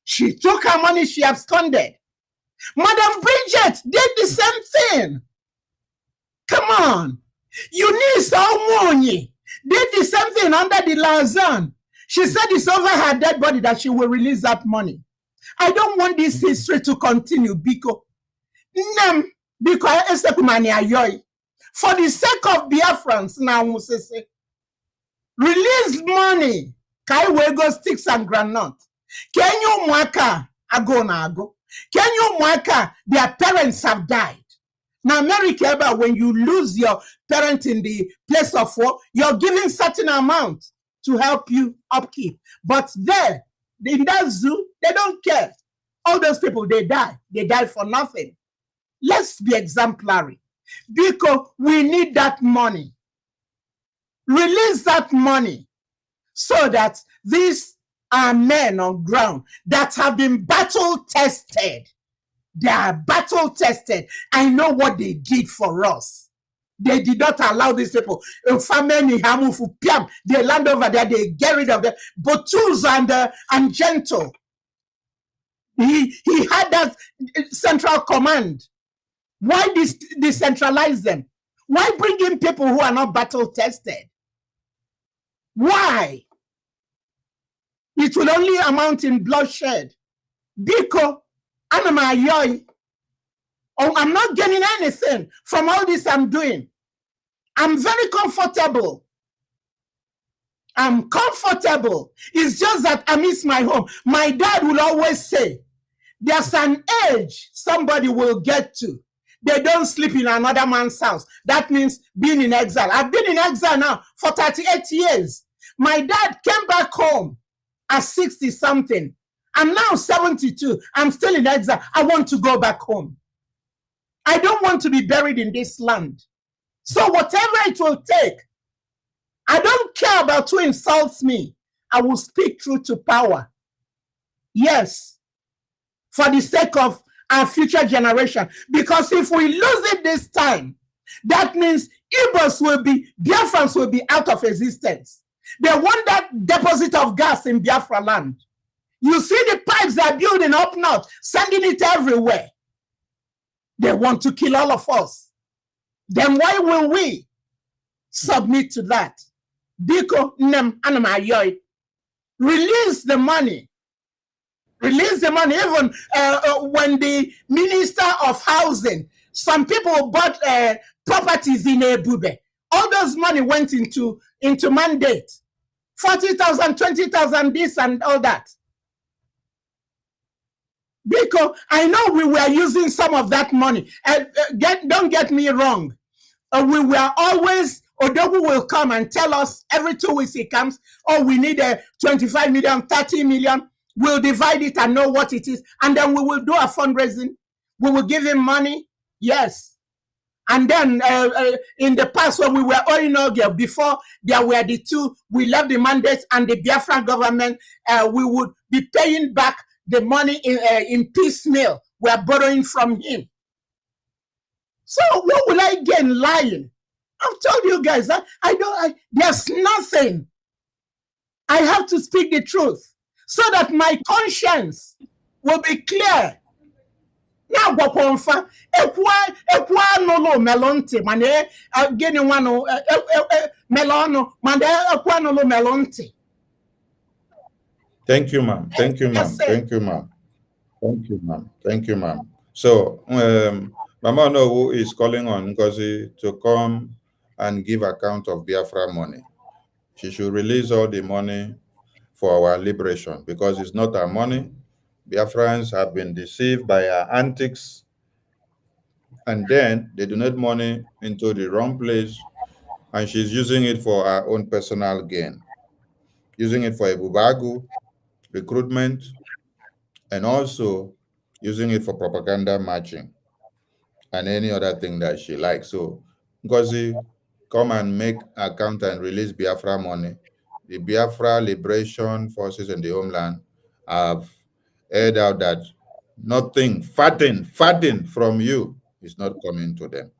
She took her money, she absconded. Madam Bridget did the same thing. Come on. Eunice Omonyi did the same thing under the Lausanne. She said it's over her dead body that she will release that money. I don't want this history to continue because for the sake of Biafrans now, release money. Kai wego sticks and granite. Can you mwaka ago na ago? Can you mwaka their parents have died? Now, America, when you lose your parent in the place of war, you're giving certain amount to help you upkeep. But there, in that zoo, they don't care. All those people, they die. They die for nothing. Let's be exemplary because we need that money. Release that money so that these are men on ground that have been battle tested. They are battle tested. I know what they did for us. They did not allow these people. They land over there, they get rid of them. Botus and Gentle. He had that central command. Why decentralize them? Why bring in people who are not battle tested? Why? It will only amount in bloodshed. Biko, I'm not getting anything from all this I'm doing. I'm very comfortable. I'm comfortable. It's just that I miss my home. My dad will always say, there's an age somebody will get to. They don't sleep in another man's house. That means being in exile. I've been in exile now for 38 years. My dad came back home at 60 something. I'm now 72. I'm still in exile. I want to go back home. I don't want to be buried in this land. So whatever it will take, I don't care about who insults me. I will speak truth to power. Yes, for the sake of our future generation. Because if we lose it this time, that means Biafrans will be out of existence. They want that deposit of gas in Biafra land. You see the pipes they're building up north, sending it everywhere. They want to kill all of us. Then why will we submit to that? Biko nem anamayoy. Release the money. Release the money. Even when the Minister of Housing, some people bought properties in Ebube. All those money went into mandate. 40,000, 20,000, this and all that. Because I know we were using some of that money. Don't get me wrong. We were always, Odogu will come and tell us every 2 weeks he comes, oh, we need 25 million, 30 million. We'll divide it and know what it is. And then we will do a fundraising. We will give him money. Yes. And then in the past when we were Orinogia, before there were the two, we left the mandate and the Biafran government, we would be paying back the money in piecemeal. We are borrowing from him. So what will I gain lying? I've told you guys that there's nothing. I have to speak the truth so that my conscience will be clear. Now, Bokonfa, ekwa no melonte, mane geni wano melono, mane ekwa no melonte. Thank you, ma'am. Thank you, ma'am. Thank you, ma'am. Thank you, ma'am. Thank you, ma'am. So, Mama Onuwu is calling on Ngozi to come and give account of Biafra money. She should release all the money for our liberation because it's not our money. Biafrans have been deceived by our antics, and then they donate money into the wrong place, and she's using it for her own personal gain, using it for Ebubagu, recruitment, and also using it for propaganda matching and any other thing that she likes. So, Ngozi, come and make account and release Biafra money. The Biafra Liberation Forces in the homeland have aired out that nothing, fatting from you is not coming to them.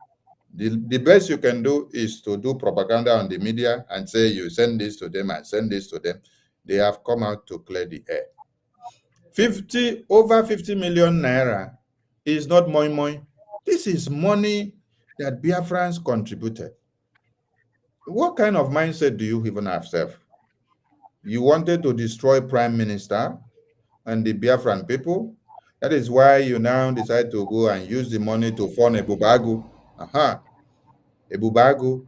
The best you can do is to do propaganda on the media and say you send this to them and send this to them. They have come out to clear the air. Over 50 million naira is not moi moi. This is money that Biafrans contributed. What kind of mindset do you even have, Seth? You wanted to destroy Prime Minister and the Biafran people. That is why you now decide to go and use the money to fund Ebubagu. Ebubagu,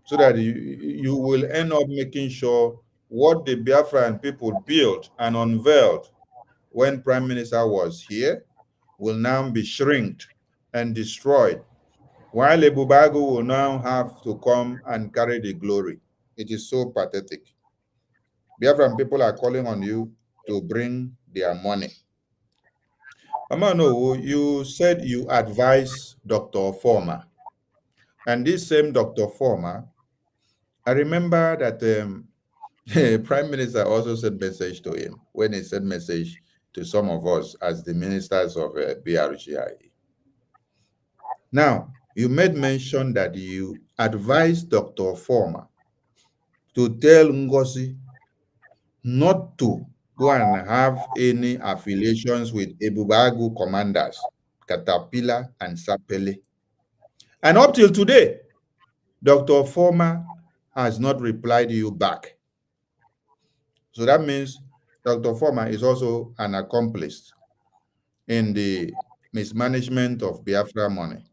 so that you will end up making sure what the Biafran people built and unveiled when Prime Minister was here will now be shrinked and destroyed, while Ebubagu will now have to come and carry the glory. It is so pathetic. Biafran people are calling on you to bring their money. Amano, you said you advised Dr. Former, and this same Dr. Former, I remember that Prime Minister also sent message to him when he sent message to some of us as the ministers of BRGI. Now, you made mention that you advised Dr. Former to tell Ngozi not to go and have any affiliations with Ebubagu commanders, Caterpillar and Sapele. And up till today, Dr. Former has not replied you back. So that means Dr. Former is also an accomplice in the mismanagement of Biafra money,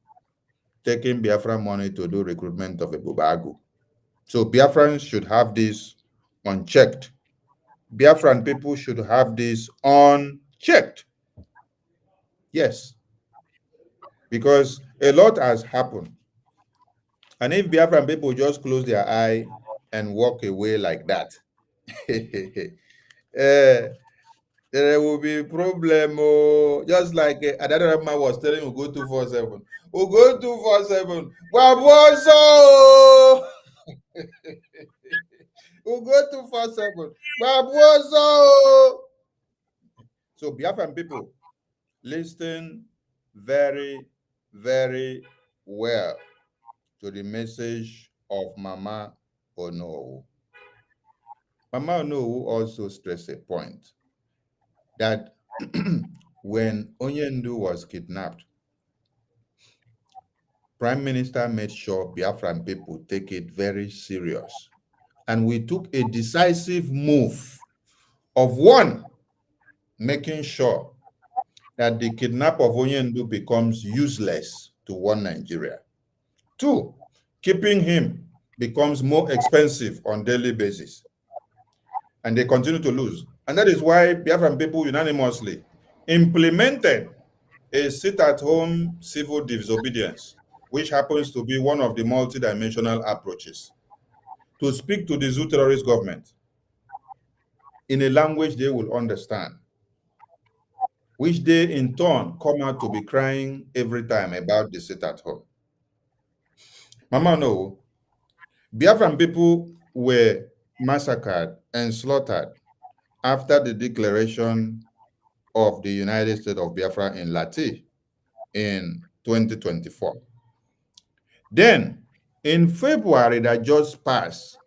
taking Biafra money to do recruitment of Ebubagu. So Biafrans should have this unchecked. Biafran people should have this unchecked. Yes. Because a lot has happened. And if Biafran people just close their eye and walk away like that, there will be problem. Just like another man was telling you, go 247. Oh, go 247. Baboso! We'll go 247. Baboso! So Biafran people, listen very, very well to the message of Mama Onuwu. Mama Onuwu also stressed a point that when Onyendu was kidnapped, Prime Minister made sure Biafran people take it very serious. And we took a decisive move of one, making sure that the kidnap of Onyendu becomes useless to one Nigeria. Two, keeping him becomes more expensive on daily basis. And they continue to lose. And that is why Biafran people unanimously implemented a sit-at-home civil disobedience, which happens to be one of the multidimensional approaches to speak to the Zoo terrorist government in a language they will understand, which they in turn come out to be crying every time about the sit-at-home. Mama, no, Biafran people were massacred and slaughtered after the declaration of the United States of Biafra in Lati in 2024. Then, in February that just passed,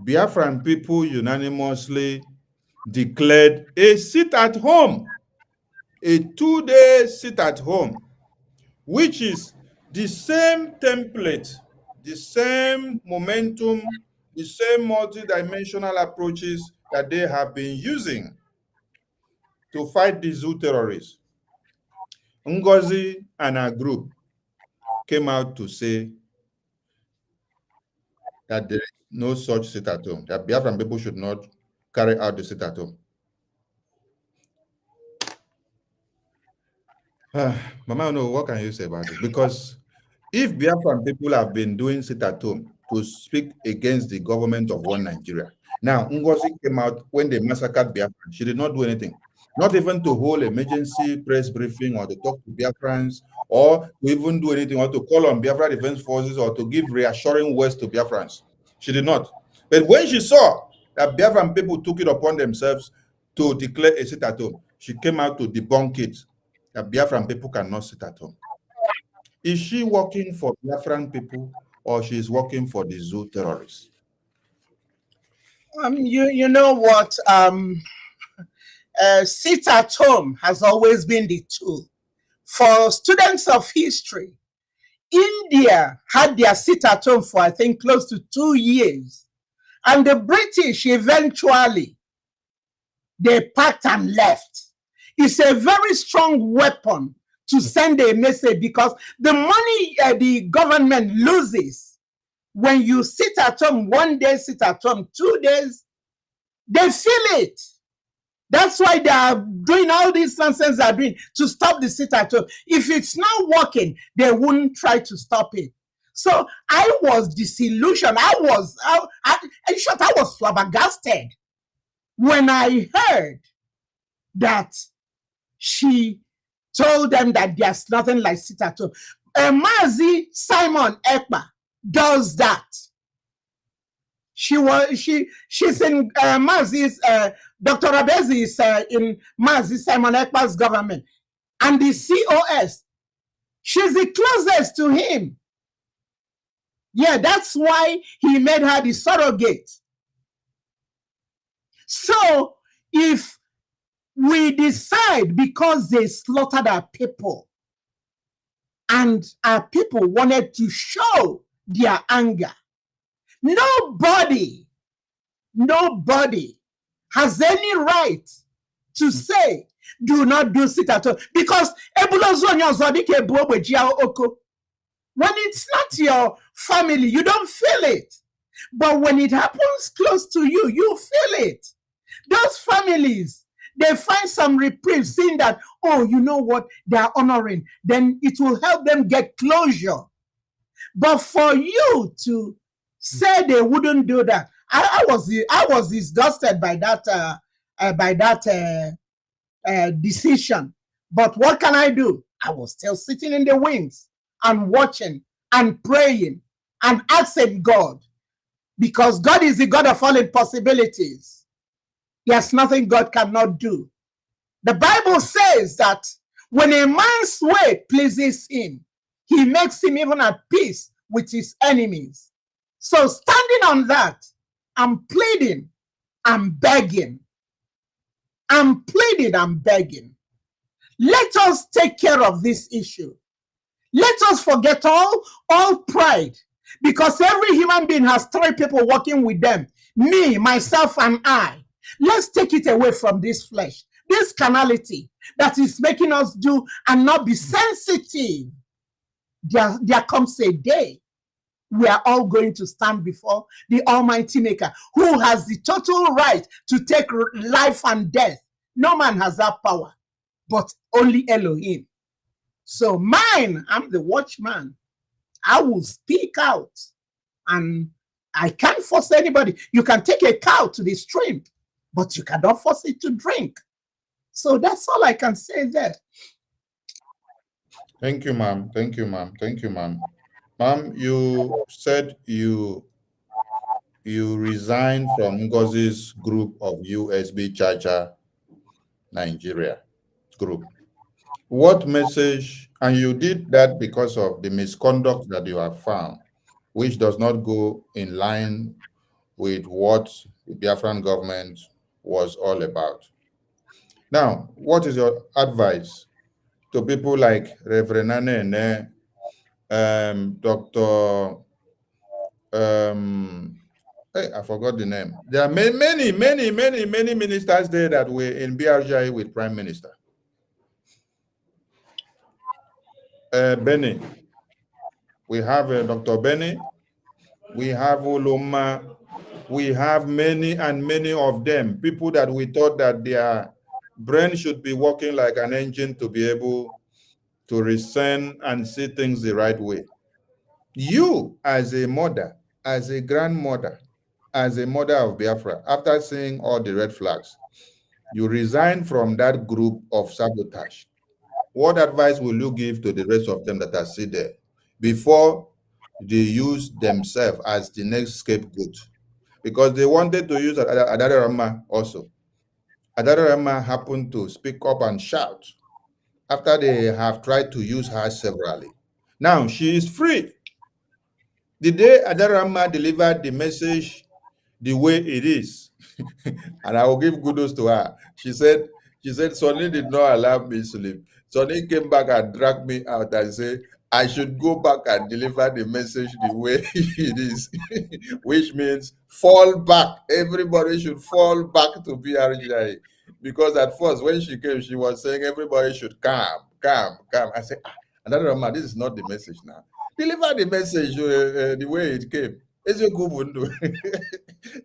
Biafran people unanimously declared a sit-at-home, a 2-day sit-at-home, which is the same template, the same momentum, the same multidimensional approaches that they have been using to fight the Zoo terrorists. Ngozi and her group came out to say that there is no such sit-at-home, that Biafran people should not carry out the sit-at-home. Mama, no, what can you say about it? Because if Biafran people have been doing sit-at-home to speak against the government of one Nigeria, now Ngozi came out when they massacred Biafran. She did not do anything, not even to hold emergency press briefing or to talk to Biafrans or to even do anything or to call on Biafra Defense Forces or to give reassuring words to Biafrans. She did not. But when she saw that Biafran people took it upon themselves to declare a sit-at-home, she came out to debunk it, that Biafran people cannot sit at home. Is she working for Biafran people or she is working for the Zoo terrorists? You know what? Sit at home has always been the tool. For students of history, India had their sit at home for, I think, close to 2 years. And the British eventually, they packed and left. It's a very strong weapon to send a message, because the money the government loses when you sit at home, 1 day sit at home, 2 days, they feel it. That's why they are doing all these nonsense they're doing to stop the sit at home. If it's not working, they wouldn't try to stop it. So I was disillusioned. I was flabbergasted when I heard that she told them that there's nothing like sit at home. Mazi Simon Ekpa does that. She's in Mazi's Dr. Abezi is in Mazi Simon Ekpa's government, and the COS, she's the closest to him. Yeah, that's why he made her the surrogate. So if we decide because they slaughtered our people and our people wanted to show their anger, nobody has any right to say, do not do sit at home. Because when it's not your family, you don't feel it. But when it happens close to you, you feel it. Those families, they find some reprieve, seeing that, oh, you know what, they are honoring, then it will help them get closure. But for you to say they wouldn't do that, I was disgusted by that decision. But what can I do? I was still sitting in the wings and watching and praying and asking God, because God is the God of all impossibilities. There's nothing God cannot do. The Bible says that when a man's way pleases him, he makes him even at peace with his enemies. So standing on that, I'm pleading, I'm begging. I'm pleading, I'm begging. Let us take care of this issue. Let us forget all pride, because every human being has three people working with them, me, myself, and I. Let's take it away from this flesh, this carnality that is making us do and not be sensitive. There comes a day we are all going to stand before the Almighty Maker, who has the total right to take life and death. No man has that power, but only Elohim. So mine, I'm the watchman. I will speak out, and I can't force anybody. You can take a cow to the stream, but you cannot force it to drink. So that's all I can say there. Thank you, ma'am. Thank you, ma'am. Thank you, ma'am. Ma'am, you said you resigned from Ngozi's group of USB Chacha Nigeria group. What message, and you did that because of the misconduct that you have found, which does not go in line with what the Biafran government was all about. Now, what is your advice to people like Reverend Nene, Dr. Hey, I forgot the name. There are many ministers there that were in BRGI with Prime Minister. Benny. We have Dr. Benny. We have Oloma. We have many and many of them, people that we thought that their brain should be working like an engine to be able to discern and see things the right way. You, as a mother, as a grandmother, as a mother of Biafra, after seeing all the red flags, you resign from that group of sabotage. What advice will you give to the rest of them that are still there before they use themselves as the next scapegoat? Because they wanted to use Adarama also. Adarama happened to speak up and shout after they have tried to use her severally. Now she is free. The day Adarama delivered the message the way it is, and I will give kudos to her. She said, Sonny did not allow me to sleep. Sonny came back and dragged me out and said, I should go back and deliver the message the way it is, which means fall back. Everybody should fall back to BRGI. Because at first, when she came, she was saying everybody should calm. I said, another man, this is not the message now. Deliver the message the way it came.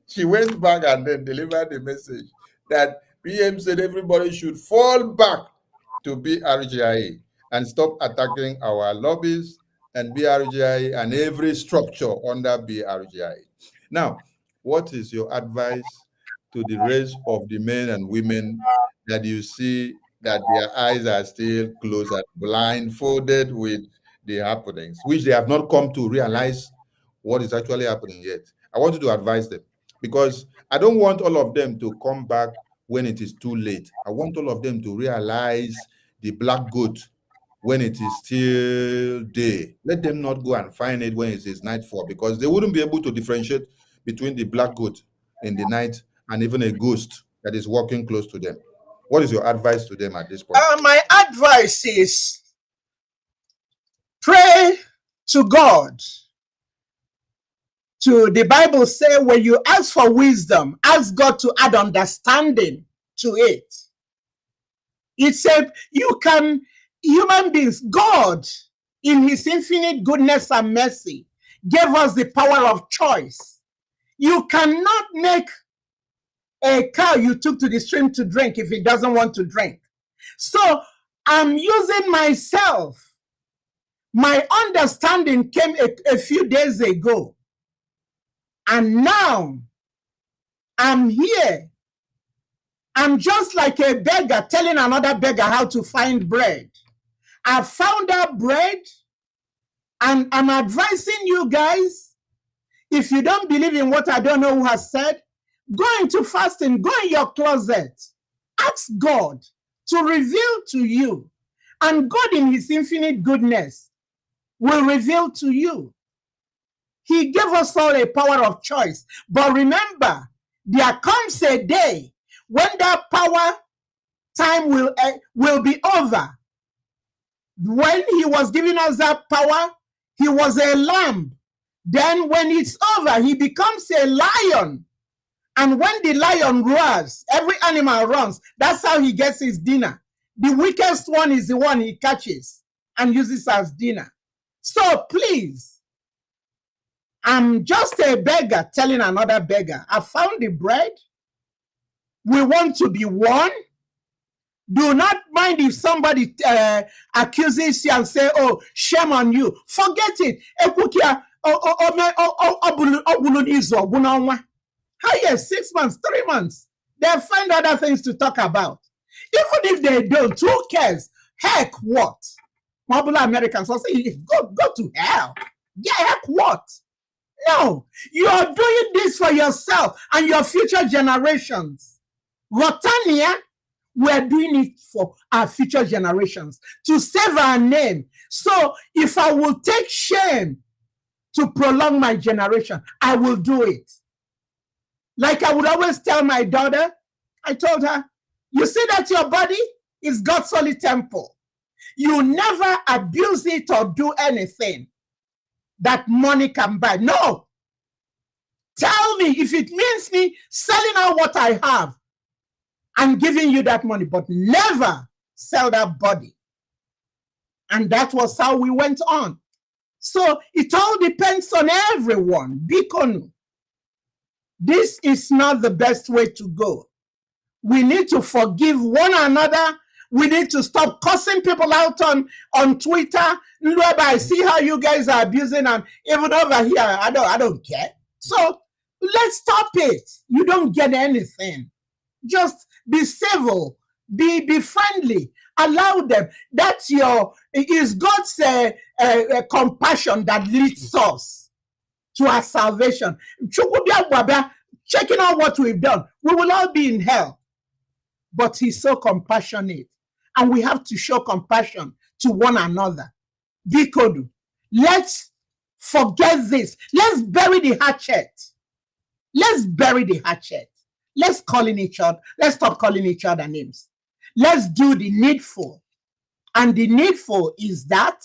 She went back and then delivered the message that PM said everybody should fall back to BRGI and stop attacking our lobbies and BRGI and every structure under BRGI. Now, what is your advice to the rest of the men and women that you see that their eyes are still closed and blindfolded with the happenings, which they have not come to realize what is actually happening yet. I want you to advise them, because I don't want all of them to come back when it is too late. I want all of them to realize the black goat when it is still day. Let them not go and find it when it is nightfall, because they wouldn't be able to differentiate between the black goat in the night and even a ghost that is walking close to them. What is your advice to them at this point? My advice is pray to God. The Bible say, when you ask for wisdom, ask God to add understanding to it. It said human beings, God, in his infinite goodness and mercy, gave us the power of choice. You cannot make a cow you took to the stream to drink if it doesn't want to drink. So I'm using myself. My understanding came a few days ago. And now I'm here. I'm just like a beggar telling another beggar how to find bread. I found out bread, and I'm advising you guys, if you don't believe in what I don't know who has said, go into fasting, go in your closet, ask God to reveal to you, and God in his infinite goodness will reveal to you. He gave us all a power of choice. But remember, there comes a day when that power time will be over. When he was giving us that power, he was a lamb. Then when it's over, he becomes a lion. And when the lion roars, every animal runs. That's how he gets his dinner. The weakest one is the one he catches and uses as dinner. So please, I'm just a beggar telling another beggar, I found the bread. We want to be one. Do not mind if somebody accuses you and say, oh, shame on you. Forget it. How yes, 6 months, 3 months. They'll find other things to talk about. Even if they don't, who cares? Heck what? Popular Americans will say, go to hell. Yeah, heck what? No, you are doing this for yourself and your future generations. Rotania, we're doing it for our future generations to save our name. So if I will take shame to prolong my generation, I will do it. Like I would always tell my daughter, I told her, you see that your body is God's holy temple. You never abuse it or do anything that money can buy. No. Tell me if it means me selling out what I have and giving you that money, but never sell that body. And that was how we went on. So it all depends on everyone. Bikonu. This is not the best way to go. We need to forgive one another. We need to stop cussing people out on Twitter. I see how you guys are abusing, and even over here, I don't care. So let's stop it. You don't get anything. Just be civil, be friendly, allow them. That's is God's compassion that leads us to our salvation. Checking out what we've done, we will all be in hell. But he's so compassionate, and we have to show compassion to one another. Bikodu, let's forget this. Let's bury the hatchet. Let's bury the hatchet. Let's calling each other. Let's stop calling each other names. Let's do the needful. And the needful is that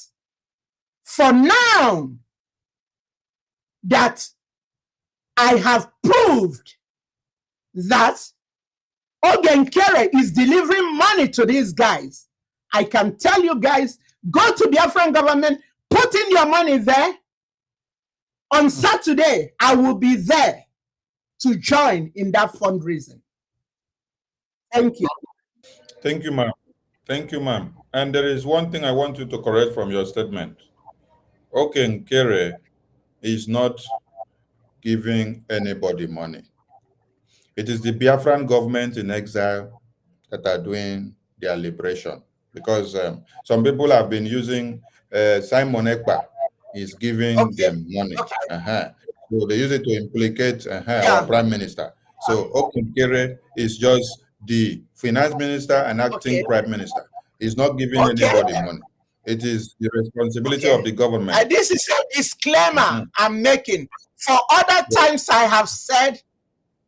for now that I have proved that Ogenkere is delivering money to these guys, I can tell you guys, go to Biafran government, put in your money there. On Saturday, I will be there to join in that fundraising. Thank you. Thank you, ma'am. Thank you, ma'am. And there is one thing I want you to correct from your statement. Okenkere is not giving anybody money. It is the Biafran government in exile that are doing their liberation. Because some people have been using Simon Ekpa is giving them money. So they use it to implicate our prime minister. So Okinkere is just the finance minister and acting prime minister. He's not giving anybody money. It is the responsibility of the government. This is a disclaimer I'm making. For other times I have said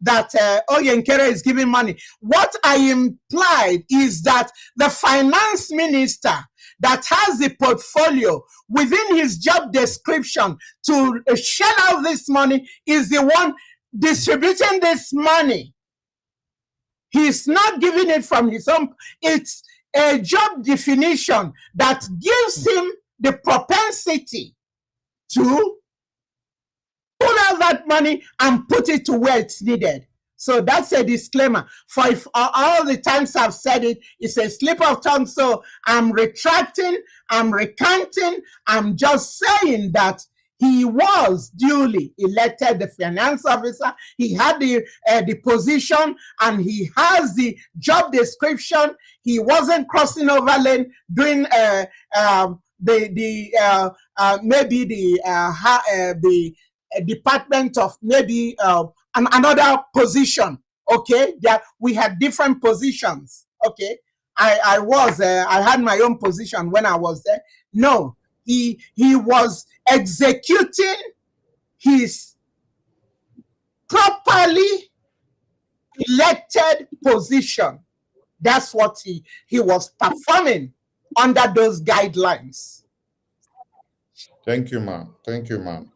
that Oyenkere is giving money. What I implied is that the finance minister that has the portfolio within his job description to shell out this money is the one distributing this money. He's not giving it from his own. It's a job definition that gives him the propensity to pull out that money and put it to where it's needed. So that's a disclaimer. For if all the times I've said it, it's a slip of tongue. So I'm retracting, I'm recanting, I'm just saying that he was duly elected the finance officer. He had the position and he has the job description. He wasn't crossing over lane doing maybe the department of maybe another position. Okay, we had different positions. Okay, I had my own position when I was there. No, he was executing his properly elected position. That's what he was performing under those guidelines. Thank you, ma'am. Thank you, ma'am.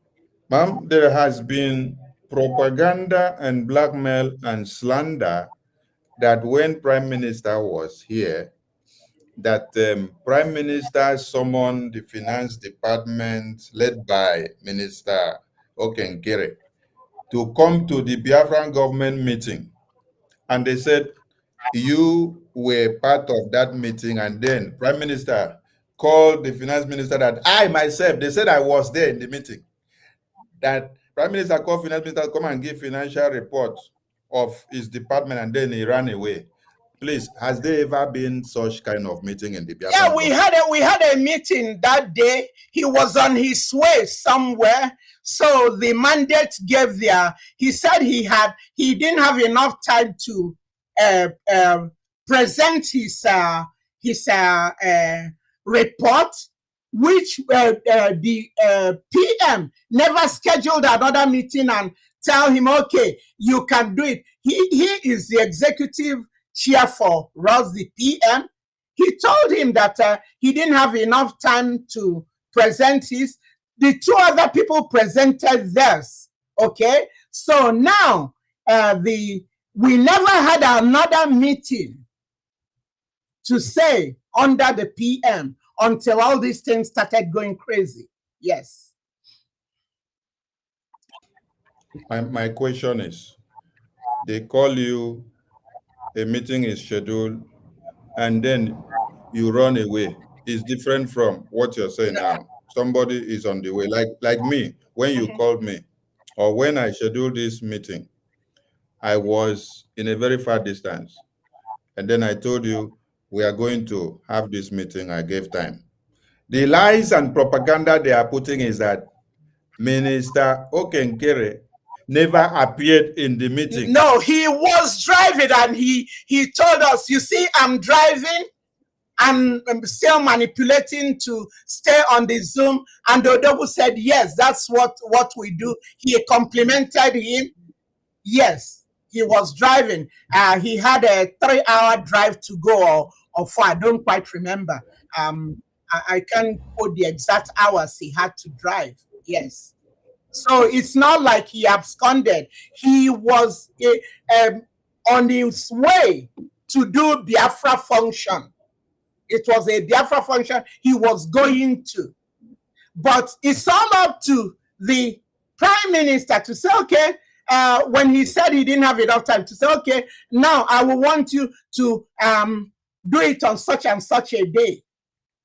Ma'am, there has been propaganda and blackmail and slander that when Prime Minister was here, that Prime Minister summoned the Finance Department led by Minister Okenkere to come to the Biafran government meeting. And they said, you were part of that meeting, and then Prime Minister called the Finance Minister that I myself, they said I was there in the meeting, that Prime Minister called Finance Minister to come and give financial report of his department, and then he ran away. Please, has there ever been such kind of meeting in the Biafran? Yeah, we had a meeting that day. He was on his way somewhere. So the mandate gave he said he didn't have enough time to present his report, which the PM never scheduled another meeting and tell him, okay, you can do it. He is the executive chair for Ross, the PM. He told him that he didn't have enough time to present his. The two other people presented theirs. Okay, so now we never had another meeting to say under the PM until all these things started going crazy. Yes. My question is, they call you, a meeting is scheduled, and then you run away. It's different from what you're saying now. Somebody is on the way, like me. When you called me, or when I scheduled this meeting, I was in a very far distance. And then I told you, we are going to have this meeting. I gave time. The lies and propaganda they are putting is that Minister Okenkere never appeared in the meeting. No, he was driving, and he told us, you see, I'm driving, and I'm still manipulating to stay on the Zoom. And Odobu said, yes, that's what we do. He complimented him. Yes, he was driving. He had a 3-hour drive to go, or 4. I don't quite remember. I can't quote the exact hours he had to drive. Yes. So it's not like he absconded. He was on his way to do Biafra function. It was a Biafra function he was going to. But it's all up to the Prime Minister to say, okay, when he said he didn't have enough time, to say, okay, now I will want you to do it on such and such a day.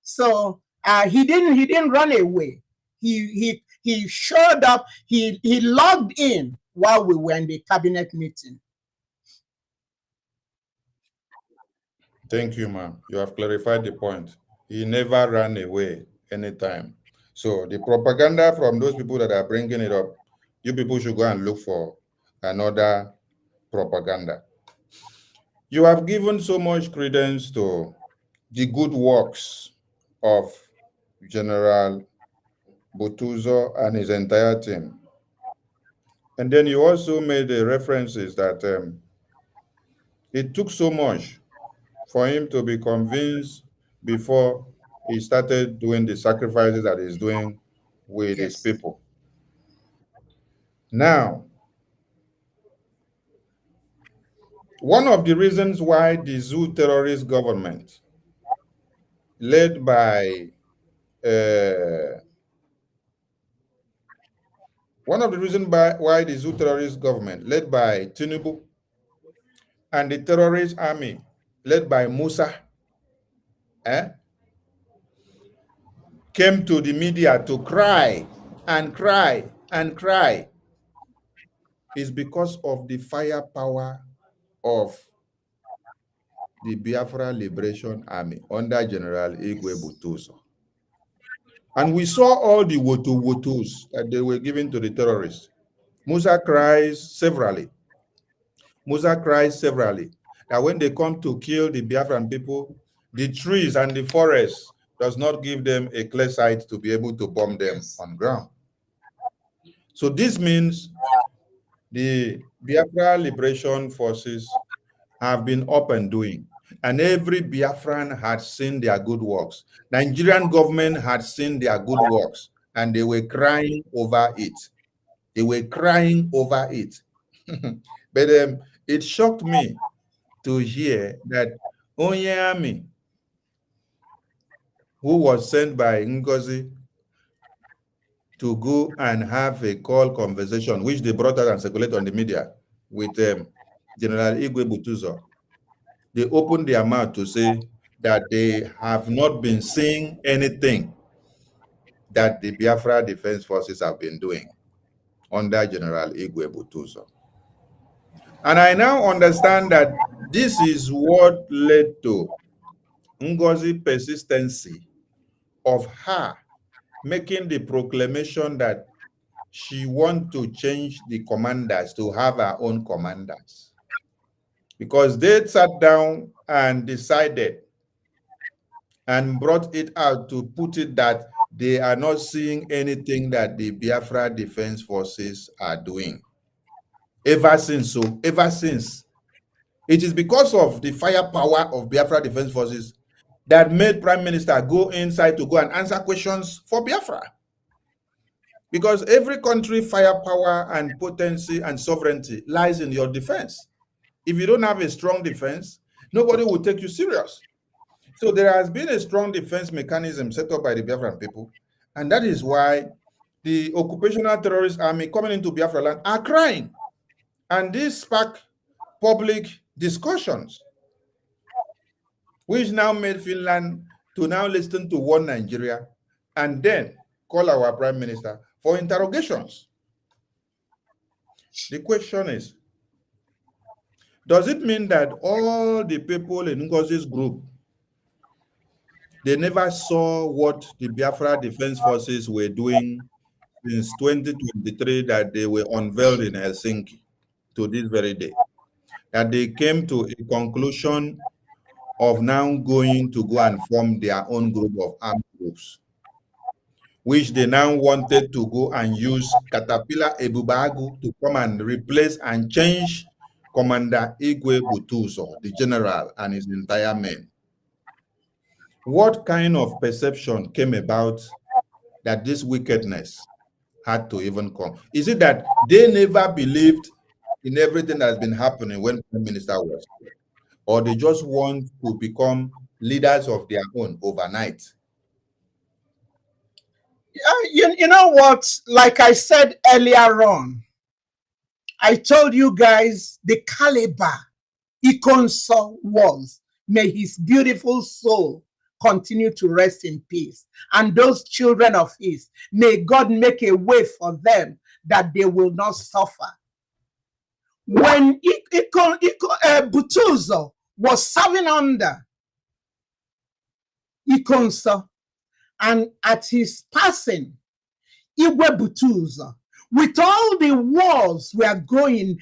So he didn't run away. He showed up, he logged in while we were in the cabinet meeting. Thank you, ma'am. You have clarified the point. He never ran away anytime. So the propaganda from those people that are bringing it up, you people should go and look for another propaganda. You have given so much credence to the good works of General Butuzo and his entire team. And then you also made the references that it took so much for him to be convinced before he started doing the sacrifices that he's doing with his people. Now, one of the reasons why the Zoo terrorist government, led by why the Zoo terrorist government, led by Tinubu, and the terrorist army, led by Musa, came to the media to cry and cry and cry, is because of the firepower of the Biafra Liberation Army under General Igwe Butuzo. And we saw all the wotos that they were giving to the terrorists. Musa cries severally. Musa cries severally that when they come to kill the Biafran people, the trees and the forest does not give them a clear sight to be able to bomb them on ground. So this means the Biafra Liberation Forces have been up and doing, and every Biafran had seen their good works. Nigerian government had seen their good works, and they were crying over it. They were crying over it. But it shocked me to hear that Onyami, who was sent by Ngozi to go and have a call conversation, which they brought out and circulated on the media with General Igwe Butuzo, they opened their mouth to say that they have not been seeing anything that the Biafra Defense Forces have been doing under General Igwe Butuzo. And I now understand that this is what led to Ngozi's persistency of her making the proclamation that she wants to change the commanders to have her own commanders. Because they sat down and decided and brought it out to put it that they are not seeing anything that the Biafra Defense Forces are doing. Ever since, it is because of the firepower of Biafra Defense Forces that made Prime Minister go inside to go and answer questions for Biafra. Because every country firepower and potency and sovereignty lies in your defense. If you don't have a strong defense, nobody will take you serious. So there has been a strong defense mechanism set up by the Biafran people, and that is why the occupational terrorist army coming into Biafra land are crying. And this sparked public discussions, which now made Finland to now listen to one Nigeria and then call our Prime Minister for interrogations. The question is, does it mean that all the people in Ngozi's group, they never saw what the Biafra Defense Forces were doing since 2023 that they were unveiled in Helsinki to this very day? That they came to a conclusion of now going to go and form their own group of armed groups, which they now wanted to go and use Caterpillar Ebubagu to come and replace and change Commander Igwe Butuzo, the general, and his entire men. What kind of perception came about that this wickedness had to even come? Is it that they never believed in everything that has been happening when Prime Minister was here? Or they just want to become leaders of their own overnight? You know what? Like I said earlier on, I told you guys the caliber Ikonso was. May his beautiful soul continue to rest in peace. And those children of his, may God make a way for them that they will not suffer. When Butuzo was serving under Ikonso, and at his passing, Igwe Butuzo, with all the wars we are going,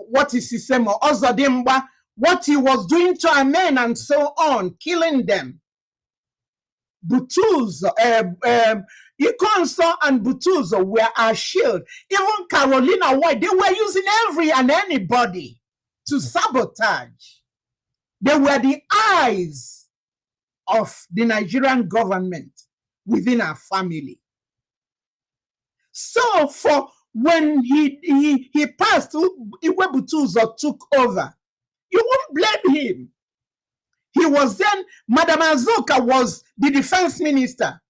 what is his name, Ozodimba, what he was doing to our men and so on, killing them. Butuzo, Ikonso and Butuzo were our shield. Even Carolina White, they were using every and anybody to sabotage. They were the eyes of the Nigerian government within our family. So for when he passed, Igwe Butuzo took over. You won't blame him. He was then, Madam Azuka was the defense minister.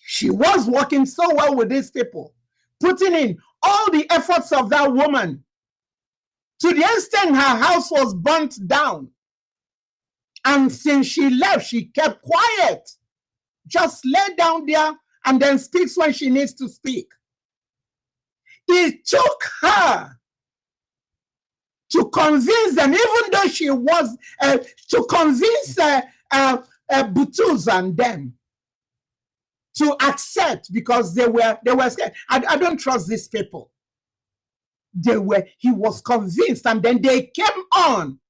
She was working so well with these people, putting in all the efforts of that woman to the extent her house was burnt down. And since she left, she kept quiet, just lay down there and then speaks when she needs to speak. It took her to convince them, even though she was, to convince Butuzo and them to accept, because they were scared. I don't trust these people. He was convinced, and then they came on.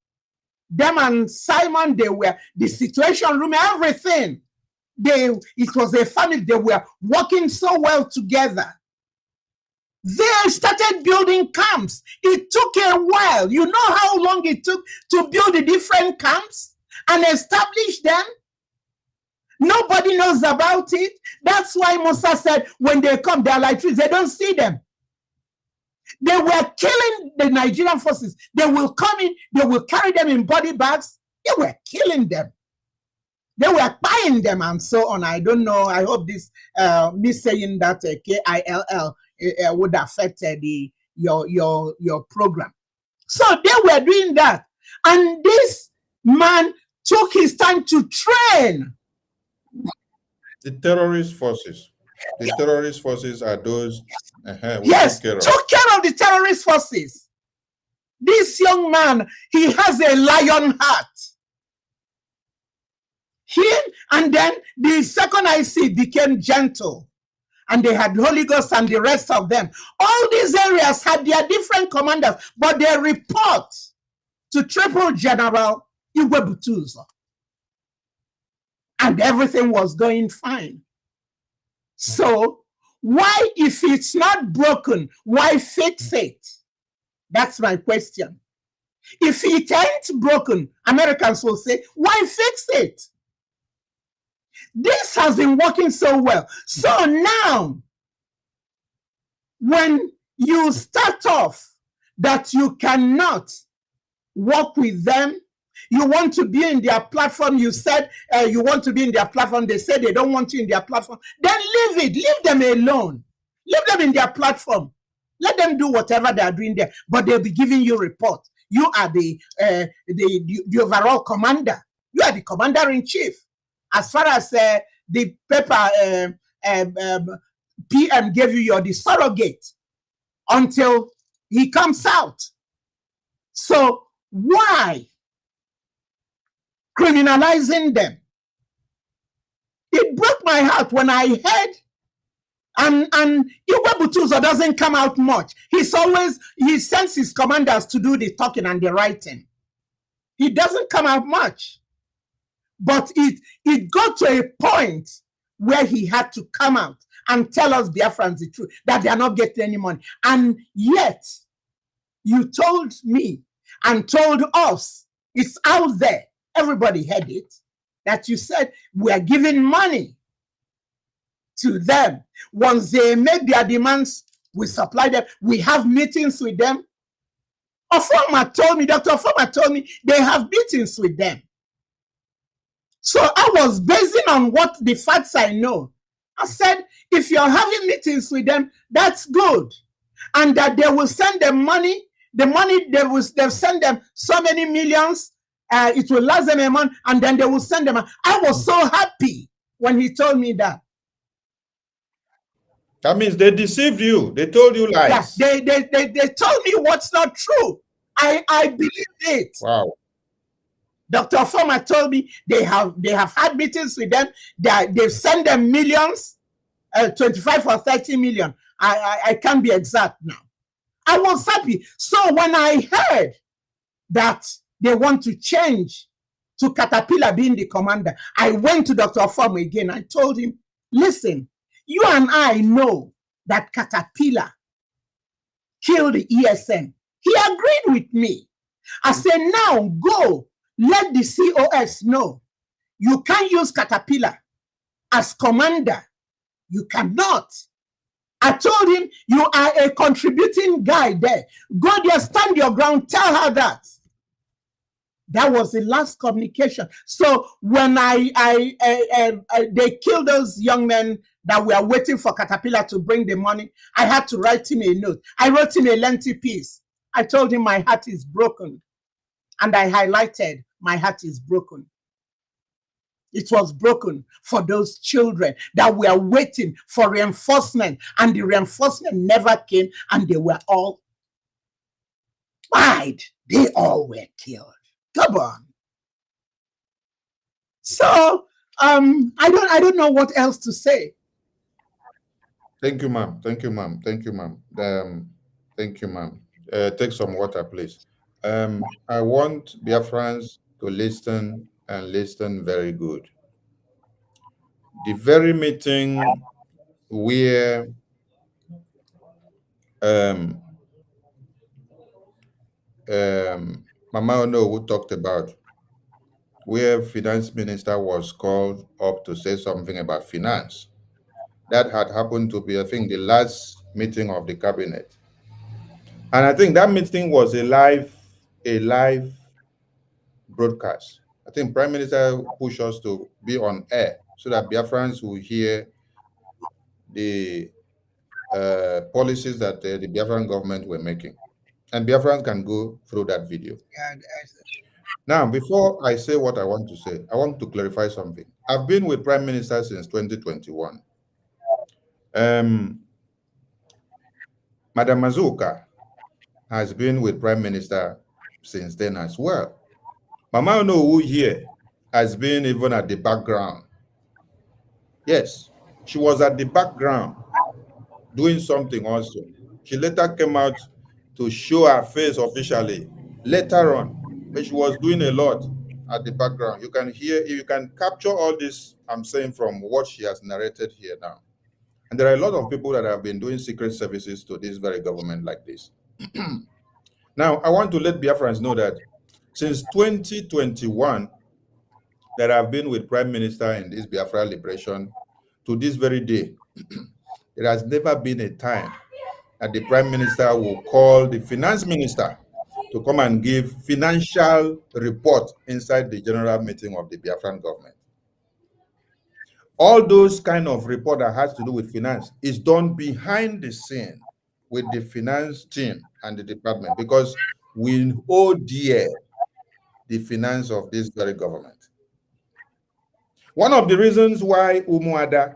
Them and Simon, they were the situation room, everything. It was a family. They were working so well together. They started building camps. It took a while. You know how long it took to build the different camps and establish them? Nobody knows about it. That's why Musa said when they come, they're like trees. They don't see them. They were killing the Nigerian forces. They will come in, they will carry them in body bags. They were killing them. They were buying them and so on. I don't know. I hope this, me saying that KILL would affect your program. So they were doing that. And this man took his time to train. The terrorist forces. The terrorist forces are those. Yes, took care of the terrorist forces. This young man, he has a lion heart. And then the second IC became gentle. And they had Holy Ghost and the rest of them. All these areas had their different commanders, but they report to Triple General Igwe Butuzo. And everything was going fine. So why, if it's not broken, why fix it? That's my question. If it ain't broken, Americans will say, why fix it? This has been working so well. So now, when you start off that you cannot work with them, you want to be in their platform, you said you want to be in their platform, they said they don't want you in their platform, then leave it, leave them alone. Leave them in their platform. Let them do whatever they are doing there, but they'll be giving you report. You are the overall commander. You are the commander-in-chief. As far as the paper PM gave you, you're the surrogate until he comes out. So why criminalizing them? It broke my heart when I heard, and Igwe Butuzo doesn't come out much. He sends his commanders to do the talking and the writing. He doesn't come out much. But it got to a point where he had to come out and tell us Biafrans the truth, that they are not getting any money. And yet, you told me and told us, it's out there, everybody heard it, that you said we are giving money to them. Once they make their demands, we supply them. We have meetings with them. Ofoma told me, Dr. Ofoma told me, they have meetings with them. So I was basing on what the facts I know. I said, if you're having meetings with them, that's good. And that they will send them money. The money, they'll send them so many millions. It will last them a month, and then they will send them. I was so happy when he told me that. That means they deceived you. They told you lies. Yeah, they told me what's not true. I believed it. Wow. Dr. Former told me they have had meetings with them. They've sent them millions, 25 or 30 million. I can't be exact now. I was happy. So when I heard that they want to change to Caterpillar being the commander, I went to Dr. Former again. I told him, listen, you and I know that Caterpillar killed the ESN. He agreed with me. I said, now go, let the COS know. You can't use Caterpillar as commander. You cannot. I told him, you are a contributing guy there. Go there, stand your ground, tell her that. That was the last communication. So when they killed those young men that were waiting for Caterpillar to bring the money, I had to write him a note. I wrote him a lengthy piece. I told him my heart is broken. And I highlighted, my heart is broken. It was broken for those children that were waiting for reinforcement, and the reinforcement never came, and they were all died. They all were killed. Come on. So I don't know what else to say. Thank you, ma'am. Thank you, ma'am. Thank you, ma'am. Thank you, ma'am. Take some water, please. I want Biafrans to listen and listen very good. The very meeting where Mama Onuwu talked about, where finance minister was called up to say something about finance. That had happened to be, I think, the last meeting of the cabinet. And I think that meeting was a live broadcast. I think Prime Minister pushed us to be on air so that Biafrans will hear the policies that the Biafran government were making. And Biafrans can go through that video. Now, before I say what I want to say, I want to clarify something. I've been with Prime Minister since 2021. Madam Mazuka has been with Prime Minister since then as well. Mama Onuwu here has been even at the background. Yes, she was at the background doing something also. She later came out to show her face officially later on, but she was doing a lot at the background. You can hear, you can capture all this I'm saying from what she has narrated here now. And there are a lot of people that have been doing secret services to this very government like this. Now, I want to let Biafrans know that since 2021, that I've been with Prime Minister in this Biafra liberation to this very day, there has never been a time that the Prime Minister will call the Finance Minister to come and give financial report inside the general meeting of the Biafran government. All those kind of report that has to do with finance is done behind the scene with the finance team and the department, because we owe dear the finance of this very government. One of the reasons why Umuada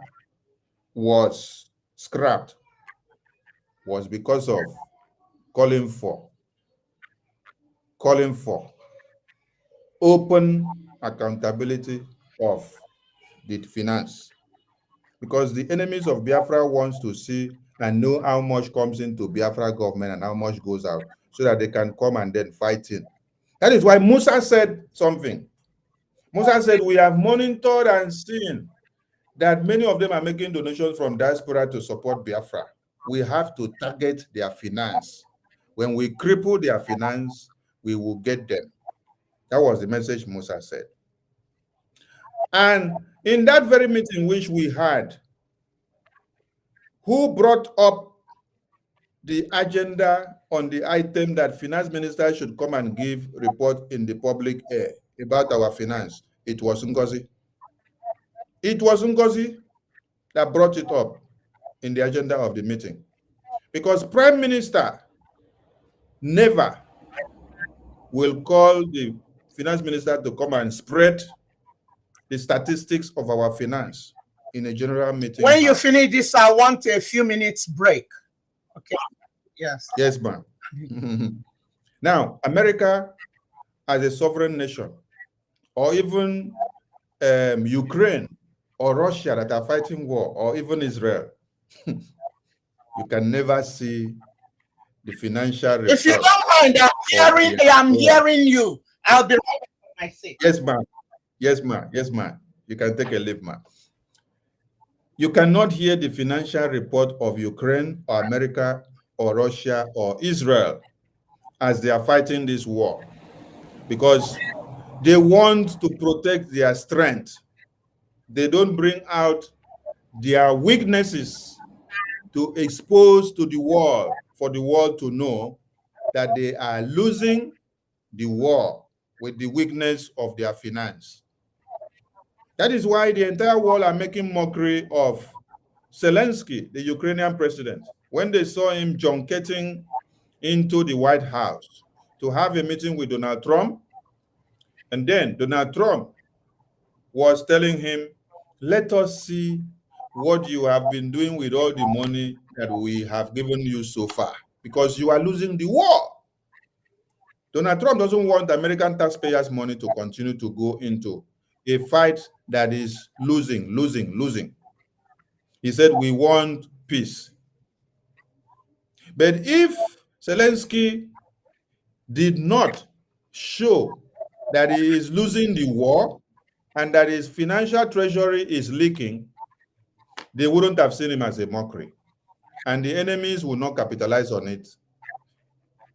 was scrapped was because of calling for open accountability of the finance, because the enemies of Biafra wants to see and know how much comes into Biafra government and how much goes out, so that they can come and then fight in. That is why Musa said something. Musa said, we have monitored and seen that many of them are making donations from diaspora to support Biafra. We have to target their finance. When we cripple their finance, we will get them. That was the message Musa said. And in that very meeting which we had, who brought up the agenda on the item that finance minister should come and give report in the public air about our finance? It was Ngozi. It was Ngozi that brought it up in the agenda of the meeting. Because Prime Minister never will call the finance minister to come and spread the statistics of our finance in a general meeting. When you finish this, I want a few minutes break. Okay. Yes. Yes, ma'am. Now, America, as a sovereign nation, or even Ukraine or Russia that are fighting war, or even Israel, you can never see the financial report. If you don't mind, I am hearing you. I'll be right back for my sake. Yes, ma'am. Yes, ma'am. Yes, ma'am. You can take a leave, ma'am. You cannot hear the financial report of Ukraine or America or Russia or Israel as they are fighting this war, because they want to protect their strength. They don't bring out their weaknesses to expose to the world, for the world to know that they are losing the war with the weakness of their finance. That is why the entire world are making mockery of Zelensky, the Ukrainian president, when they saw him junketing into the White House to have a meeting with Donald Trump. And then Donald Trump was telling him, let us see what you have been doing with all the money that we have given you so far, because you are losing the war. Donald Trump doesn't want American taxpayers' money to continue to go into a fight that is losing. He said, we want peace. But if Zelensky did not show that he is losing the war and that his financial treasury is leaking, they wouldn't have seen him as a mockery. And the enemies will not capitalize on it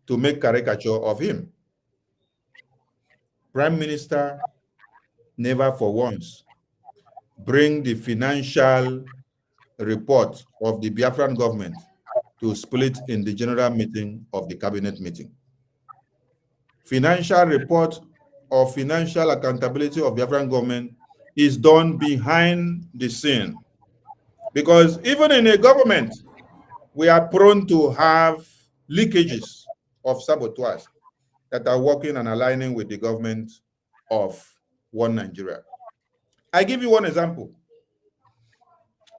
to make caricature of him. Prime Minister never for once bring the financial report of the Biafran government to split in the general meeting of the cabinet meeting. Financial report of financial accountability of Biafran government is done behind the scene. Because even in a government, we are prone to have leakages of saboteurs that are working and aligning with the government of one Nigeria. I give you one example.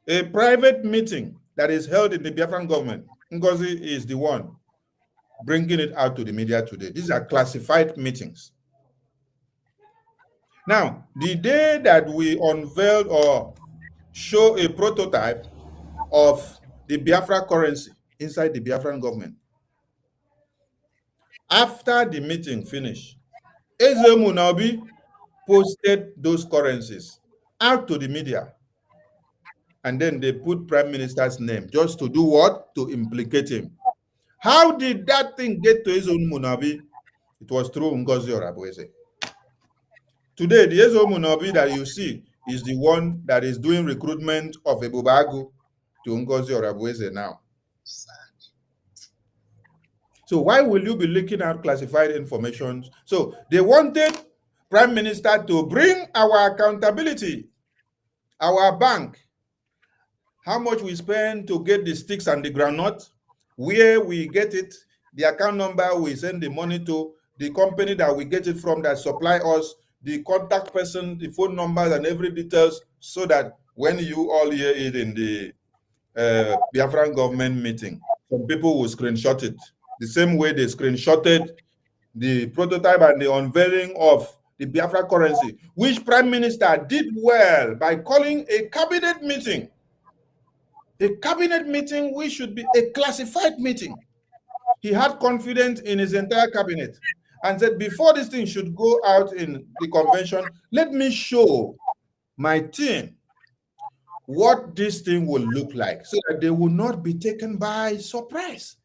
A private meeting that is held in the Biafran government, Ngozi is the one bringing it out to the media today. These are classified meetings. Now, the day that we unveiled or show a prototype of the Biafra currency inside the Biafran government, after the meeting finished, Eze Munabi posted those currencies out to the media. And then they put Prime Minister's name just to do what? To implicate him. How did that thing get to Eze Munabi? It was through Ngozi Orabueze. Today, the Eze Munabi that you see is the one that is doing recruitment of Ebubagu to Ngozi Orabueze now. So why will you be leaking out classified information? So they wanted Prime Minister to bring our accountability, our bank, how much we spend to get the sticks and the granite, where we get it, the account number we send the money to, the company that we get it from that supply us, the contact person, the phone numbers and every details, so that when you all hear it in the Biafran government meeting, some people will screenshot it. The same way they screenshotted the prototype and the unveiling of the Biafra currency, which Prime Minister did well by calling a cabinet meeting. A cabinet meeting which should be a classified meeting. He had confidence in his entire cabinet and said, before this thing should go out in the convention, let me show my team what this thing will look like so that they will not be taken by surprise.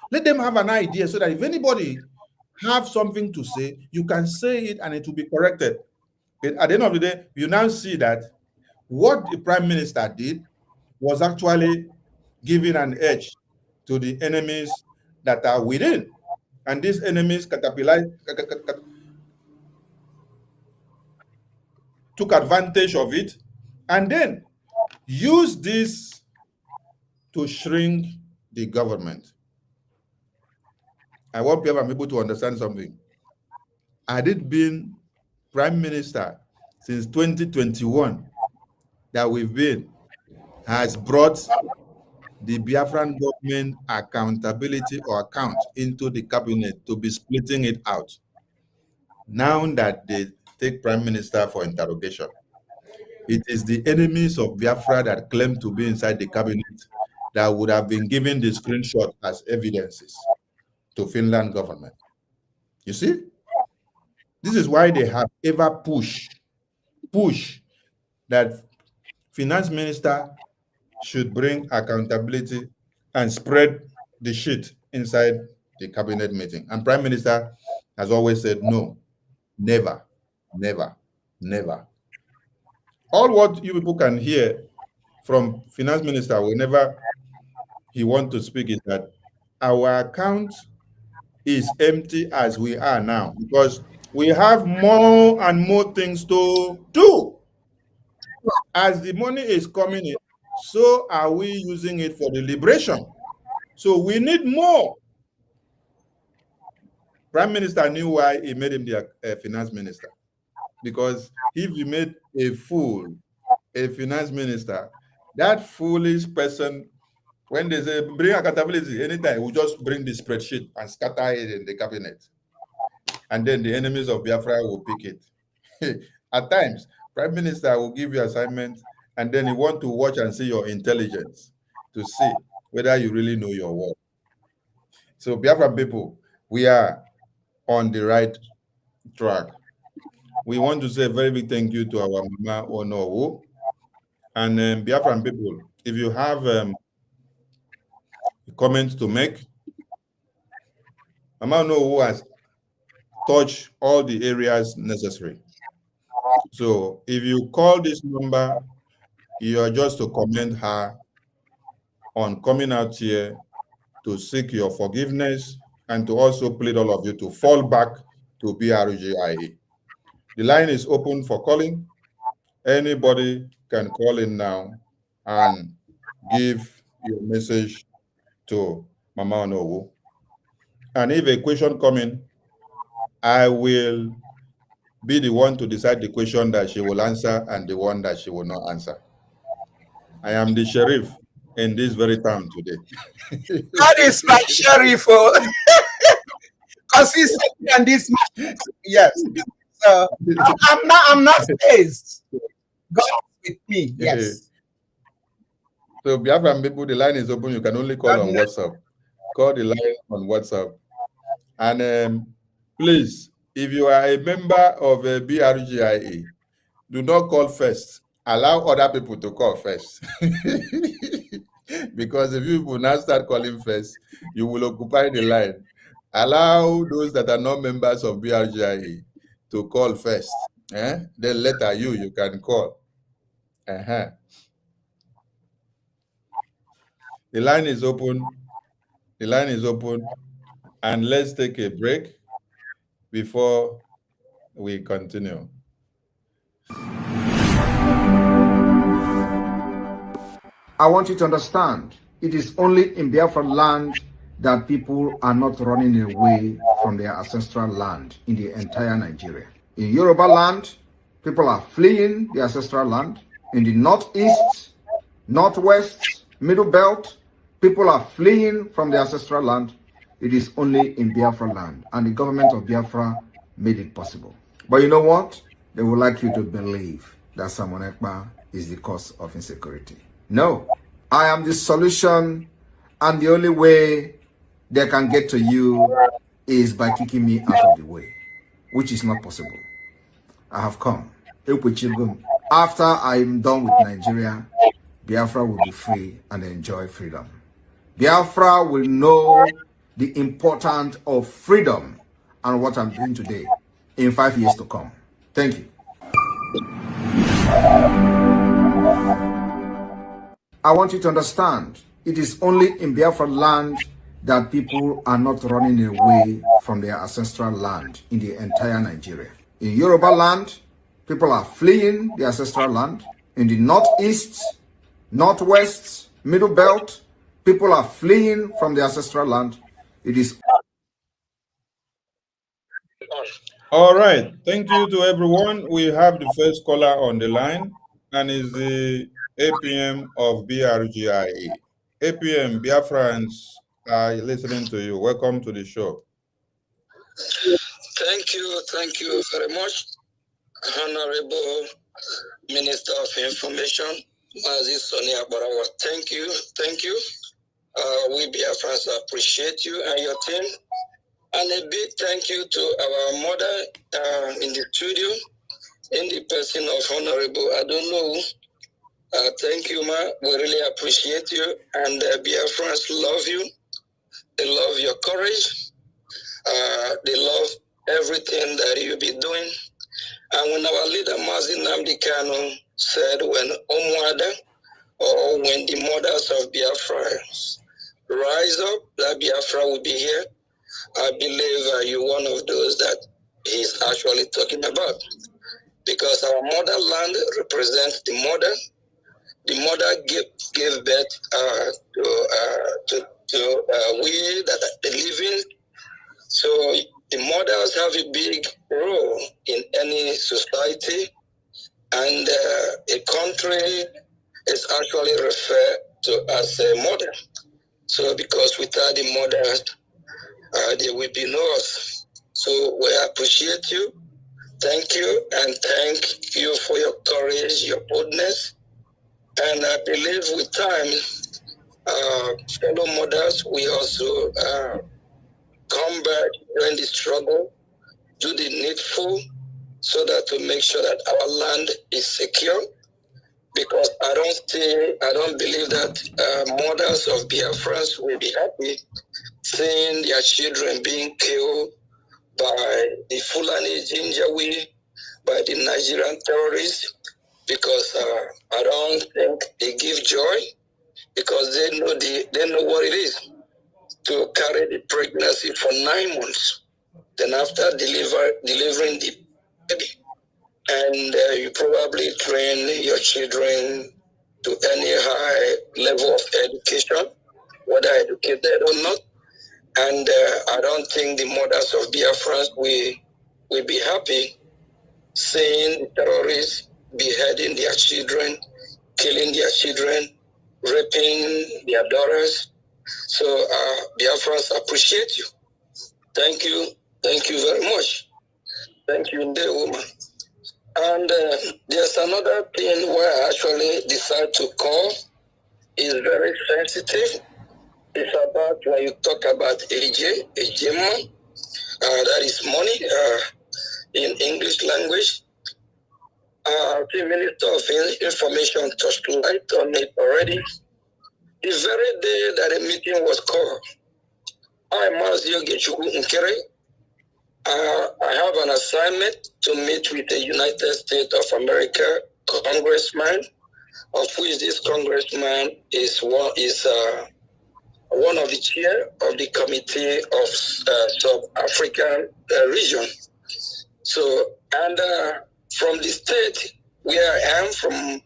Let them have an idea so that if anybody have something to say, you can say it and it will be corrected. But at the end of the day, you now see that what the Prime Minister did was actually giving an edge to the enemies that are within. And these enemies took advantage of it and then used this to shrink the government. I want people to understand something. Had it been Prime Minister since 2021 that we've been, has brought the Biafran government accountability or account into the cabinet to be splitting it out. Now that the take Prime Minister for interrogation. It is the enemies of Biafra that claim to be inside the cabinet that would have been given the screenshot as evidences to Finland government. You see? This is why they have ever push that finance minister should bring accountability and spread the shit inside the cabinet meeting. And Prime Minister has always said, no, never, never, never. All what you people can hear from finance minister whenever he wants to speak is that our account is empty as we are now because we have more and more things to do. As the money is coming in, so are we using it for the liberation. So we need more. Prime Minister knew why he made him the finance minister. Because if he made a fool, a finance minister, that foolish person, when they say bring accountability anytime, we just bring the spreadsheet and scatter it in the cabinet. And then the enemies of Biafra will pick it. At times, Prime Minister will give you assignment and then he want to watch and see your intelligence to see whether you really know your work. So Biafra people, we are on the right track. We want to say a very big thank you to our Mama Onuwu. And Biafran people, if you have comments to make, Mama Onuwu has touched all the areas necessary. So if you call this number, you are just to commend her on coming out here to seek your forgiveness and to also plead all of you to fall back to BRGIA. The line is open for calling. Anybody can call in now and give your message to Mama Onuwu. And if a question comes in, I will be the one to decide the question that she will answer and the one that she will not answer. I am the sheriff in this very town today. That is my sheriff. Consistency and this. Yes. So I'm not phased. God is with me. Yes. So Biafran people, the line is open. You can only call on WhatsApp. Call the line on WhatsApp. And please, if you are a member of a BRGIA, do not call first. Allow other people to call first. Because if you will not start calling first, you will occupy the line. Allow those that are not members of BRGIA to call first. Then later you can call. The line is open. The line is open. And let's take a break before we continue. I want you to understand, it is only in Biafra land that people are not running away from their ancestral land in the entire Nigeria. In Yoruba land, people are fleeing the ancestral land. In the northeast, northwest, middle belt, people are fleeing from the ancestral land. It is only in Biafra land, and the government of Biafra made it possible. But you know what? They would like you to believe that Simon Ekpa is the cause of insecurity. No, I am the solution, and the only way they can get to you is by kicking me out of the way, which is not possible. I have come. After I'm done with Nigeria, Biafra will be free and enjoy freedom. Biafra will know the importance of freedom and what I'm doing today in 5 years to come. Thank you. I want you to understand, it is only in Biafra land that people are not running away from their ancestral land in the entire Nigeria. In Yoruba land, people are fleeing the ancestral land. In the northeast, northwest, middle belt, people are fleeing from the ancestral land. It is. All right. Thank you to everyone. We have the first caller on the line, and is the APM of BRGIA. APM, Biafrans are listening to you. Welcome to the show. Thank you very much. Honorable Minister of Information, Mazi Sonia Barawa, thank you. We Biafrans appreciate you and your team. And a big thank you to our mother in the studio, in the person of Honorable Onuwu. Thank you, ma. We really appreciate you. And Biafrans love you. They love your courage. They love everything that you be doing. And when our leader, Mazi Nnamdi Kanu, said when Omwada, or when the mothers of Biafra rise up, that Biafra will be here, I believe you're one of those that he's actually talking about. Because our motherland represents the mother. The mother gave birth to we that are living. So the mothers have a big role in any society, and a country is actually referred to as a mother. So because without the mothers, there will be no us. So we appreciate you. Thank you, and thank you for your courage, your boldness. And I believe with time, fellow mothers, we also come back, join the struggle, do the needful, so that to make sure that our land is secure. Because I don't believe that mothers of Biafrans will be happy seeing their children being killed by the Fulani Jinjawi, by the Nigerian terrorists, because I don't think they give joy, because they know what it is to carry the pregnancy for 9 months. Then after delivering the baby, and you probably train your children to any high level of education, whether educated or not. And I don't think the mothers of Biafrans will be happy seeing terrorists beheading their children, killing their children, raping their daughters. So Biafrans appreciate you. Thank you very much. Thank you, dear woman. And there's another thing where I actually decided to call. It's very sensitive. It's about when you talk about ejema, that is money in English language. The Minister of Information touched light on it already. The very day that a meeting was called, I, Mazio Gechuku Nkere, I have an assignment to meet with the United States of America congressman, of which this congressman is one of the chair of the Committee of Sub-African region. So, and from the state where I am, from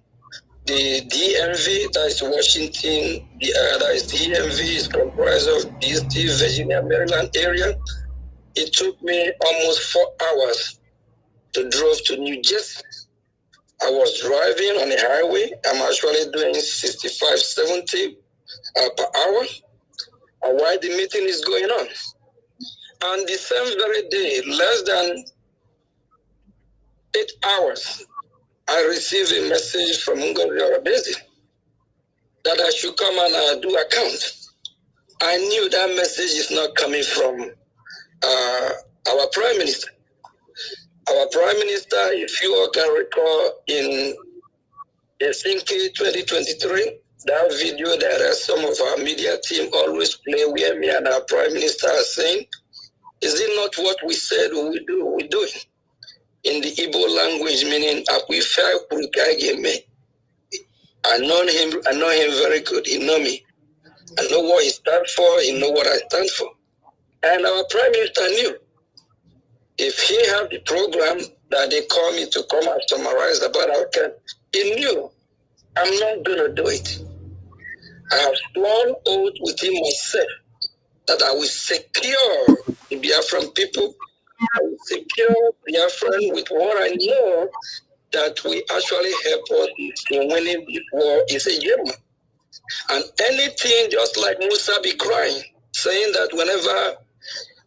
the DMV, that is Washington, that is DMV, is comprised of DC, Virginia, Maryland area. It took me almost 4 hours to drive to New Jersey. I was driving on the highway. I'm actually doing 65, 70 per hour. And while the meeting is going on. And the same very day, less than 8 hours, I received a message from Ngozi Orebezi that I should come and do account. I knew that message is not coming from our Prime Minister. Our Prime Minister, if you all can recall, in Helsinki 2023, that video that some of our media team always play where me and our Prime Minister are saying, is it not what we said we do? We do it. In the Igbo language, meaning I know him very good. He know me. I know what he stands for. He know what I stand for. And our Prime Minister knew. If he had the program that they call me to come and summarize about our camp, he knew I'm not going to do it. I have sworn oath within myself that I will secure the Biafran people. I will secure Biafran with what I know that will actually help us in winning this war is a German. And anything just like Musa be crying, saying that whenever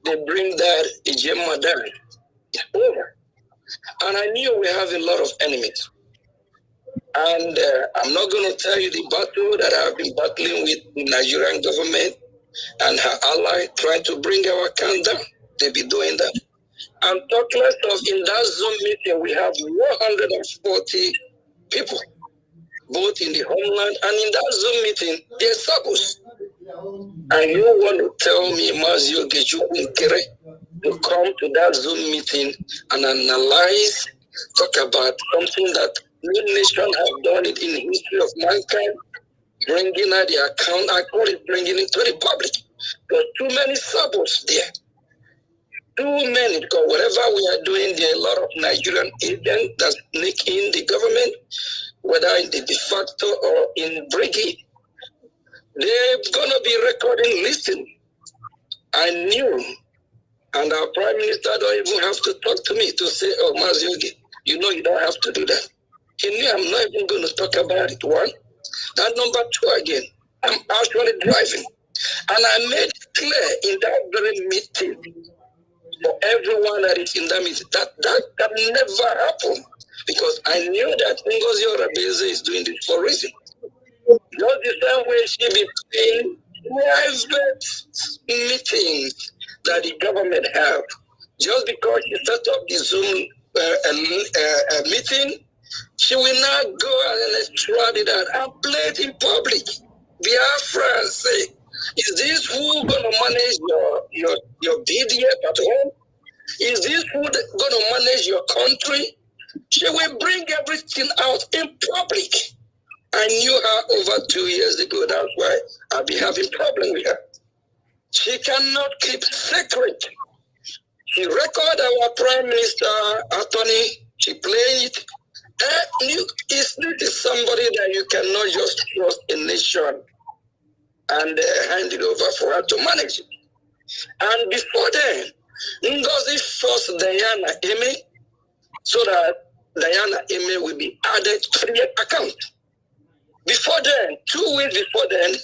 they bring that Ijema down, it's over. And I knew we have a lot of enemies. And I'm not going to tell you the battle that I've been battling with the Nigerian government and her ally trying to bring our account down. They be doing that. I'm talking of in that Zoom meeting, we have 140 people, both in the homeland and in that Zoom meeting, they're circles. And you want to tell me, Mazio Gejukunkere, to come to that Zoom meeting and analyze, talk about something that no nation have done it in the history of mankind, bringing out the account, I call it bringing it to the public. There's too many sabots there. Too many, because whatever we are doing, there are a lot of Nigerian agents that sneak in the government, whether in the de facto or in brigade. They're going to be recording listening. I knew, and our Prime Minister don't even have to talk to me to say, oh, Maziogi, you know you don't have to do that. He knew I'm not even going to talk about it, one. And number two, again, I'm actually driving. And I made clear in that very meeting for everyone that is in that meeting that never happened. Because I knew that Ngozi Orebeze is doing this for a reason. Just the same way she be paying private meetings that the government have. Just because she set up the Zoom meeting, she will not go and extradite it and play it in public. Biafrans say, is this who gonna manage your BDF at home? Is this who gonna manage your country? She will bring everything out in public. I knew her over 2 years ago. That's why I'll be having problem with her. She cannot keep secret. She record our Prime Minister, attorney. She play it. This is somebody that you cannot just trust a nation and hand it over for her to manage it. And before then, Ngozi forced Diana Eme so that Diana Eme will be added to the account. Before then, 2 weeks before then,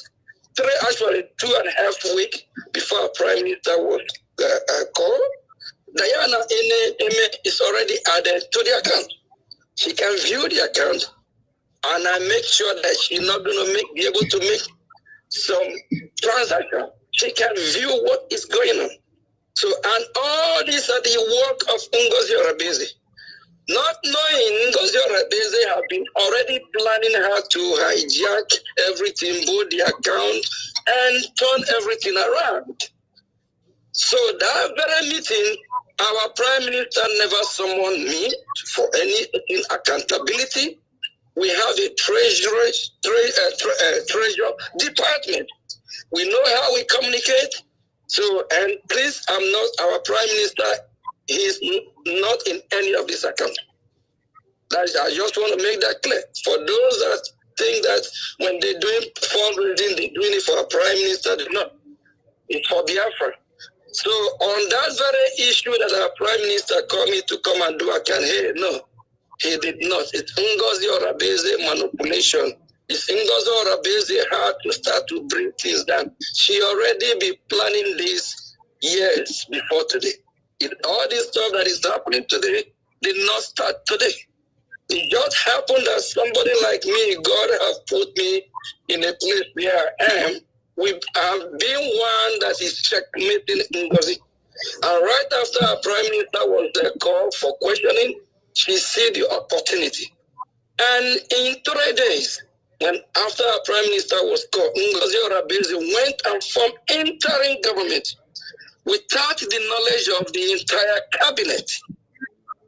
2.5 weeks before our Prime Minister was called, Diana Eme is already added to the account. She can view the account, and I make sure that she's not going to be able to make some transaction. She can view what is going on. So, and all these are the work of Ngozi Orebeze. Not knowing Ngozi Orebeze have been already planning how to hijack everything, both the account and turn everything around. So that very meeting, our Prime Minister never summoned me for any accountability. We have a treasury department. We know how we communicate. So, and please, I'm not our Prime Minister. He is not in any of this account. I just want to make that clear. For those that think that when they're doing fundraising, they're doing it for a Prime Minister, they're not. It's for Biafra. So on that very issue that our Prime Minister called me to come and do, I can hear, no, he did not. It's Ngozi Orebeze manipulation. It's Ngozi Orebeze had to start to bring things down. She already been planning this years before today. All this stuff that is happening today did not start today. It just happened that somebody like me, God have put me in a place where I am. We have been one that is checkmating Ngozi. And right after our Prime Minister was called for questioning, she see the opportunity. And in 3 days, when after our Prime Minister was called, Ngozi Orebeze went and formed interim government without the knowledge of the entire cabinet.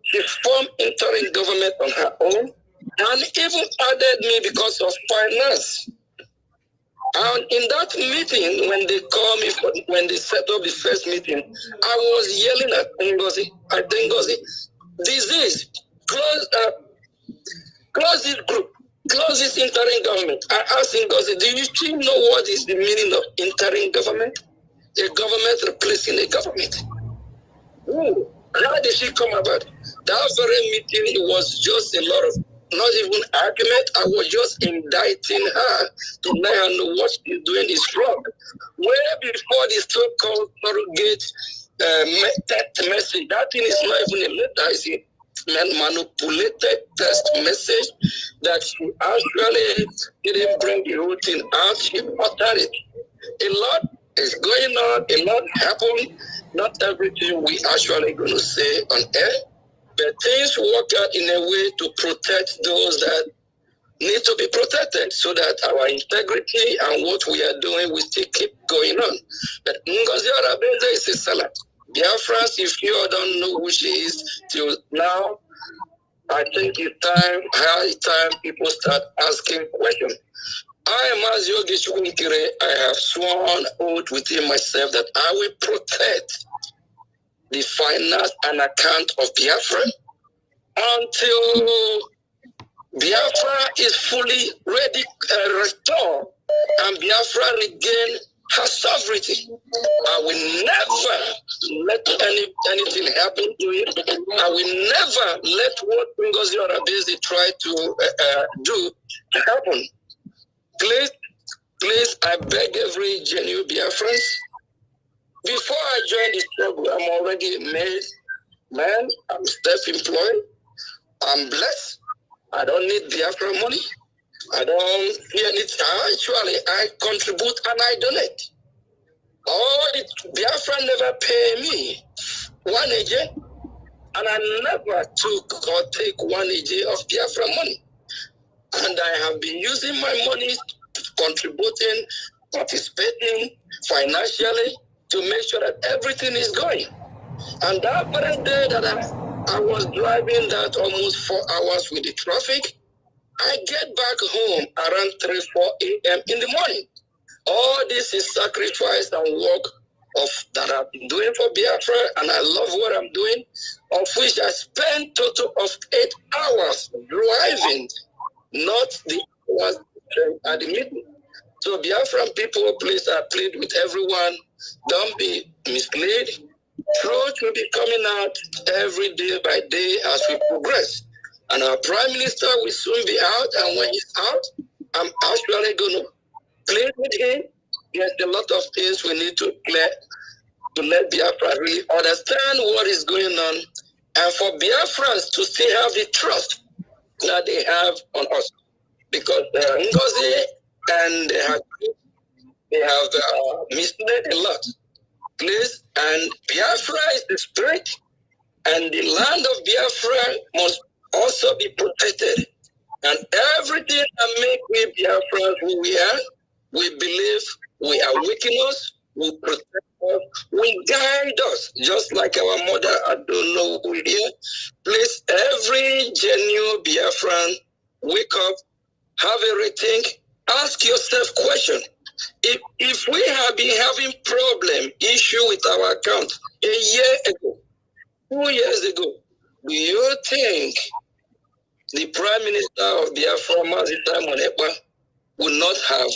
She formed interim government on her own and even added me because of finance. And in that meeting, when they called me, when they set up the first meeting, I was yelling at Ngozi. I think Ngozi, disease, close this group, close this interim government. I asked Ngozi, do you still know what is the meaning of interim government? A government replacing a government. Ooh, how did she come about? That very meeting, it was just a lot of, not even argument. I was just indicting her to let her know what she's doing is wrong. Where before the so-called surrogate text message, that thing is not even a letter, I see. manipulated text message that she actually didn't bring the whole thing out. She uttered it. A lot is going on, a lot happened. Not everything we actually going to say on air, but things work out in a way to protect those that need to be protected so that our integrity and what we are doing will still keep going on. But Ngozi Arabenza is a seller. Biafrans, if you all don't know who she is till now, I think it's high time people start asking questions. I am as Yogi Chukwunkire. I have sworn oath within myself that I will protect the finance and account of Biafra until Biafra is fully ready, restored, and Biafra regain her sovereignty. I will never let anything happen to it. I will never let what Ngozi Arabese try to do happen. Please, I beg every genuine Biafran, before I join the struggle, I'm already made man. I'm self-employed. I'm blessed. I don't need Biafra money. I don't see anything. Actually, I contribute and I donate. Biafra never pay me 1 agent, and I never took or take 1 agent of Biafra money. And I have been using my money, contributing, participating financially to make sure that everything is going. And that very day that I was driving that almost 4 hours with the traffic, I get back home around 3-4 a.m. in the morning. All this is sacrifice and work that I've been doing for Biafra, and I love what I'm doing, of which I spent total of 8 hours driving, not the hours at the meeting. So Biafran people, please, I plead with everyone, don't be misled. Truth will be coming out every day by day as we progress. And our Prime Minister will soon be out, and when he's out, I'm actually going to plead with him. There's a lot of things we need to clear to let Biafra really understand what is going on, and for Biafrans to still have the trust that they have on us. Because Ngozi and they have misled a lot. Please, and Biafra is the spirit, and the land of Biafra must also be protected. And everything that makes we Biafrans who we are, we believe we awaken us, we protect us, we guide us, just like our mother, I don't know who here. Please, every genuine Biafran, wake up, have a rethink, ask yourself question. If we have been having issue with our account a year ago, 2 years ago, do you think the Prime Minister of Biafra, Mazi Simon Ekpa, would not have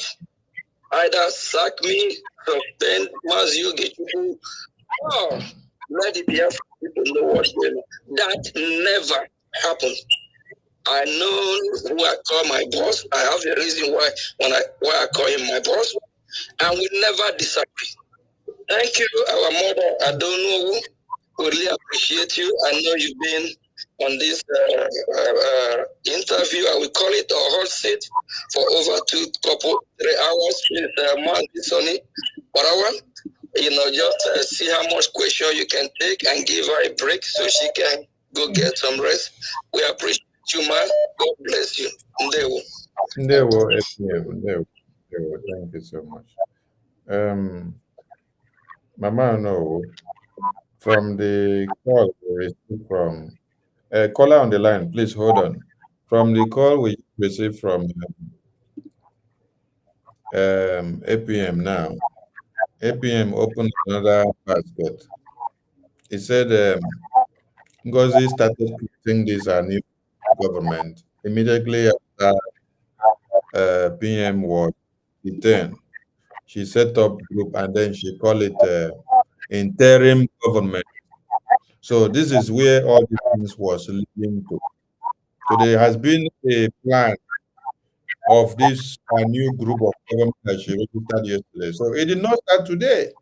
either sacked me, suspend Mazi Ogechuku, or let the Biafra people know what's going on? That never happened. I know who I call my boss. I have a reason why I call him my boss, and we never disagree. Thank you, our mother. I don't know who. Really appreciate you. I know you've been on this interview. I will call it a hot seat for over 3 hours with Mandy Sonny Parawan. Just see how much question you can take and give her a break so she can go get some rest. We appreciate you, man. God bless you. Ndewo. Ndewo. Thank you so much. Mama, no, from the call we received from caller on the line, please hold on. From the call we received from APM now, APM opened another basket. He said Ngozi started creating this new government immediately after PM was detained. She set up group and then she called it interim government. So this is where all these things was leading to. So there has been a plan of this new group of government that she registered yesterday. So it did not start today.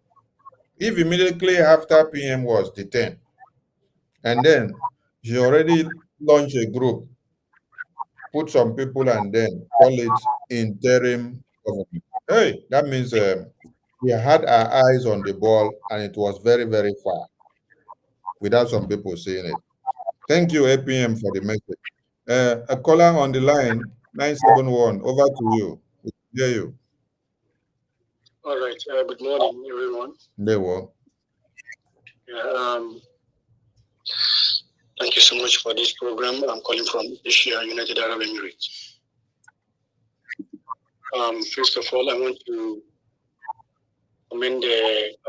If immediately after PM was detained, and then She already launched a group, put some people, and then call it interim government. Hey, that means we had our eyes on the ball, and it was very, very far without some people seeing it. Thank you, APM, for the message. A caller on the line, 971, over to you. We can hear you. All right. Good morning, everyone. There were. Thank you so much for this program. I'm calling from Asia, United Arab Emirates. First of all, I want to commend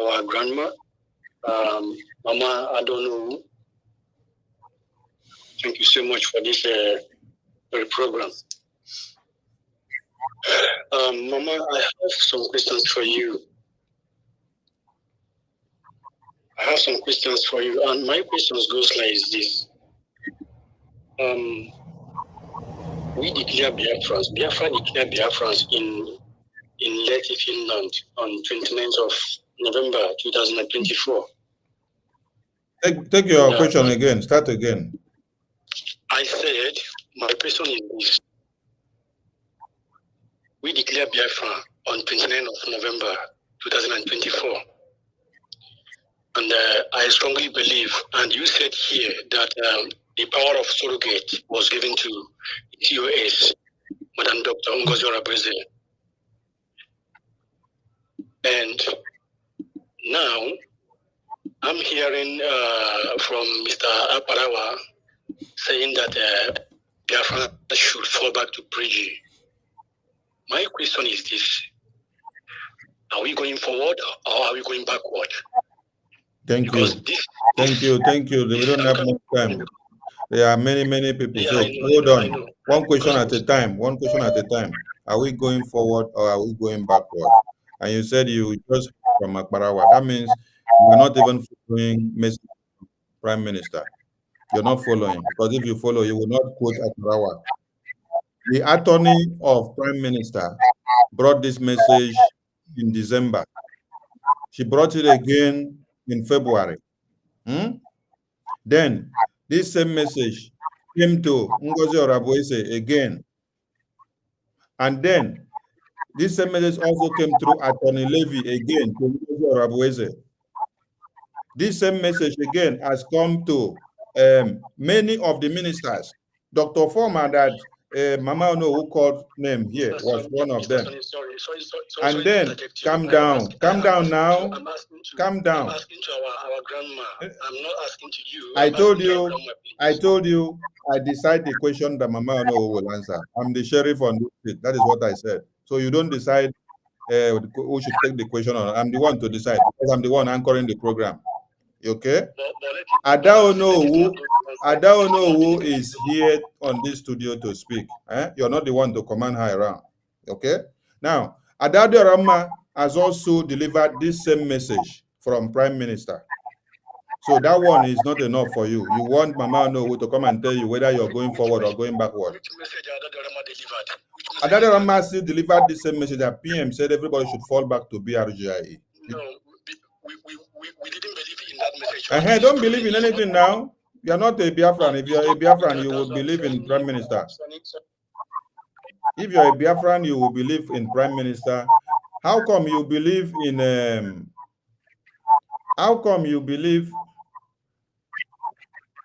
our grandma, Mama Onuwu. Thank you so much for this very program. Mama, I have some questions for you. And my questions goes like this. We declare Biafrans. Biafra declare Biafrans in Lekki, Finland on 29th of November 2024. Take your question again. Start again. I said, my question is this. We declare Biafra on 29th of November 2024. And I strongly believe, and you said here, that the power of surrogate was given to TOS, Madam Dr. Ngozi Orabueze. And now, I'm hearing from Mr. Aparawa saying that Biafra should fall back to Prigi. My question is this. Are we going forward or are we going backward? Thank you. Thank you. We don't have much time. There are many people. So hold on. One question at a time. Are we going forward or are we going backward? And you said you just from Akbarawa. That means you're not even following Mr. Prime Minister. You're not following, because if you follow, you will not quote Akbarawa. The attorney of Prime Minister brought this message in December. She brought it again in February. Then this same message came to Ngozi Orabueze again. And then this same message also came through Attorney Levy again to Ngozi Orabueze. This same message again has come to many of the ministers. Dr. Former, that Mama Onuwu called name here, was one of them. Sorry, And then, calm down now. Calm down. I'm asking to our grandma. I'm not asking to you. I told you, I decide the question that Mama Onuwu will answer. I'm the sheriff on this street. That is what I said. So you don't decide who should take the question on. I'm the one to decide, because I'm the one anchoring the program. Okay? Ada Onuwu is here on this studio to speak. You're not the one to command her around. Okay? Now, Ada Rama has also delivered this same message from Prime Minister. So that one is not enough for you. You want Mama Onuwu to come and tell you whether you're going forward or going backward. Which message Ada Rama delivered? Ada Rama still delivered the same message that PM said everybody should fall back to BRGIE. No, we didn't believe in that message. Don't believe in anything now. You're not a Biafran. If you're a Biafran, you will believe in Prime Minister. If you're a Biafran, you will believe in Prime Minister. How come you believe in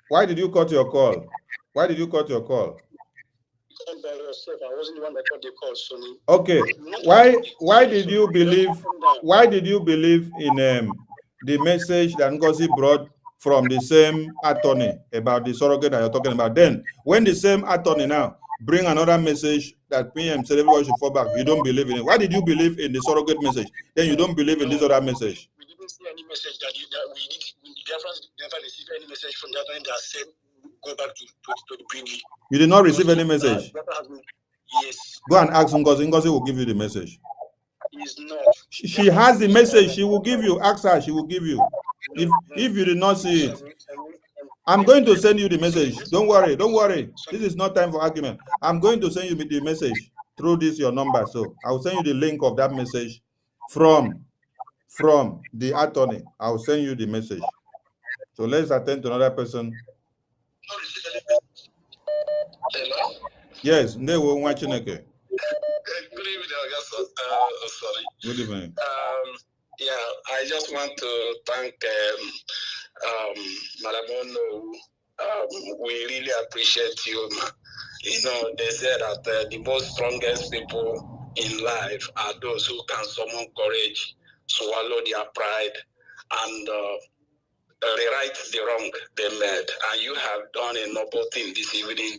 why did you cut your call? Why did you cut your call? By yourself. I wasn't the one that got the call, Sonny. Okay. Why did you believe in the message that Ngozi brought from the same attorney about the surrogate that you're talking about? Then when the same attorney now bring another message that PM said everybody should fall back, you don't believe in it. Why did you believe in the surrogate message? Then you don't believe in this other message. We didn't see any message that we did. The Biafrans never received any message from that one that said go back to the Bringy. You did not receive any message? Yes. Go and ask Ngozi. Ngozi will give you the message. He's not. She has the message. She will give you. Ask her. She will give you. If you did not see it, I'm going to send you the message. Don't worry. This is not time for argument. I'm going to send you the message through this your number. So I will send you the link of that message from the attorney. I will send you the message. So let's attend to another person Hello? Yes, they were watching again. Good evening, Augusta. Sorry. Good evening. Yeah, I just want to thank Madam Onuwu. We really appreciate you, ma. You know, they say that the most strongest people in life are those who can summon courage, swallow their pride, and rewrite the wrong they made. And you have done a noble thing this evening.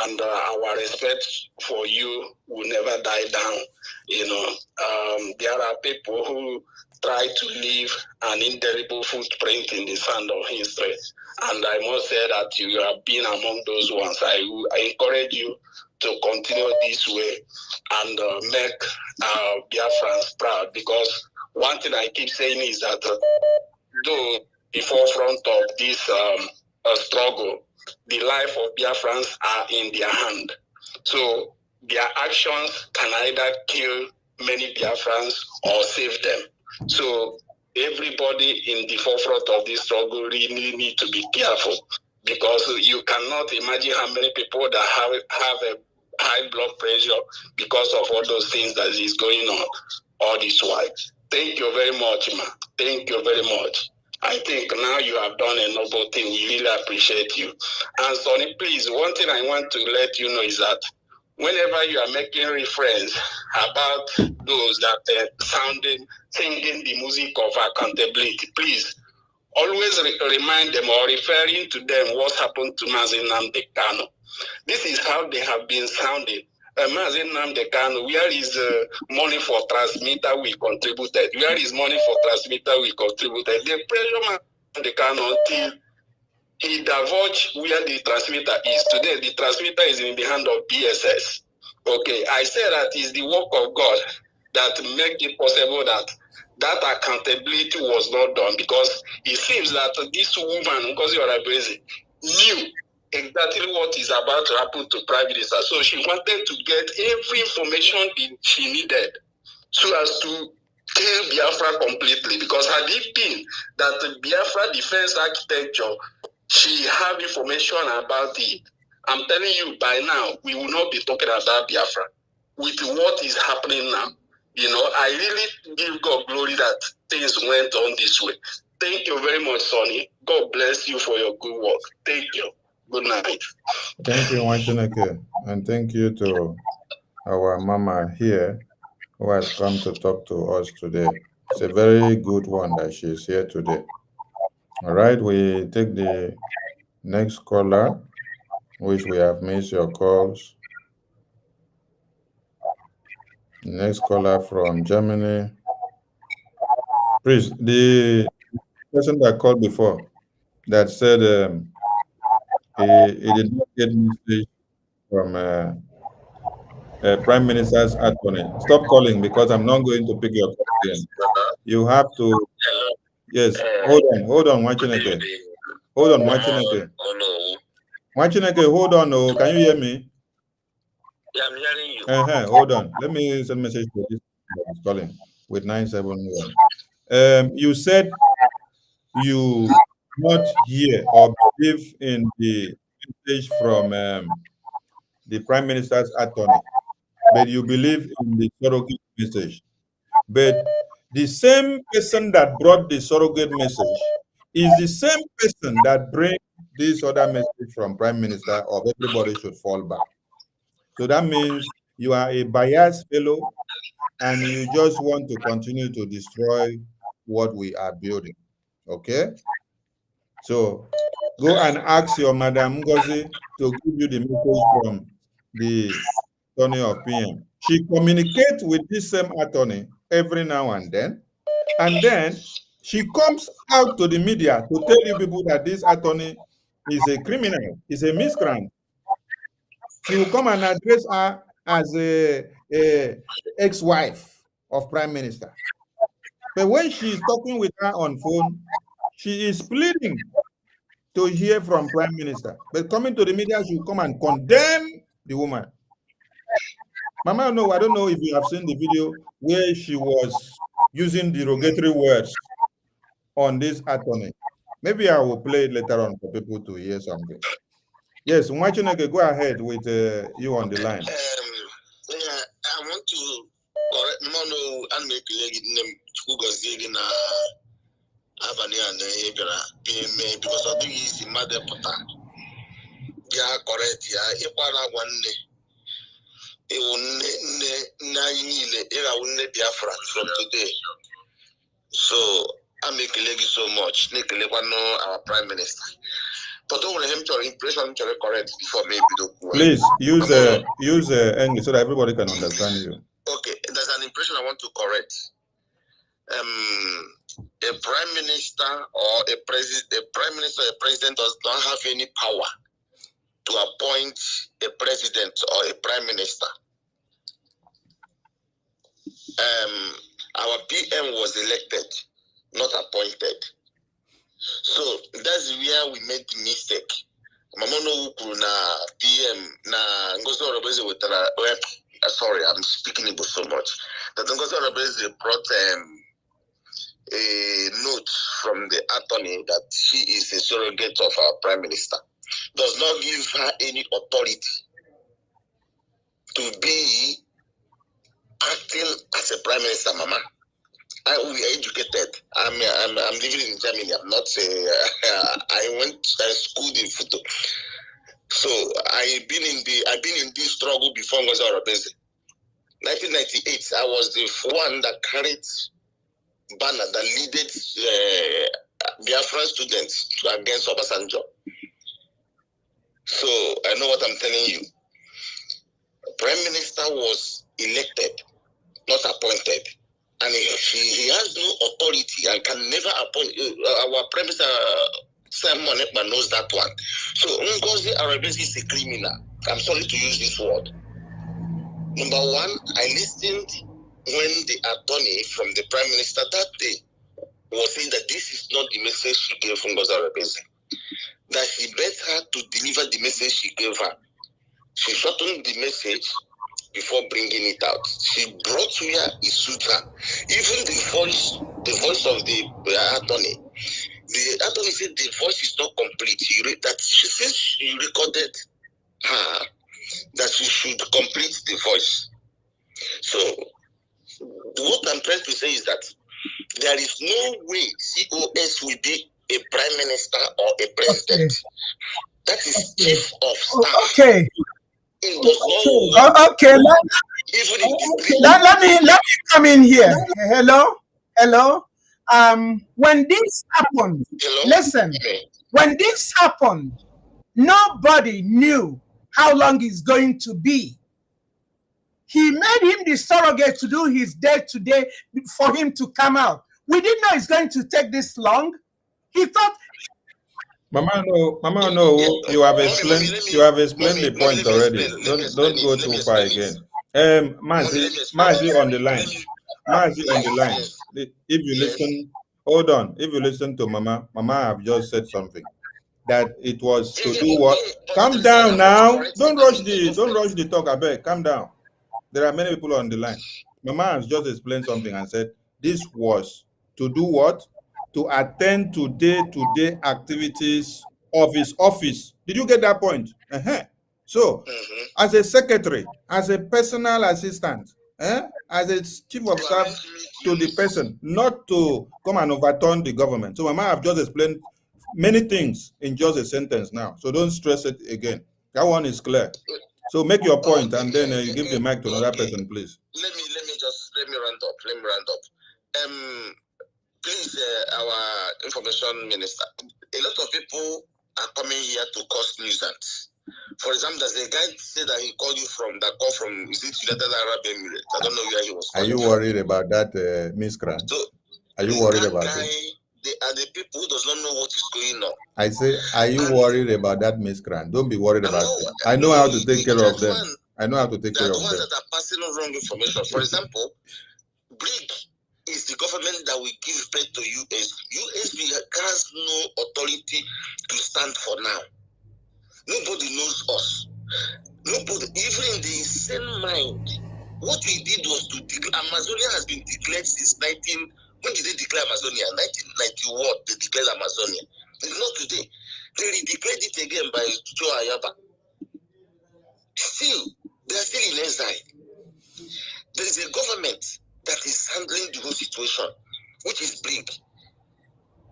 And our respect for you will never die down. You know, there are people who try to leave an indelible footprint in the sand of history. And I must say that you have been among those ones. I encourage you to continue this way and make Biafrans proud, because one thing I keep saying is that though the forefront of this struggle, the life of Biafrans are in their hand. So their actions can either kill many Biafrans or save them. So everybody in the forefront of this struggle really need to be careful, because you cannot imagine how many people that have a high blood pressure because of all those things that is going on all this while. Thank you very much, ma. Thank you very much. I think now you have done a noble thing. We really appreciate you. And Sonny, please, one thing I want to let you know is that whenever you are making reference about those that singing the music of accountability, please always remind them or referring to them what happened to Mazin Nnamdi Kanu. This is how they have been sounding. Mazin Nnamdi Kanu, where is money for transmitter we contributed? Where is money for transmitter we contributed? They pressure Nnamdi Kanu until he divulged where the transmitter is. Today, the transmitter is in the hand of BSS. Okay, I say that is the work of God that make it possible that accountability was not done, because it seems that this woman, Ngozi Orebeze, knew exactly what is about to happen to Prime Minister. So she wanted to get every information she needed so as to kill Biafra completely. Because had it been that the Biafra defense architecture, she have information about it, I'm telling you, by now, we will not be talking about Biafra. With what is happening now, you know, I really give God glory that things went on this way. Thank you very much, Sonny. God bless you for your good work. Thank you. Good night. Thank you, Wachineke. And thank you to our mama here who has come to talk to us today. It's a very good one that she's here today. All right, we take the next caller, which we have missed your calls. Next caller from Germany. Please, the person that called before that said he did not get message from Prime Minister's attorney. Stop calling, because I'm not going to pick your call again. You have to. Yes, hold on, Wachineke. Hold on, Wachineke. Wachineke, hold on. Oh, can you hear me? Yeah, I'm hearing you. Hold on. Let me send a message to this that is calling with 971. You said you not hear or believe in the message from the Prime Minister's attorney, but you believe in the surrogate message. But the same person that brought the surrogate message is the same person that brings this other message from Prime Minister of everybody should fall back. So that means you are a biased fellow and you just want to continue to destroy what we are building. Okay? So go and ask your Madam Ngozi to give you the message from the attorney of PM. She communicates with this same attorney every now and then she comes out to the media to tell you people that this attorney is a criminal, is a miscreant. She will come and address her as a ex-wife of Prime Minister. But when she is talking with her on phone, she is pleading to hear from Prime Minister. But coming to the media, she will come and condemn the woman. Mama, no, I don't know if you have seen the video where she was using derogatory words on this attorney. Maybe I will play it later on for people to hear something. Yes, Mwachineke, go ahead with you on the line. Yeah, I want to correct Mono and make name Chugazig na Abania and PMA because of this mother pota. Yeah, correct. Yeah, if one it will nine Biafrans from today. So I make a lady so much. Nick Lewano, our prime minister. But don't want him to impression to correct before maybe the Please use English so that everybody can understand you. Okay, there's an impression I want to correct. A prime minister or a president does not have any power to appoint a president or a prime minister. Our PM was elected, not appointed. So that's where we made the mistake. Mamono na PM na Ngozo Robeze with sorry, I'm speaking Igbo so much. That Ngozo Robeze brought a note from the attorney that she is a surrogate of our prime minister. Does not give her any authority to be acting as a prime minister, Mama. We are educated. I'm living in Germany. I'm not. I schooled in Futo. So I've been in this struggle before Ngozi Orebeze. 1998, I was the one that carried banner that leaded Biafran students against Obasanjo. So I know what I'm telling you. Prime Minister was elected, not appointed. And he has no authority and can never appoint. Our Prime Minister Simon Ekpa knows that one. So Ngozi Orebeze is a criminal. I'm sorry to use this word. Number one, I listened when the attorney from the Prime Minister that day was saying that this is not the message she gave Ngozi Orebeze. That she begged her to deliver the message she gave her. She shortened the message before bringing it out. She brought where it suit her. Even the voice of the attorney. The attorney said the voice is not complete. That she says she recorded her that she should complete the voice. So what I'm trying to say is that there is no way COS will be a prime minister or a president. Okay. That is chief of staff. Okay. Okay. Let me come in here. Hello. When this happened, listen. When this happened, nobody knew how long it's going to be. He made him the surrogate to do his day-to-day for him to come out. We didn't know it's going to take this long. He thought. Mama, no. You have explained the point already. Don't go too far again. Mazi on the line. If you listen, hold on. If you listen to Mama have just said something. That it was to do what? Calm down now. Don't rush the talk, I beg. Calm down. There are many people on the line. Mama has just explained something and said this was to do what? To attend to day-to-day activities of his office. Did you get that point? So, as a secretary, as a personal assistant, as a chief of staff to the person, not to come and overturn the government. So, Mama have just explained many things in just a sentence now. So, don't stress it again. That one is clear. So, make your point and then you give the mic to another person, please. Let me round up. Please, our information minister, a lot of people are coming here to cause nuisance. For example, there's a guy said that he called you from is it United Arab Emirates? I don't know where he was. Are you worried about that miscreant? So, are you worried about it? They are the people who does not know what is going on. I say, are you worried about that miscreant? Don't be worried about it. I know how to take care of them. I know how to take care of them. The ones that are passing on wrong information. For example, BRIC is the government that will give birth to US. USB has no authority to stand for now. Nobody knows us. Nobody, even in the same mind. What we did was to declare Amazonia has been declared since when did they declare Amazonia? 1991, they declared Amazonia. It's not today. they redeclared it again by Joe Ayaba. Still, they are still in exile. There is a government that is handling the whole situation, which is big.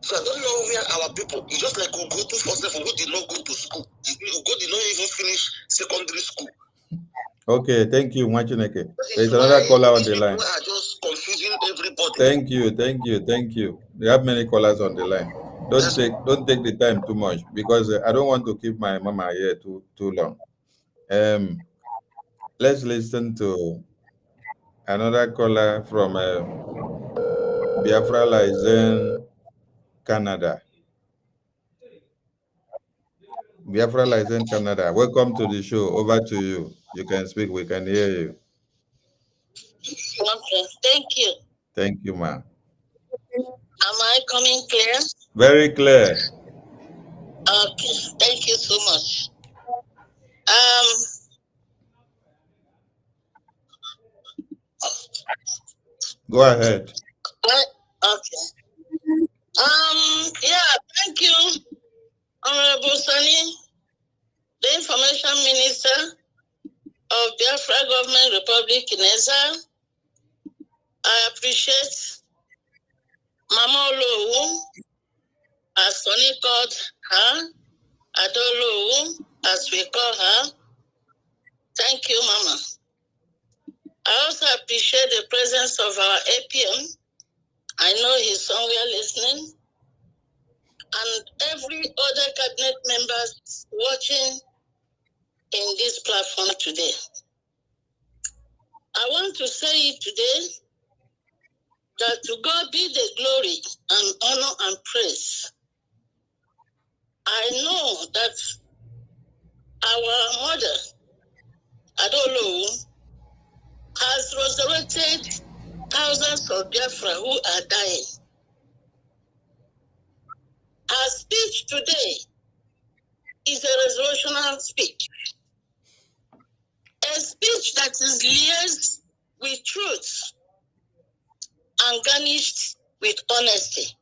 So I don't know where our people, it's just like Ugotu for example, who did not go to school. Ugotu did not even finish secondary school. Okay, thank you, Mwachineke. There's another caller on the line. People are just confusing everybody. Thank you. We have many callers on the line. Don't take the time too much because I don't want to keep my mama here too long. Let's listen to another caller from Biafra Lizen, Canada. Biafra Lizen, Canada. Welcome to the show. Over to you. You can speak. We can hear you. Okay, thank you. Thank you, ma'am. Am I coming clear? Very clear. Okay, thank you so much. Go ahead. Okay. Yeah, thank you, Honorable Sani, the Information Minister of Biafra Government Republic in exile. I appreciate Mama Onuwu, as Sonny called her, Adolowu, as we call her. Thank you, Mama. I also appreciate the presence of our APM. I know he's somewhere listening. And every other cabinet members watching in this platform today. I want to say it today that to God be the glory and honor and praise. I know that our mother, Adolowu, has resurrected thousands of Biafra who are dying. Her speech today is a resolutional speech. A speech that is laced with truth and garnished with honesty.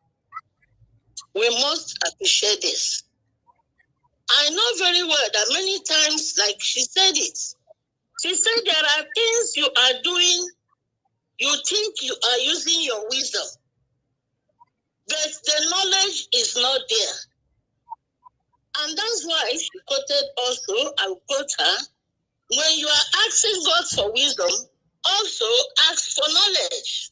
We must appreciate this. I know very well that many times, like she said it, she said there are things you are doing, you think you are using your wisdom, but the knowledge is not there. And that's why she quoted also, I will quote her, when you are asking God for wisdom, also ask for knowledge.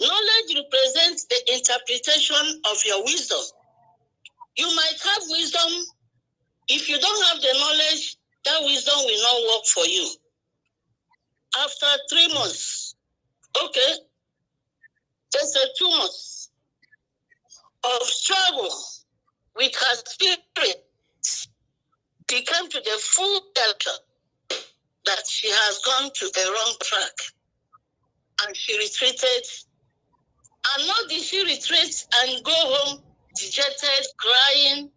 Knowledge represents the interpretation of your wisdom. You might have wisdom. If you don't have the knowledge, that wisdom will not work for you. After 3 months, okay, just 2 months of struggle with her spirit, she came to the full delta that she has gone to the wrong track. And she retreated. And not did she retreat and go home dejected, crying,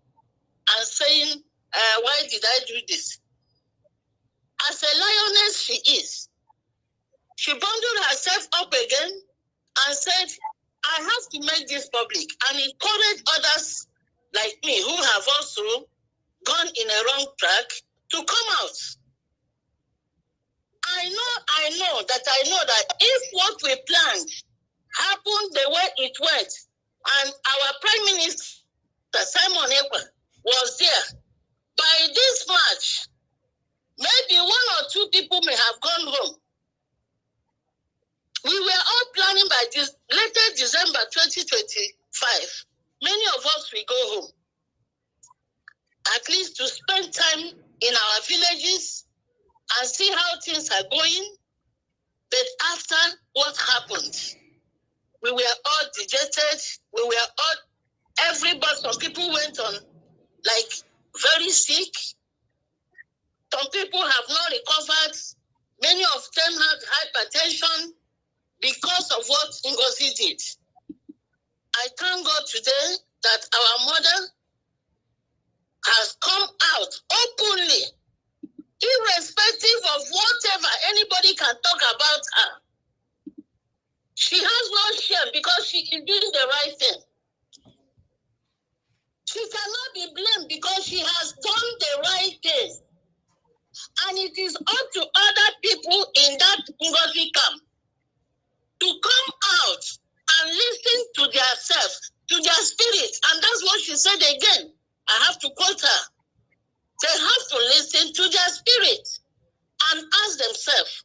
and saying, why did I do this? As a lioness she is, she bundled herself up again and said, I have to make this public and encourage others like me who have also gone in a wrong track to come out. I know that if what we planned happened the way it went, and our Prime Minister, Simon Ekpa, was there, by this March, maybe 1 or 2 people may have gone home. We were all planning by this later December 2025. Many of us will go home, at least to spend time in our villages and see how things are going. But after what happened, we were all dejected. We were all, everybody, some people went on like very sick. Some people have not recovered. Many of them had hypertension because of what Ngozi did. I thank God today that our mother has come out openly, irrespective of whatever anybody can talk about her. She has no shame because she is doing the right thing. She cannot be blamed because she has done the right thing. And it is up to other people in that Ngozi camp to come out and listen to their self, to their spirit. And that's what she said again. I have to quote her. They have to listen to their spirit and ask themselves,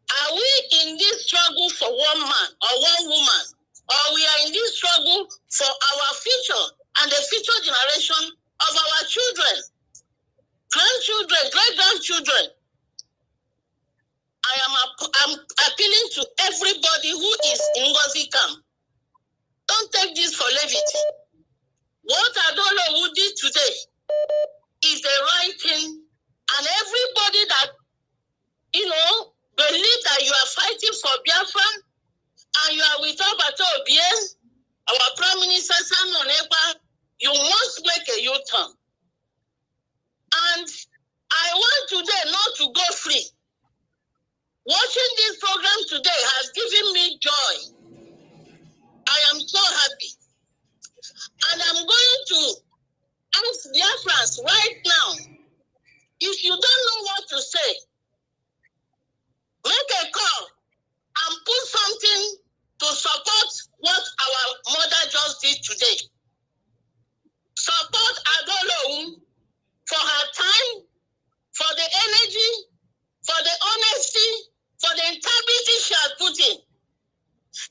are we in this struggle for one man or one woman? Or we are in this struggle for our future and the future generation of our children, grandchildren, great-grandchildren? I'm appealing to everybody who is in Ngozi camp. Don't take this for levity. What Onuwu did today is the right thing, and everybody that, believe that you are fighting for Biafra and you are with Obato Obie, our Prime Minister Simon Ekpa, you must make a U-turn. And I want today not to go free. Watching this program today has given me joy. I am so happy. And I'm going to ask Biafrans right now, if you don't know what to say, make a call and put something to support what our mother just did today. Support Adolowu for her time, for the energy, for the honesty, for the integrity she has put in.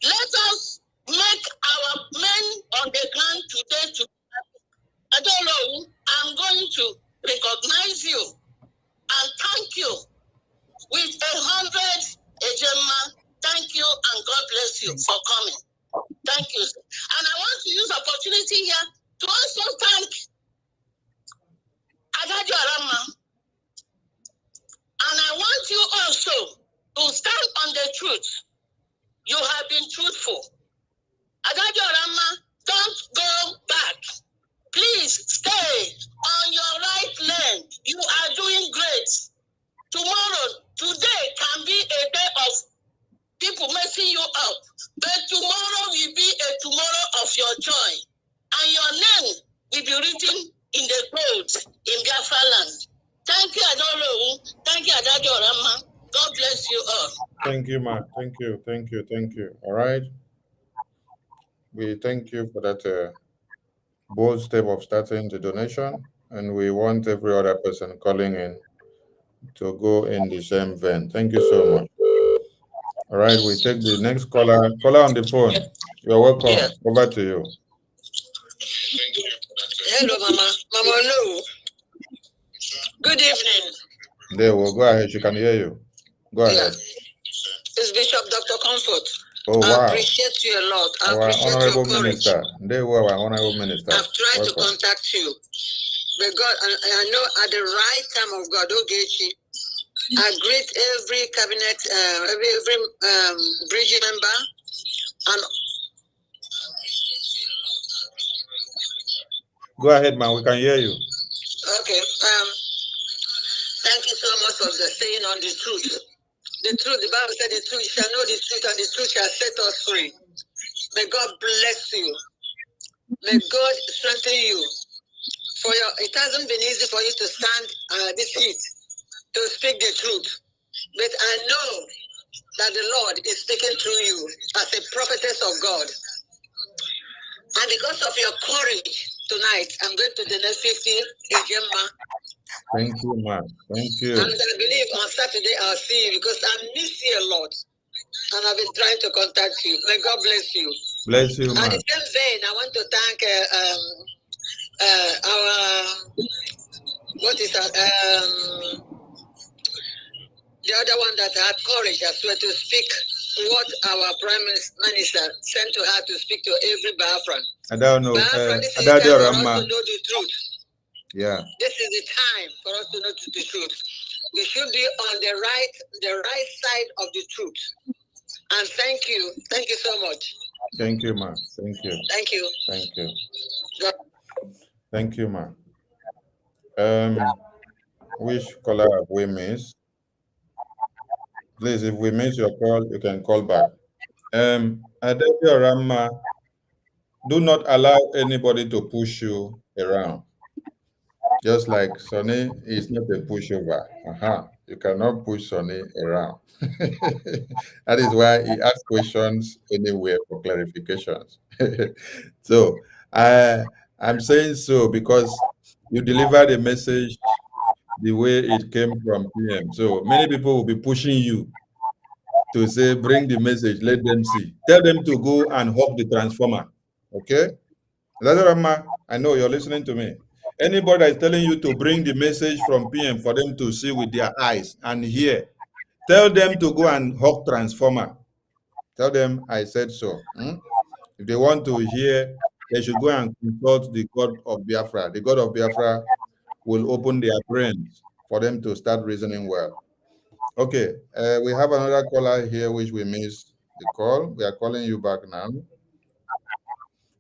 Let us make our men on the ground today to Adolowu, I'm going to recognize you and thank you with 100 Ejema. Thank you and God bless you for coming. Thank you. And I want to use opportunity here to also thank Adajo Arama. And I want you also to stand on the truth. You have been truthful. Adajo Arama, don't go back. Please stay on your right lane. You are doing great. Today can be a day of people messing you up. But tomorrow will be a tomorrow of your joy. And your name will be written in the gold in Biafra land. Thank you, Adolowu. Thank you, Adajo Arama. God bless you all. Thank you, ma. Thank you. Thank you. Thank you. All right. We thank you for that bold step of starting the donation. And we want every other person calling in to go in the same vein. Thank you so much. All right, we take the next caller. Caller on the phone. You're welcome. Yeah. Over to you. Hello, Mama. Mama Onuwu. Good evening. There, well, go ahead. She can hear you. Go ahead. It's Bishop Dr. Comfort. Oh, wow. I appreciate you a lot. I Our appreciate honorable your courage. minister. There were our honorable minister. I've tried Welcome. to contact you. But God, I know at the right time of God, Ogechi, I greet every cabinet, every bridge member, and go ahead, man. We can hear you. okay. Thank you so much for the saying on the truth. The truth, the Bible said the truth, you shall know the truth, and the truth shall set us free. May God bless you. May God strengthen you. It hasn't been easy for you to stand this heat, to speak the truth. But I know that the Lord is speaking through you as a prophetess of God. And because of your courage tonight, I'm going to the next 50 Ejema. Thank you, man. Thank you. And I believe on Saturday I'll see you because I miss you a lot. And I've been trying to contact you. May God bless you. Bless you, man. At the same vein, I want to thank the other one that had courage as well to speak what our Prime Minister sent to her to speak to every Biafran. I don't know. Biafran, this is the time for us to know the truth. Yeah. This is the time for us to know the truth. We should be on the right side of the truth. And thank you. Thank you so much. Thank you, ma. Thank you. Thank you. Thank you. God. Thank you, ma. Which caller have we missed? Please, if we miss your call, you can call back. Adajo Rama, do not allow anybody to push you around. Just like Sonny is not a pushover. You cannot push Sonny around. That is why he asks questions anywhere for clarifications. So I'm saying so because you delivered a message the way it came from PM. So many people will be pushing you to say, bring the message, let them see. Tell them to go and hug the transformer. Okay? I know you're listening to me. Anybody that is telling you to bring the message from PM for them to see with their eyes and hear, tell them to go and hug transformer. Tell them I said so. If they want to hear, they should go and consult the God of Biafra. The God of Biafra will open their brains for them to start reasoning well. Okay, we have another caller here which we missed the call. We are calling you back now.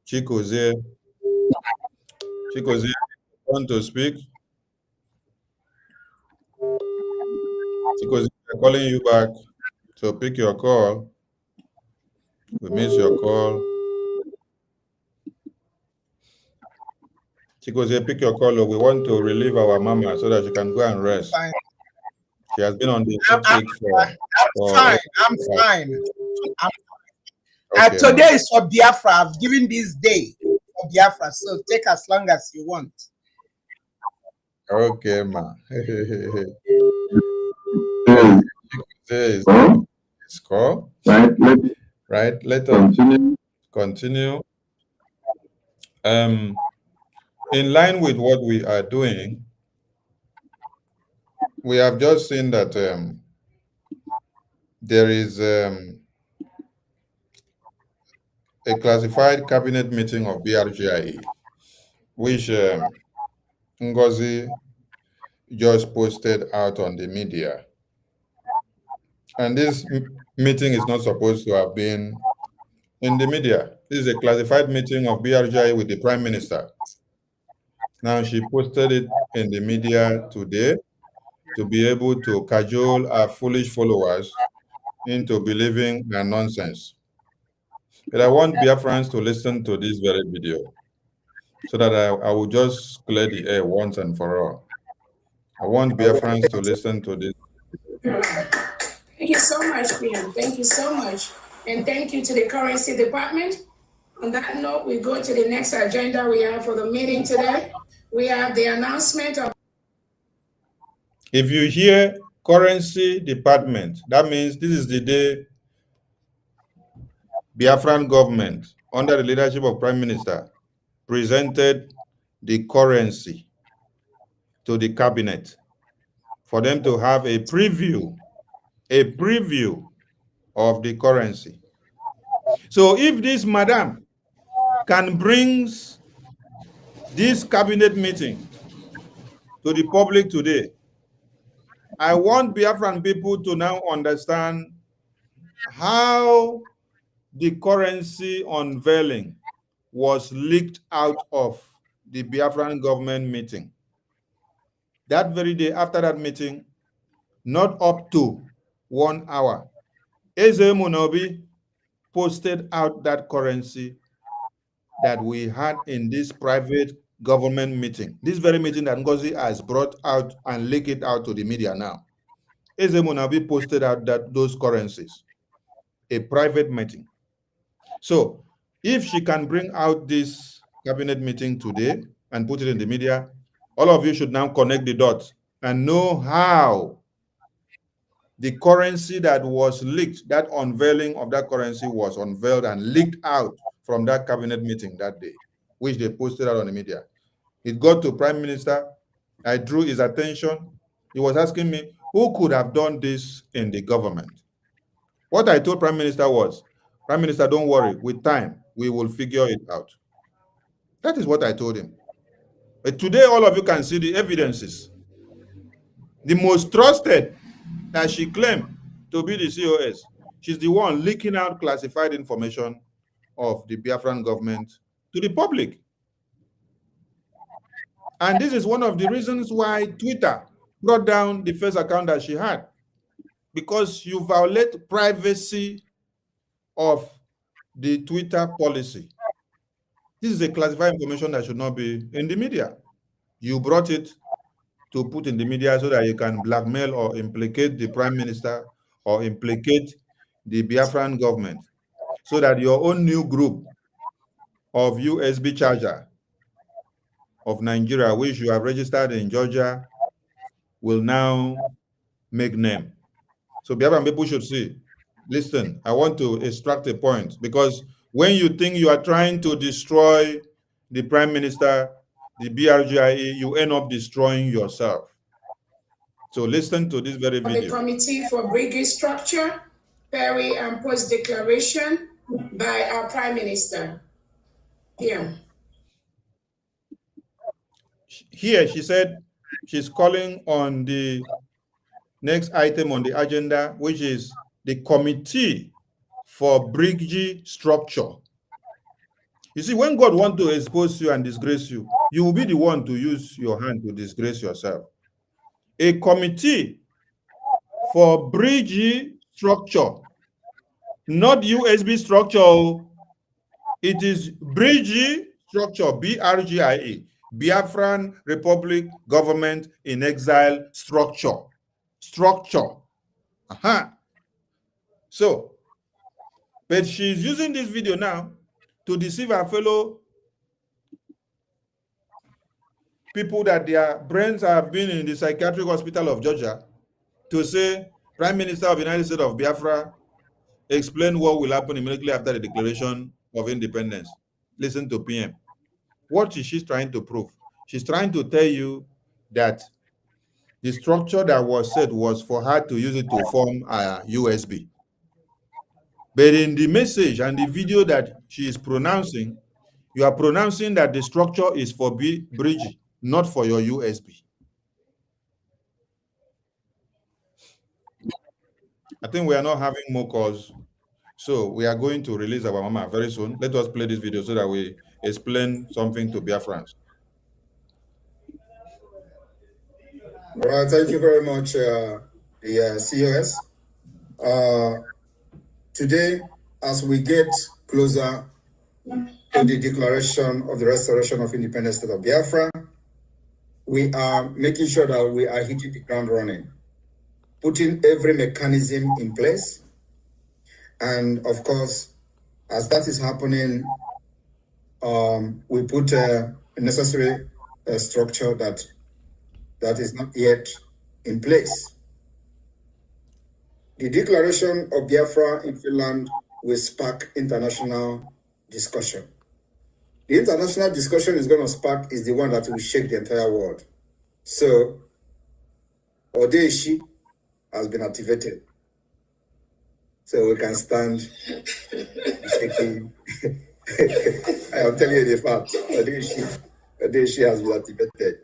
Chikoze, want to speak? Chikoze, we are calling you back. So pick your call. We miss your call. Chikoze, pick your call. We want to relieve our mama so that she can go and rest. Fine. She has been on the I'm fine. I'm fine. Okay, today is for Biafra. I've given this day for Biafra, so take as long as you want. Okay, ma. It's call. Right. Let us continue. In line with what we are doing, we have just seen that there is a classified cabinet meeting of BRGIE, which Ngozi just posted out on the media. And this meeting is not supposed to have been in the media. This is a classified meeting of BRGIE with the Prime Minister. Now she posted it in the media today to be able to cajole our foolish followers into believing their nonsense. But I want Biafrans to listen to this very video so that I will just clear the air once and for all. I want Biafrans to listen to this. Thank you so much, PM. Thank you so much. And thank you to the Currency Department. On that note, we go to the next agenda we have for the meeting today. We have the announcement of... If you hear Currency Department, that means this is the day Biafran government, under the leadership of Prime Minister, presented the currency to the cabinet for them to have a preview of the currency. So if this madam can bring this cabinet meeting to the public today, I want Biafran people to now understand how the currency unveiling was leaked out of the Biafran government meeting. That very day after that meeting, not up to 1 hour, Eze Munobi posted out that currency that we had in this private government meeting. This very meeting that Ngozi has brought out and leaked it out to the media now. Eze Munobi posted out those currencies, a private meeting. So if she can bring out this cabinet meeting today and put it in the media, all of you should now connect the dots and know how the currency that was leaked, that unveiling of that currency was unveiled and leaked out from that cabinet meeting that day, which they posted out on the media. It got to Prime Minister. I drew his attention. He was asking me, who could have done this in the government? What I told Prime Minister was, Prime Minister, don't worry. With time, we will figure it out. That is what I told him. But today, all of you can see the evidences. The most trusted that she claimed to be the COS, she's the one leaking out classified information of the Biafran government to the public. And this is one of the reasons why Twitter brought down the first account that she had, because you violate privacy of the Twitter policy. This is a classified information that should not be in the media. You brought it to put in the media so that you can blackmail or implicate the prime minister or implicate the Biafran government, so that your own new group of USB charger of Nigeria, which you have registered in Georgia, will now make name. So Biafran people should see. Listen, I want to extract a point, because when you think you are trying to destroy the prime minister, the BRGIE, you end up destroying yourself. So listen to this very video. The Committee for Brigade Structure, Peri and Post Declaration by our Prime Minister. Here. Here, she said she's calling on the next item on the agenda, which is the Committee for Brigade Structure. You see, when God wants to expose you and disgrace you, you will be the one to use your hand to disgrace yourself. A committee for Brigade Structure, not USB structure. It is Brigade Structure, BRGIE, Biafran Republic Government in Exile Structure. So, but she's using this video now to deceive her fellow people that their brains have been in the psychiatric hospital of Georgia, to say Prime Minister of the United States of Biafra explain what will happen immediately after the declaration of independence. Listen to PM. What is she trying to prove? She's trying to tell you that the structure that was said was for her to use it to form a USB. But in the message and the video that she is pronouncing, you are pronouncing that the structure is for Bridge, not for your USB. I think we are not having more calls, so we are going to release our mama very soon. Let us play this video so that we explain something to Biafrans. All right, thank you very much, the COS. Today, as we get closer to the declaration of the restoration of independent state of Biafra, we are making sure that we are hitting the ground running, putting every mechanism in place. And of course, as that is happening, we put a necessary structure that is not yet in place. The declaration of Biafra in Finland will spark international discussion. The international discussion is going to spark is the one that will shake the entire world. So, Odeshi has been activated. So we can stand shaking. I am telling you the fact. Odeshi has been activated.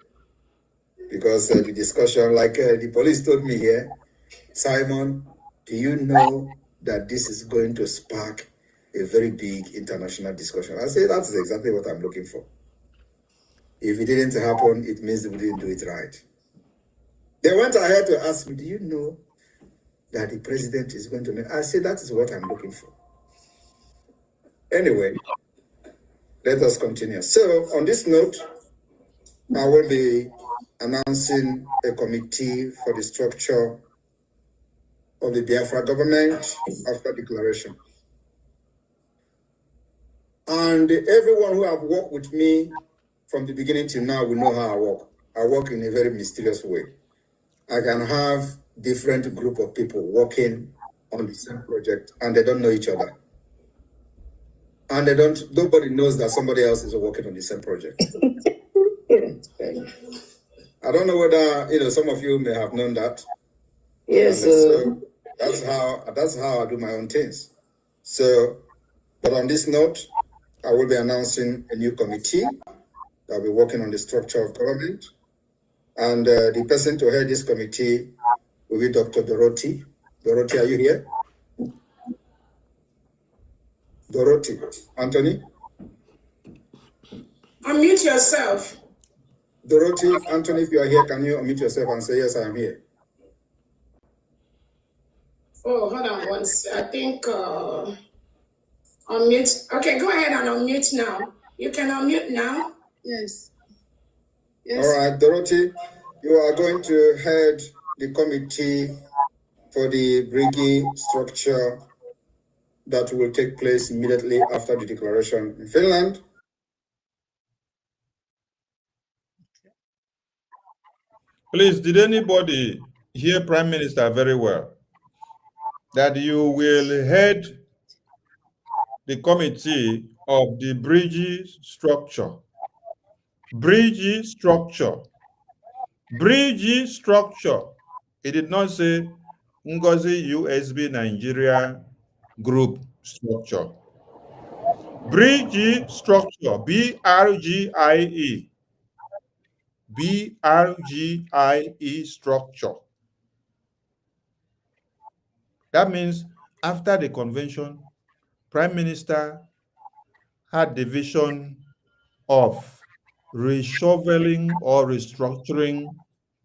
Because the discussion, like the police told me here, Simon, do you know that this is going to spark a very big international discussion? I say that's exactly what I'm looking for. If it didn't happen, it means we didn't do it right. They went ahead to ask me, do you know that the president is going to make? I said that is what I'm looking for. Anyway, let us continue. So on this note, I will be announcing a committee for the structure of the Biafra government after declaration. And everyone who have worked with me from the beginning till now will know how I work. I work in a very mysterious way. I can have different group of people working on the same project and they don't know each other. And nobody knows that somebody else is working on the same project. I don't know whether, some of you may have known that. Yes. So that's how I do my own things. So, but on this note, I will be announcing a new committee that will be working on the structure of government. And the person to head this committee will be Dr. Dorothy. Dorothy, are you here? Dorothy. Anthony? Unmute yourself. Dorothy, Anthony, if you are here, can you unmute yourself and say, yes, I am here? Oh, hold on once. I think unmute. Okay, go ahead and unmute now. You can unmute now. Yes. Yes. All right, Dorothy, you are going to head the committee for the Brigi structure that will take place immediately after the declaration in Finland. Please, did anybody hear Prime Minister very well? That you will head the committee of the bridge structure. Bridge structure. Bridge structure. It did not say Ngozi USB Nigeria group structure. Bridge structure. BRGIE. BRGIE structure. That means after the convention, Prime Minister had the vision of reshoveling or restructuring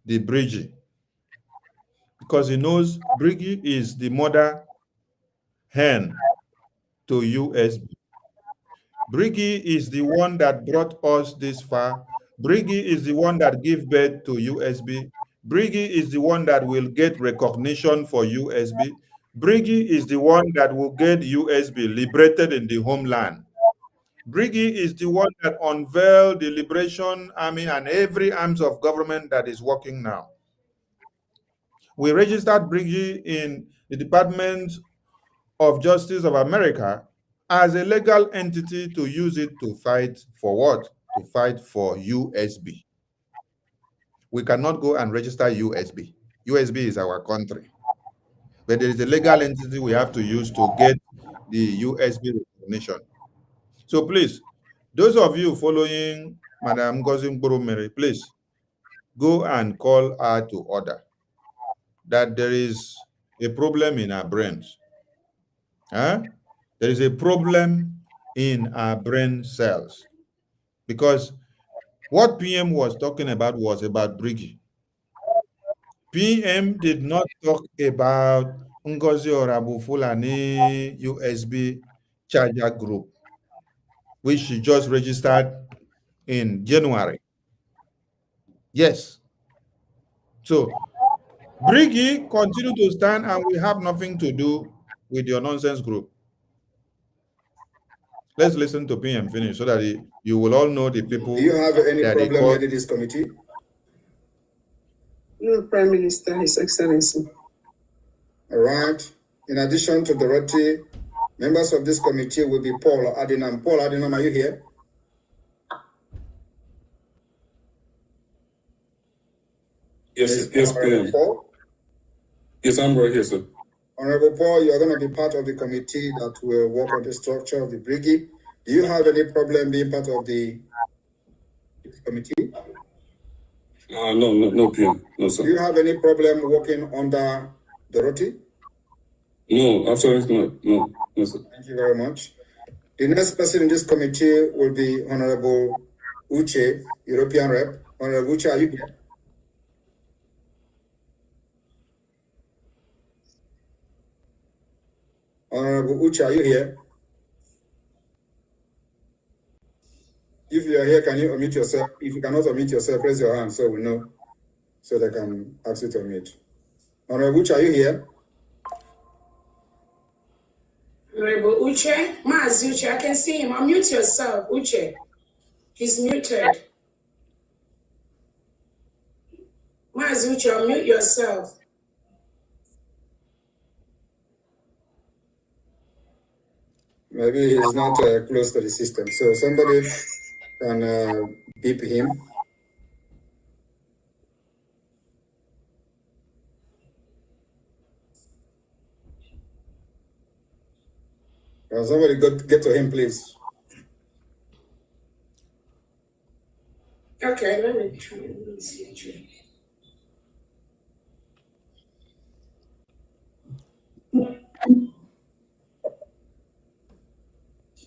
the bridge, because he knows bridge is the mother hen to USB. Bridge is the one that brought us this far. Bridge is the one that gave birth to USB. Bridge is the one that will get recognition for USB. Bridge is the one that will get USB liberated in the homeland. Brigi is the one that unveiled the Liberation Army and every arms of government that is working now. We registered Brigi in the Department of Justice of America as a legal entity to use it to fight for what? To fight for USB. We cannot go and register USB. USB is our country. But there is a legal entity we have to use to get the USB recognition. So please, those of you following Madam Ngozi Mary, please go and call her to order that there is a problem in our brains. Huh? There is a problem in our brain cells, because what PM was talking about was about Brigi. PM did not talk about Ngozi Orabu Fulani USB charger group, which she just registered in January. Yes. So, Brigi continue to stand, and we have nothing to do with your nonsense group. Let's listen to PM finish so that you will all know the people. Do you have any problem heading this committee? No, Prime Minister, His Excellency. All right. In addition to Dorothy, members of this committee will be Paul Adinam. Paul Adinam, are you here? Yes, PM. Paul? Yes, I'm right here, sir. Honorable Paul, you are going to be part of the committee that will work on the structure of the Brigi. Do you have any problem being part of the committee? No, PM. No, sir. Do you have any problem working under Dorothy? No, absolutely not. No, sir. Thank you very much. The next person in this committee will be Honorable Uche, European Rep. Honorable Uche, are you here? Honorable Uche, are you here? If you are here, can you unmute yourself? If you cannot unmute yourself, raise your hand so we know, so they can ask you to unmute. Honorable Uche, are you here? Honorable Uche, Mazi Uche, I can see him. Unmute yourself, Uche. He's muted. Mazi Uche, unmute yourself. Maybe he's not close to the system. So somebody can beep him. Somebody get to him, please. Okay, let me try and see.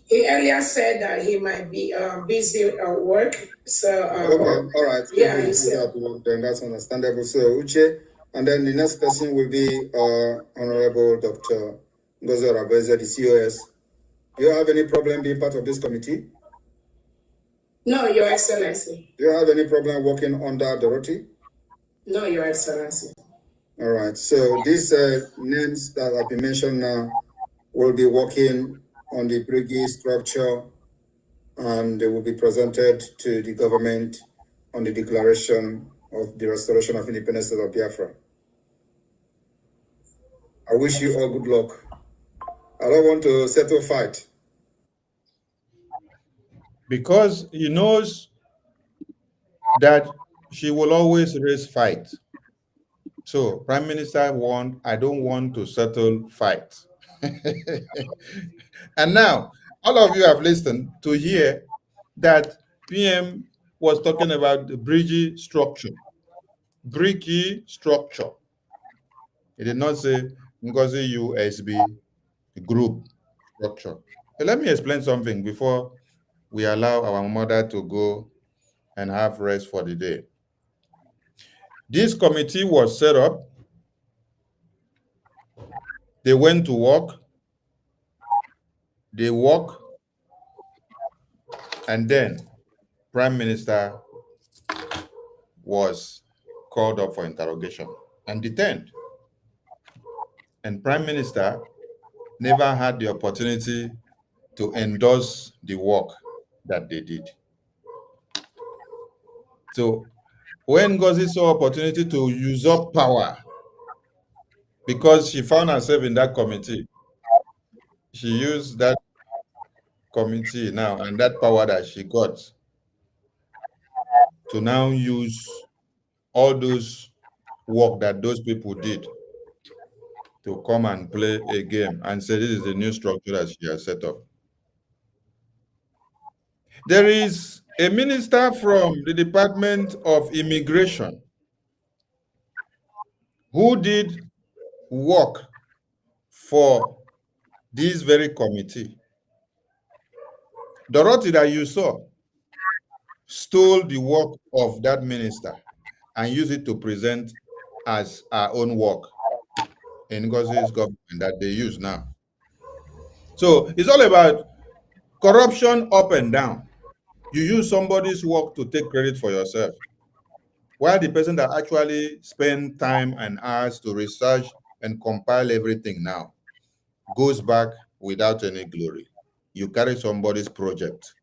He earlier said that he might be busy at work. So okay, all right. Yeah, he said. Then that's understandable. So Uche, and then the next person will be Honorable Dr. Ngozi Orabu, the COS. Do you have any problem being part of this committee? No, Your Excellency. Do you have any problem working under Dorothy? No, Your Excellency. All right. So these names that have been mentioned now will be working on the brigade structure, and they will be presented to the government on the declaration of the restoration of independence of Biafra. I wish you all good luck. I don't want to settle fight. Because he knows that she will always raise fight. So, Prime Minister warned, I don't want to settle fight. And now, all of you have listened to hear that PM was talking about the bridgy structure. Bricky structure. He did not say Ngozi USB group structure. So let me explain something before we allow our mother to go and have rest for the day. This committee was set up. They went to work. They work. And then Prime Minister was called up for interrogation and detained. And Prime Minister never had the opportunity to endorse the work that they did. So when Ngozi saw opportunity to usurp power, because she found herself in that committee, she used that committee now and that power that she got to now use all those work that those people did to come and play a game and say this is the new structure that she has set up. There is a minister from the Department of Immigration who did work for this very committee. Dorothy that you saw stole the work of that minister and used it to present as our own work in Ngozi's government that they use now. So it's all about corruption up and down. You use somebody's work to take credit for yourself, while the person that actually spent time and hours to research and compile everything now goes back without any glory. You carry somebody's project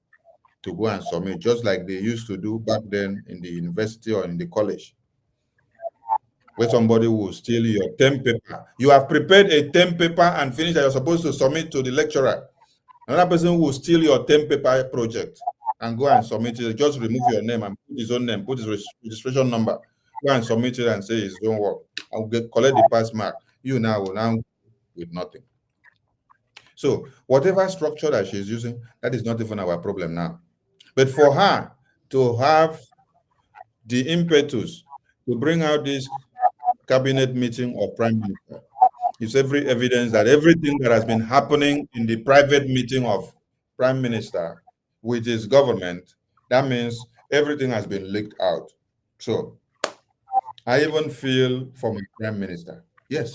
to go and submit, just like they used to do back then in the university or in the college, where somebody will steal your term paper. You have prepared a term paper and finished that you're supposed to submit to the lecturer. Another person will steal your term paper project and go and submit it. Just remove your name and put his own name, put his registration number, go and submit it and say it's don't work. I'll collect the pass mark. You now will now with nothing. So whatever structure that she's using, that is not even our problem now. But for her to have the impetus to bring out this cabinet meeting of Prime Minister is every evidence that everything that has been happening in the private meeting of Prime Minister with his government, that means everything has been leaked out. So I even feel for my Prime Minister, yes,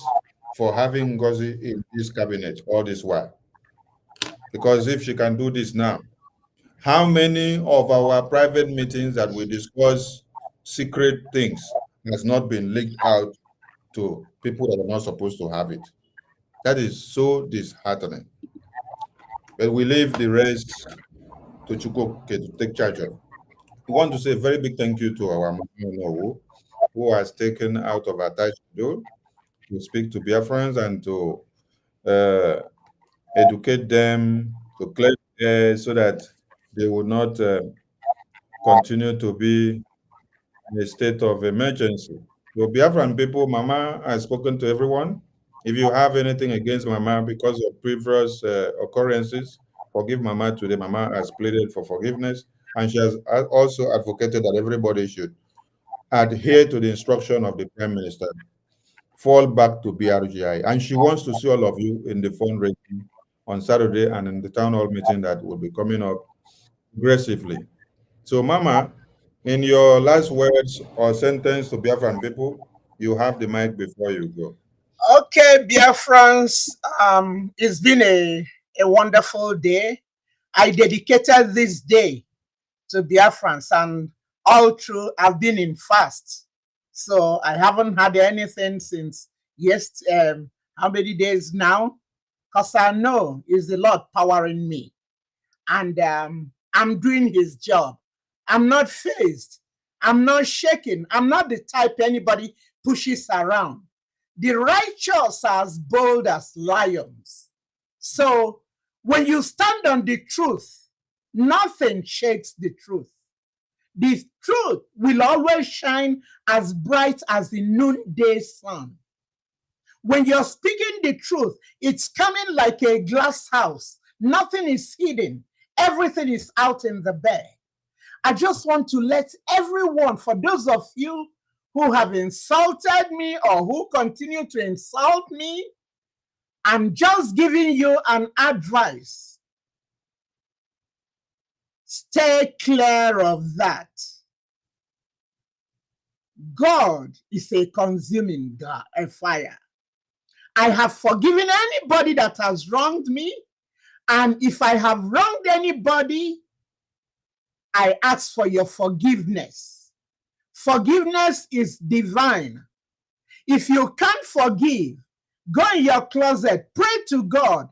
for having Ngozi in this cabinet all this while. Because if she can do this now, how many of our private meetings that we discuss secret things has not been leaked out to people that are not supposed to have it? That is so disheartening. But we leave the rest to Chukwuke to take charge of. We want to say a very big thank you to our Onuwu, who has taken out of her time to speak to Biafrans and to educate them, to clear the air so that they will not continue to be in a state of emergency. So Biafran people, Mama has spoken to everyone. If you have anything against Mama because of previous occurrences, forgive Mama today. Mama has pleaded for forgiveness, and she has also advocated that everybody should adhere to the instruction of the Prime Minister, fall back to BRGI. And she wants to see all of you in the fundraising on Saturday and in the town hall meeting that will be coming up aggressively. So, Mama, in your last words or sentence to Biafran people, you have the mic before you go. Okay, Biafrans, it's been a wonderful day. I dedicated this day to Biafrans, and all through I've been in fast. So I haven't had anything since how many days now? Because I know it's the Lord powering me. And I'm doing his job. I'm not phased. I'm not shaken. I'm not the type anybody pushes around. The righteous are as bold as lions. So when you stand on the truth, nothing shakes the truth. The truth will always shine as bright as the noonday sun. When you're speaking the truth, it's coming like a glass house. Nothing is hidden. Everything is out in the bag. I just want to let everyone, for those of you who have insulted me or who continue to insult me, I'm just giving you an advice. Stay clear of that. God is a consuming fire. I have forgiven anybody that has wronged me, and if I have wronged anybody, I ask for your forgiveness. Forgiveness is divine. If you can't forgive, go in your closet, pray to God,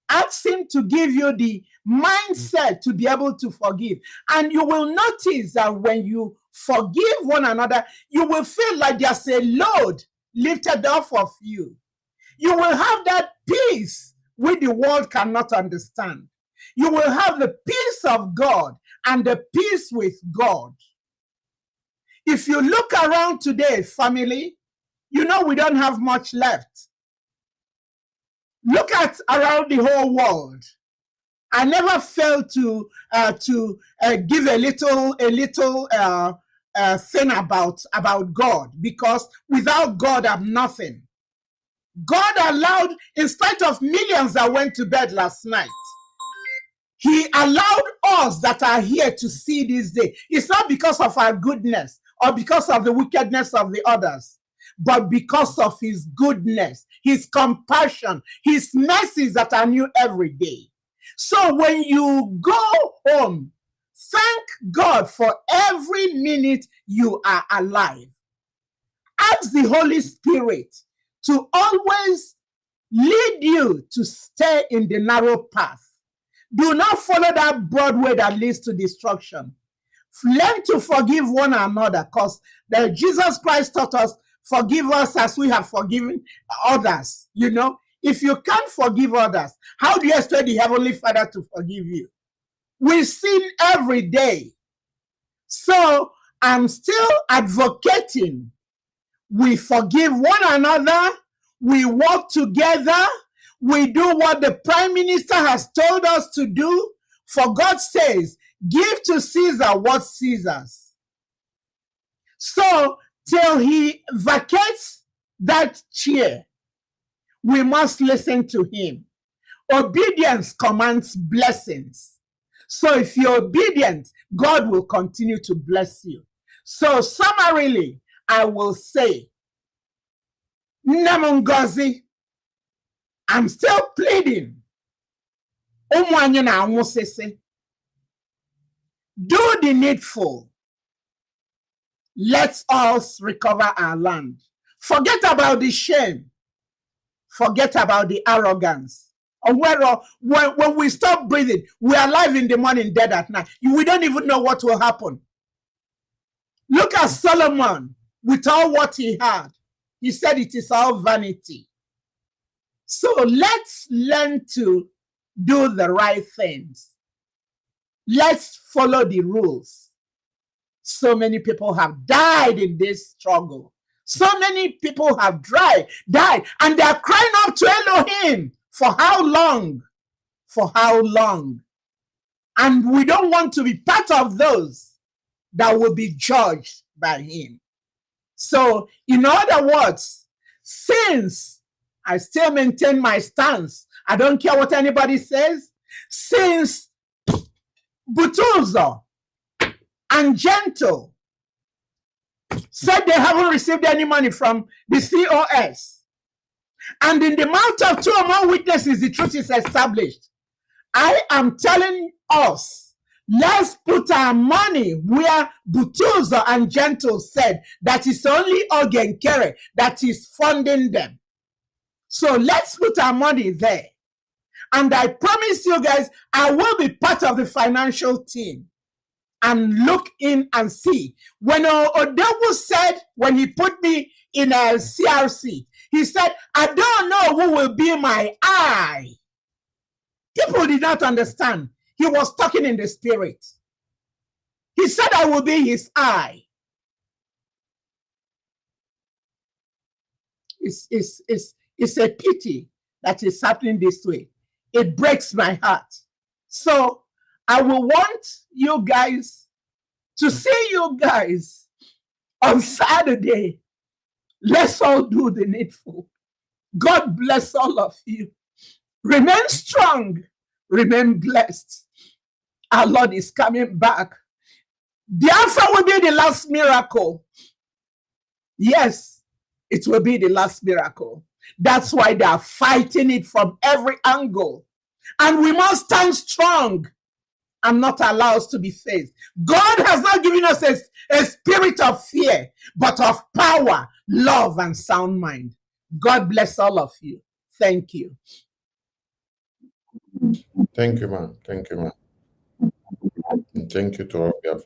ask him to give you the mindset to be able to forgive. And you will notice that when you forgive one another, you will feel like there's a load lifted off of you. You will have that peace which the world cannot understand. You will have the peace of God and the peace with God. If you look around today, family, you know we don't have much left. Look at around the whole world. I never failed to give a little thing about God, because without God I'm nothing. God allowed, in spite of millions that went to bed last night, he allowed us that are here to see this day. It's not because of our goodness or because of the wickedness of the others, but because of his goodness, his compassion, his mercies that are new every day. So when you go home, thank God for every minute you are alive. Ask the Holy Spirit to always lead you to stay in the narrow path. Do not follow that broad way that leads to destruction. Learn to forgive one another, because Jesus Christ taught us, forgive us as we have forgiven others. You know, if you can't forgive others, how do you expect the Heavenly Father to forgive you? We sin every day. So I'm still advocating. We forgive one another. We work together. We do what the Prime Minister has told us to do. For God says, give to Caesar what's Caesar's. So till he vacates that chair, we must listen to him. Obedience commands blessings. So if you're obedient, God will continue to bless you. So summarily, I will say, Namungozi, I'm still pleading. Do the needful. Let's us recover our land. Forget about the shame. Forget about the arrogance. Or when we stop breathing, we are alive in the morning, dead at night. We don't even know what will happen. Look at Solomon with all what he had. He said it is all vanity. So let's learn to do the right things. Let's follow the rules. So many people have died in this struggle. So many people have died, and they are crying out to Elohim. For how long? For how long? And we don't want to be part of those that will be judged by him. So, in other words, since I still maintain my stance, I don't care what anybody says, since Butuzo and Gentle said they haven't received any money from the COS, and in the mouth of two or more witnesses the truth is established, I am telling us, Let's put our money where Butuzo and Gentle said that it's only Ogenkere that is funding them. So let's put our money there. And I promise you guys, I will be part of the financial team and look in and see. When Odewu said, when he put me in a CRC, he said, I don't know who will be my eye. People did not understand. He was talking in the spirit. He said, I will be his eye. It's a pity that is happening this way. It breaks my heart. So I will want you guys to see you guys on Saturday. Let's all do the needful. God bless all of you. Remain strong. Remain blessed. Our Lord is coming back. Biafra will be the last miracle. Yes, it will be the last miracle. That's why they are fighting it from every angle. And we must stand strong and not allow us to be faced. God has not given us a spirit of fear, but of power, love, and sound mind. God bless all of you. Thank you. Thank you, ma'am. Thank you, ma'am. And thank you to all Biafrans.